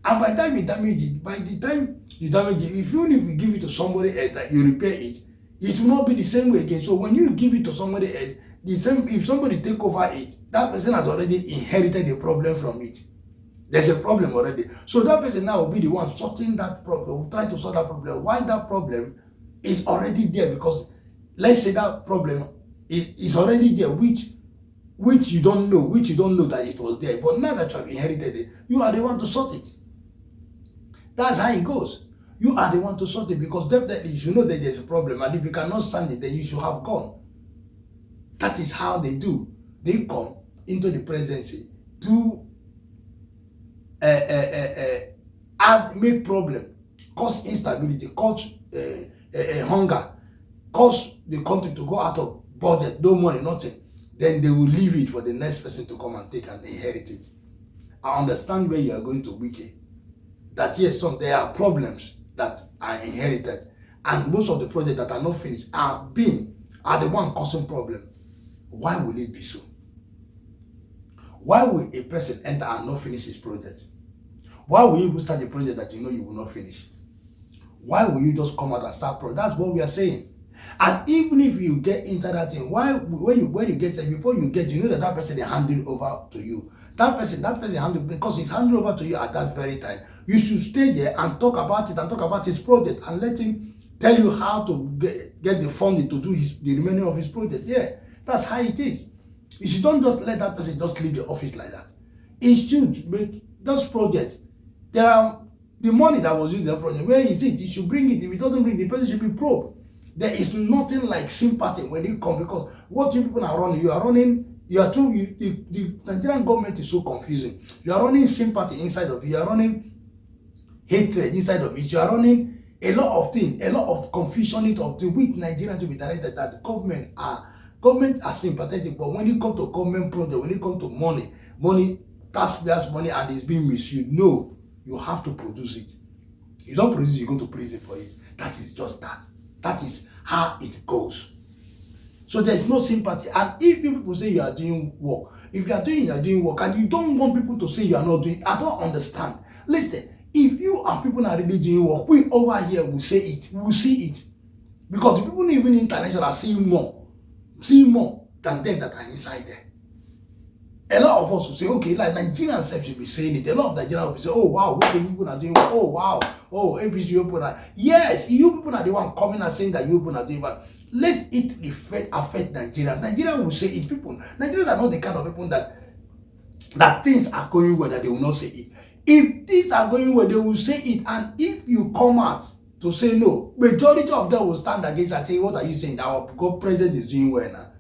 And by the time you damage it, even if you give it to somebody else that you repair it, it will not be the same way again. So when you give it to somebody else, if somebody take over it, that person has already inherited a problem from it. There's a problem already. So that person now will be the one sorting that problem, trying to solve that problem. Why that problem is already there? Because let's say that problem is already there, which you don't know that it was there. But now that you have inherited it, you are the one to sort it. That's how it goes. You are the one to sort it, because definitely you should know that there's a problem, and if you cannot stand it, then you should have gone. That is how they do. They come into the presidency to make problem, cause instability, cause hunger, cause the country to go out of budget, no money, nothing. Then they will leave it for the next person to come and take and inherit it. I understand where you are going to, Wike. That yes, there are problems that are inherited, and most of the projects that are not finished are the one causing problem. Why will it be so? Why will a person enter and not finish his project? Why will you even start a project that you know you will not finish? Why will you just come out and start project? That's what we are saying. And even if you get into that thing, when you get there, before you get, you know that person is handed over to you. That person handed, because it's handed over to you at that very time. You should stay there and talk about it and talk about his project and let him tell you how to get the funding to do the remaining of his project. Yeah, that's how it is. You should don't just let that person just leave the office like that. It should make those projects. There are the money that was used in the project. Where is it? You should bring it. If it doesn't bring, the person should be probed. There is nothing like sympathy when it comes, because what you people are running, the Nigerian government is so confusing. You are running sympathy inside of it, you are running hatred inside of it, you are running a lot of things, a lot of confusion of the weak Nigerians to be directed that the government are sympathetic, but when it comes to government project, when it comes to money, taxpayers' money, and it's being misused, no, you have to produce it. You don't produce, you go to prison for it. That is just that. That is how it goes. So there's no sympathy. And if people say you are doing work, if you are doing work, and you don't want people to say you are not doing, I don't understand. Listen, if you and people are really doing work, we over here will say it, we will see it. Because the people even international are seeing more than them that are inside there. A lot of us will say, okay, like Nigerians should be saying it. A lot of Nigerians will be saying, oh wow, what the people are doing? Oh wow, oh APC, you people are. Yes, you people are the one coming and saying that you people are doing that. Let it affect Nigerians. Nigerians will say it. People, Nigerians are not the kind of people that things are going well, that they will not say it. If things are going well, they will say it. And if you come out to say no, majority of them will stand against and say, what are you saying? Our president is doing well now.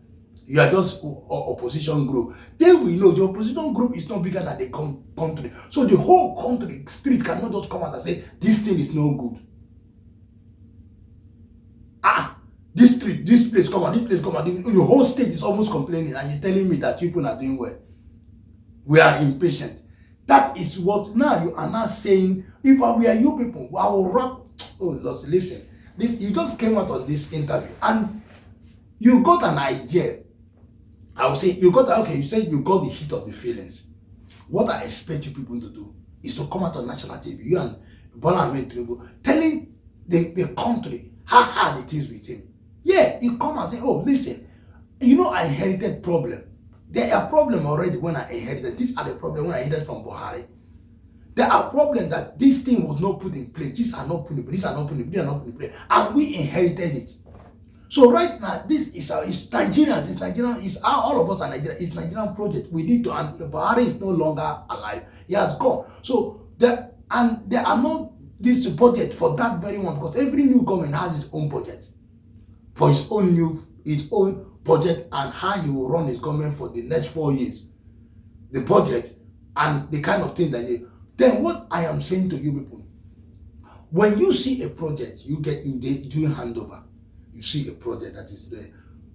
You are just opposition group. They will know the opposition group is not bigger than the country. So the whole country, street cannot just come out and say, this thing is no good. This street, this place come out, this place come out. The whole state is almost complaining, and you're telling me that people are doing well. We are impatient. That is what now you are not saying. If we are you people, I will rap. Oh, listen. You just came out on this interview and you got an idea. I will say you said you got the heat of the feelings. What I expect you people to do is to come out on national TV, you and Bola Ahmed Tinubu, telling the country how hard it is with him. Yeah, you come and say, oh, listen, I inherited problem. There are problems already when I inherited. These are the problems when I inherited from Buhari. There are problems that this thing was not put in place. These are not put in place. These are not put in place. These are not put in place. And we inherited it. So right now, this is Nigerians. It's Nigerian. It's all of us are Nigerian. It's Nigerian project. We need to. And Buhari is no longer alive. He has gone. So there are not this budget for that very one, because every new government has its own budget for its own budget and how he will run his government for the next 4 years. The budget and the kind of thing that then what I am saying to you people, when you see a project, you do handover. You see a project that is there,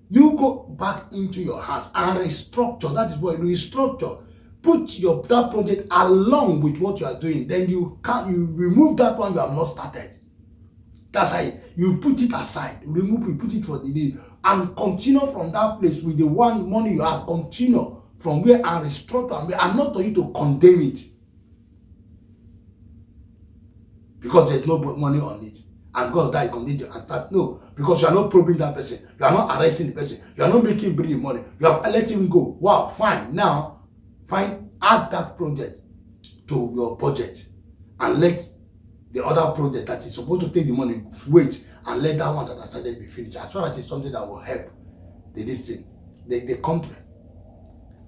you go back into your house and restructure. That is what restructure. Put that project along with what you are doing. Then you remove that one you have not started. That's how you put it aside. Remove it, put it for the day, and continue from that place with the one money you have. Continue from where and restructure, and not for you to condemn it because there's no money on it. And God died continue to attack. No, because you are not probing that person. You are not arresting the person. You are not making him bring the money. You have let him go. Wow, fine. Now, add that project to your budget and let the other project that is supposed to take the money wait and let that one that has started be finished. As far as it's something that will help the country.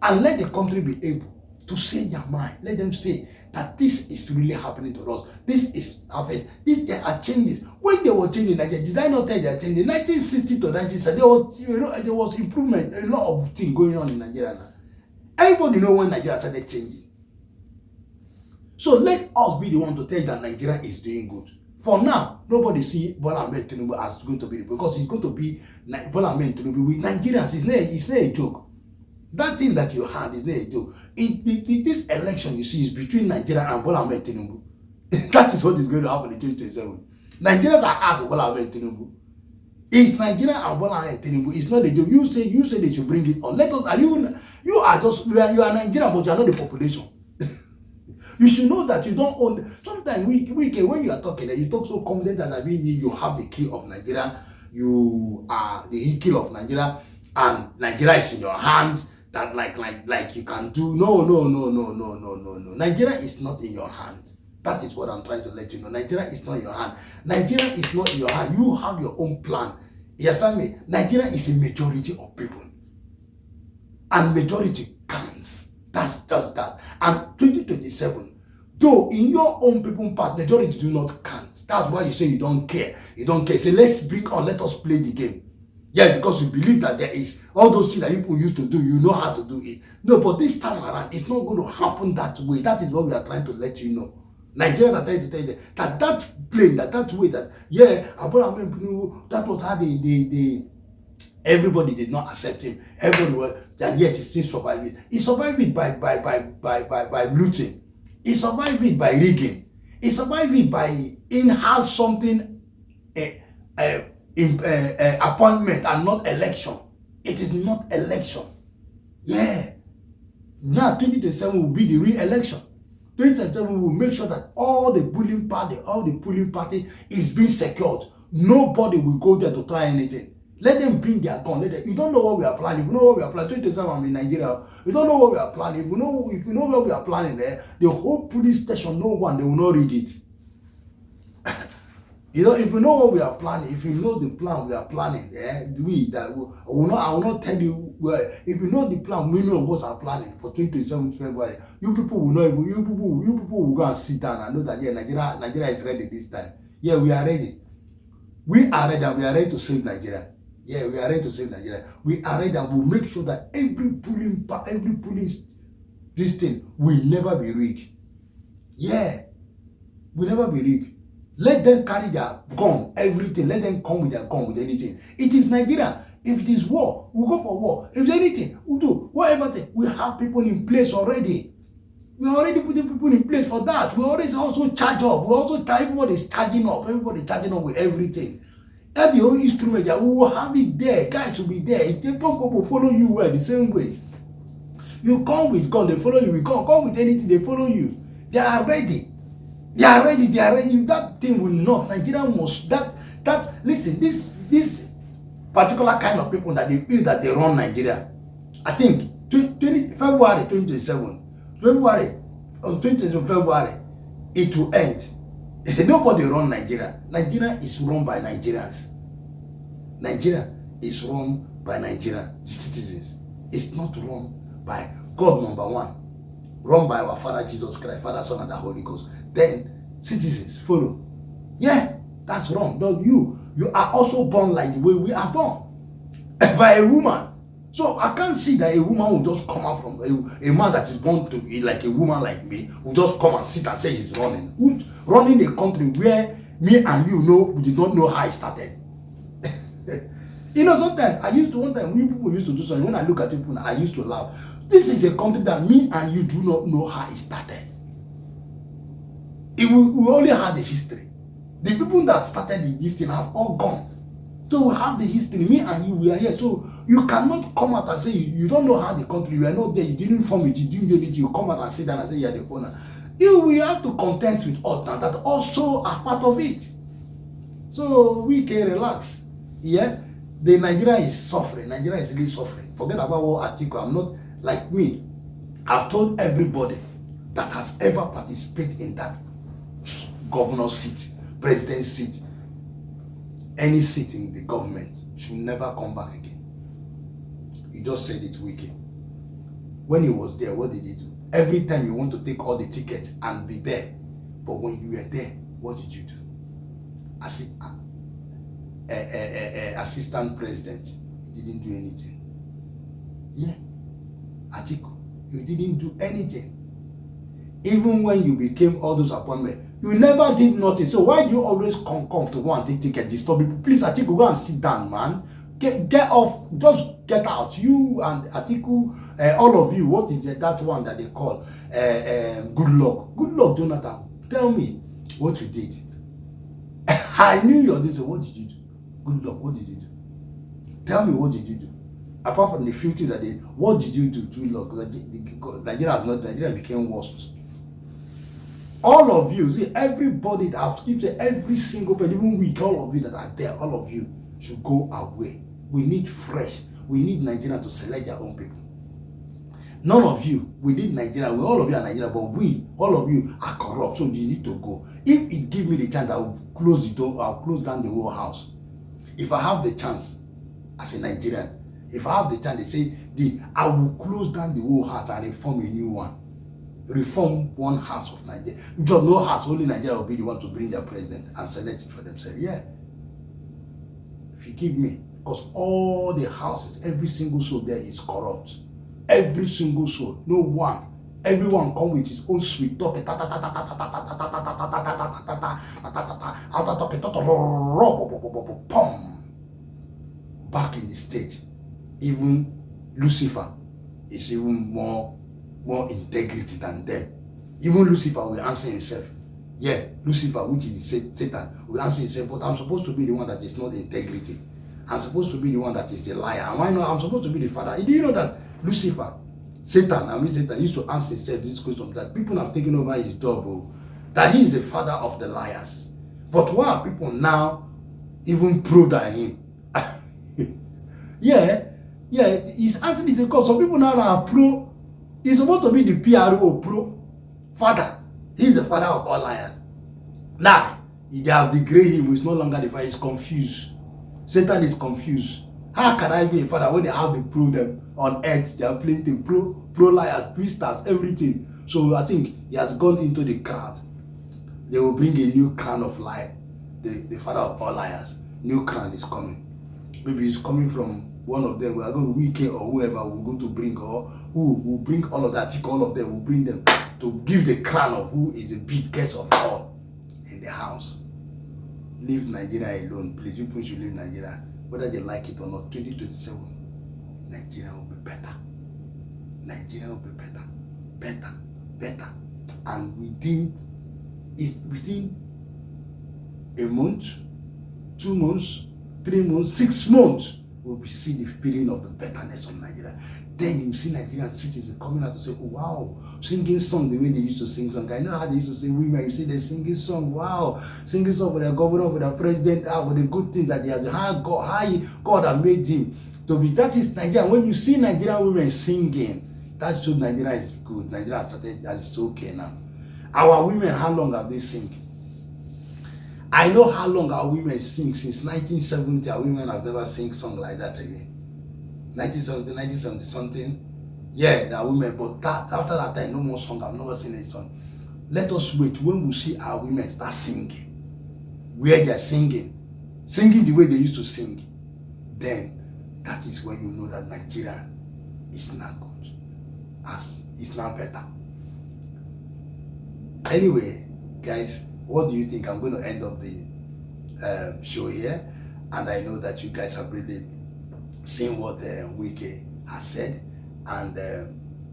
And let the country be able to say their mind. Let them say that this is really happening to us. This is happening. There are changes. When they were changing Nigeria, did I not tell you they are changing? 1960 to 1970, there was improvement. A lot of things going on in Nigeria now. Everybody know when Nigeria started changing. So let us be the one to tell you that Nigeria is doing good. For now, nobody see Bola Ahmed Tinubu as going to be, because it's going to be Bola Ahmed Tinubu with Nigerians. It's not a joke. That thing that you had is not a joke. This election you see is between Nigeria and Bola Ahmed Tinubu. That is what is going to happen in 2027. Nigerians are out of Bola Ahmed Tinubu. It's Nigeria and Bola Ahmed Tinubu. It's not a joke. You say they should bring it on. You are Nigerian, but you are not the population. You should know that you don't own. Sometimes when you are talking, you talk so confident that you have the key of Nigeria. You are the key of Nigeria, and Nigeria is in your hands. That like you can do. No. Nigeria is not in your hand. That is what I'm trying to let you know. Nigeria is not in your hand. Nigeria is not in your hand. You have your own plan. You understand me? Nigeria is a majority of people, and majority counts. That's just that. And 2027, though in your own people part, majority do not count. That's why you say you don't care. You don't care. Say, let us play the game. Yeah, because you believe that there is all those things that people used to do, you know how to do it. No, but this time around, it's not going to happen that way. That is what we are trying to let you know. Nigerians are trying to tell you that plane, that way, that, yeah, that was how everybody did not accept him. Everybody was, and yet he still survived it. He survived it by looting. He survived it by rigging. He survived it by in has something appointment and not election. It is not election. Yeah. Now 2027 will be the re-election. 2027 will make sure that all the polling party is being secured. Nobody will go there to try anything. Let them bring their gun. You don't know what we are planning. If you know what we are planning, 2027 I'm in Nigeria. You don't know what we are planning. If you know what we are planning there, the whole police station, no one, they will not read it. You know, if you know what we are planning, if you know the plan we are planning, I will not tell you. Well, if you know the plan, many of us are planning for 27th February. You people will know. You people will go and sit down and know that Nigeria is ready this time. Yeah, we are ready. We are ready. And we are ready to save Nigeria. Yeah, we are ready to save Nigeria. We are ready, and we'll make sure that every polling this thing will never be rigged. Yeah, will never be rigged. Let them carry their gun, everything. Let them come with their gun, with anything. It is Nigeria. If it is war, we'll go for war. If anything, we'll do whatever thing. We have people in place already. We are already putting people in place for that. We already also charge up. We also everybody is charging up. Everybody is charging up with everything. That's the only instrument that we will have it there. Guys will be there. If they people follow you well the same way. You come with gun, they follow you. You come with anything, they follow you. They are ready. They are ready. That thing will not. Nigeria must listen, this particular kind of people that they feel that they run Nigeria. I think February 27, on 27 February, it will end. Nobody run Nigeria. Nigeria is run by Nigerians. Nigeria is run by Nigerian citizens. It's not run by God, number one. Run by our Father Jesus Christ, Father, Son, and the Holy Ghost. Then citizens follow. Yeah, that's wrong. No, you are also born like the way we are born by a woman. So I can't see that a woman will just come out from a man that is born to be like a woman like me will just come and sit and say he's running. Who's running a country where me and you know we did not know how it started? You know, sometimes one time we people used to do something. When I look at people, I used to laugh. This is a country that me and you do not know how it started. We only have the history. The people that started this thing have all gone. So we have the history. Me and you, we are here. So you cannot come out and say you don't know how the country, you are not there, you didn't form it, you didn't get it, you come out and sit down and say you are the owner. You will have to contest with us now that also are part of it. So we can relax. Yeah? The Nigeria is suffering. Nigeria is really suffering. Forget about what article. I'm not like me. I've told everybody that has ever participated in that governor seat, president seat, any seat in the government should never come back again. He just said it Wike. When he was there, what did he do? Every time you want to take all the tickets and be there, but when you were there, what did you do? Assistant president, you didn't do anything. Yeah, Atiku, you didn't do anything. Even when you became all those appointments, you never did nothing. So why do you always come to go and take ticket, disturb people? Please, Atiku, go and sit down, man. Get off, just get out. You and Atiku, all of you, what is that one that they call good luck? Good luck, Jonathan. Tell me what you did. I knew you're this. What did you do? Good luck, what did you do? Tell me, what did you do? Apart from the few things that what did you do to luck? Nigeria became worse. All of you, see, everybody that I've kept saying, every single person, even week, all of you that are there, all of you should go away. We need fresh. We need Nigeria to select their own people. None of you, we need Nigeria. All of you are Nigeria, but all of you are corrupt, so you need to go. If it gives me the chance, I will close the door, I'll close down the whole house. If I have the chance, as a Nigerian, if I have the chance, they say, I will close down the whole house and reform a new one. Reform one house of Nigeria. Just no house, only Nigeria will be the one to bring their president and select it for themselves. Yeah. If you give me, because all the houses, every single soul there is corrupt. Every single soul, no one. Everyone come with his own sweet talk. Back in the stage, even Lucifer is even more integrity than them. Even Lucifer will answer himself. Yeah, Lucifer, which is Satan, will answer and say, but I'm supposed to be the one that is not integrity. I'm supposed to be the one that is the liar. And why not? I'm supposed to be the father. Do you know that Lucifer, Satan used to answer himself this question, that people have taken over his job, that he is the father of the liars. But why are people now even prouder than him? yeah, he's answering this because some people now are pro. He's supposed to be the PRO, pro father. He's the father of all liars. Now, they have degraded him. He's no longer the father. He's confused. Satan is confused. How can I be a father when they have the pro them on earth? They are plenty pro liars, twisters, everything. So I think he has gone into the crowd. They will bring a new crown of lie. The father of all liars. New crown is coming. Maybe it's coming from one of them. We are going to Wike or whoever we're going to bring, or who will bring all of that. All of them will bring them to give the crown of who is the biggest of all in the house. Leave Nigeria alone, please. You people should leave Nigeria, whether they like it or not. 2027, Nigeria will be better. Nigeria will be better. And within a month, 2 months, 3 months, 6 months, we'll see the feeling of the betterness of Nigeria. Then you see Nigerian citizens coming out to say, oh, wow, singing song the way they used to sing song. I know how they used to sing women. You see they singing song, wow, singing song for their governor, for their president, for the good things that he has, how God has made him to be. That is Nigeria. When you see Nigerian women singing, that shows Nigeria is good. Nigeria started, it's okay now. Our women, how long have they sing? I know how long our women sing. Since 1970, our women have never sing song like that again. 1970, 1970 something. Yeah, our women, but that after that time, no more song. I've never seen a song. Let us wait when we see our women start singing, where they're singing the way they used to sing. Then that is when you know that Nigeria is not good. As it's not better. Anyway, guys, what do you think? I'm going to end up the show here, and I know that you guys have really seen what Wike has said, and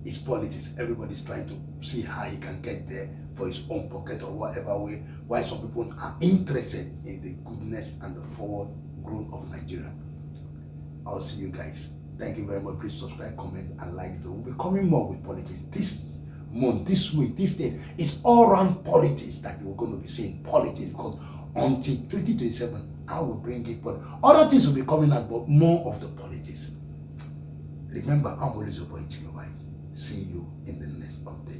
his politics. Everybody's trying to see how he can get there for his own pocket or whatever way. Why some people are interested in the goodness and the forward growth of Nigeria. I'll see you guys. Thank you very much. Please subscribe, comment, and like it. We'll be coming more with politics this month, this week, this day. It's all around politics that you're going to be seeing politics, because until 2027, I will bring it. But other things will be coming out, but more of the politics. Remember, I'm always your boy, Wike. See you in the next update.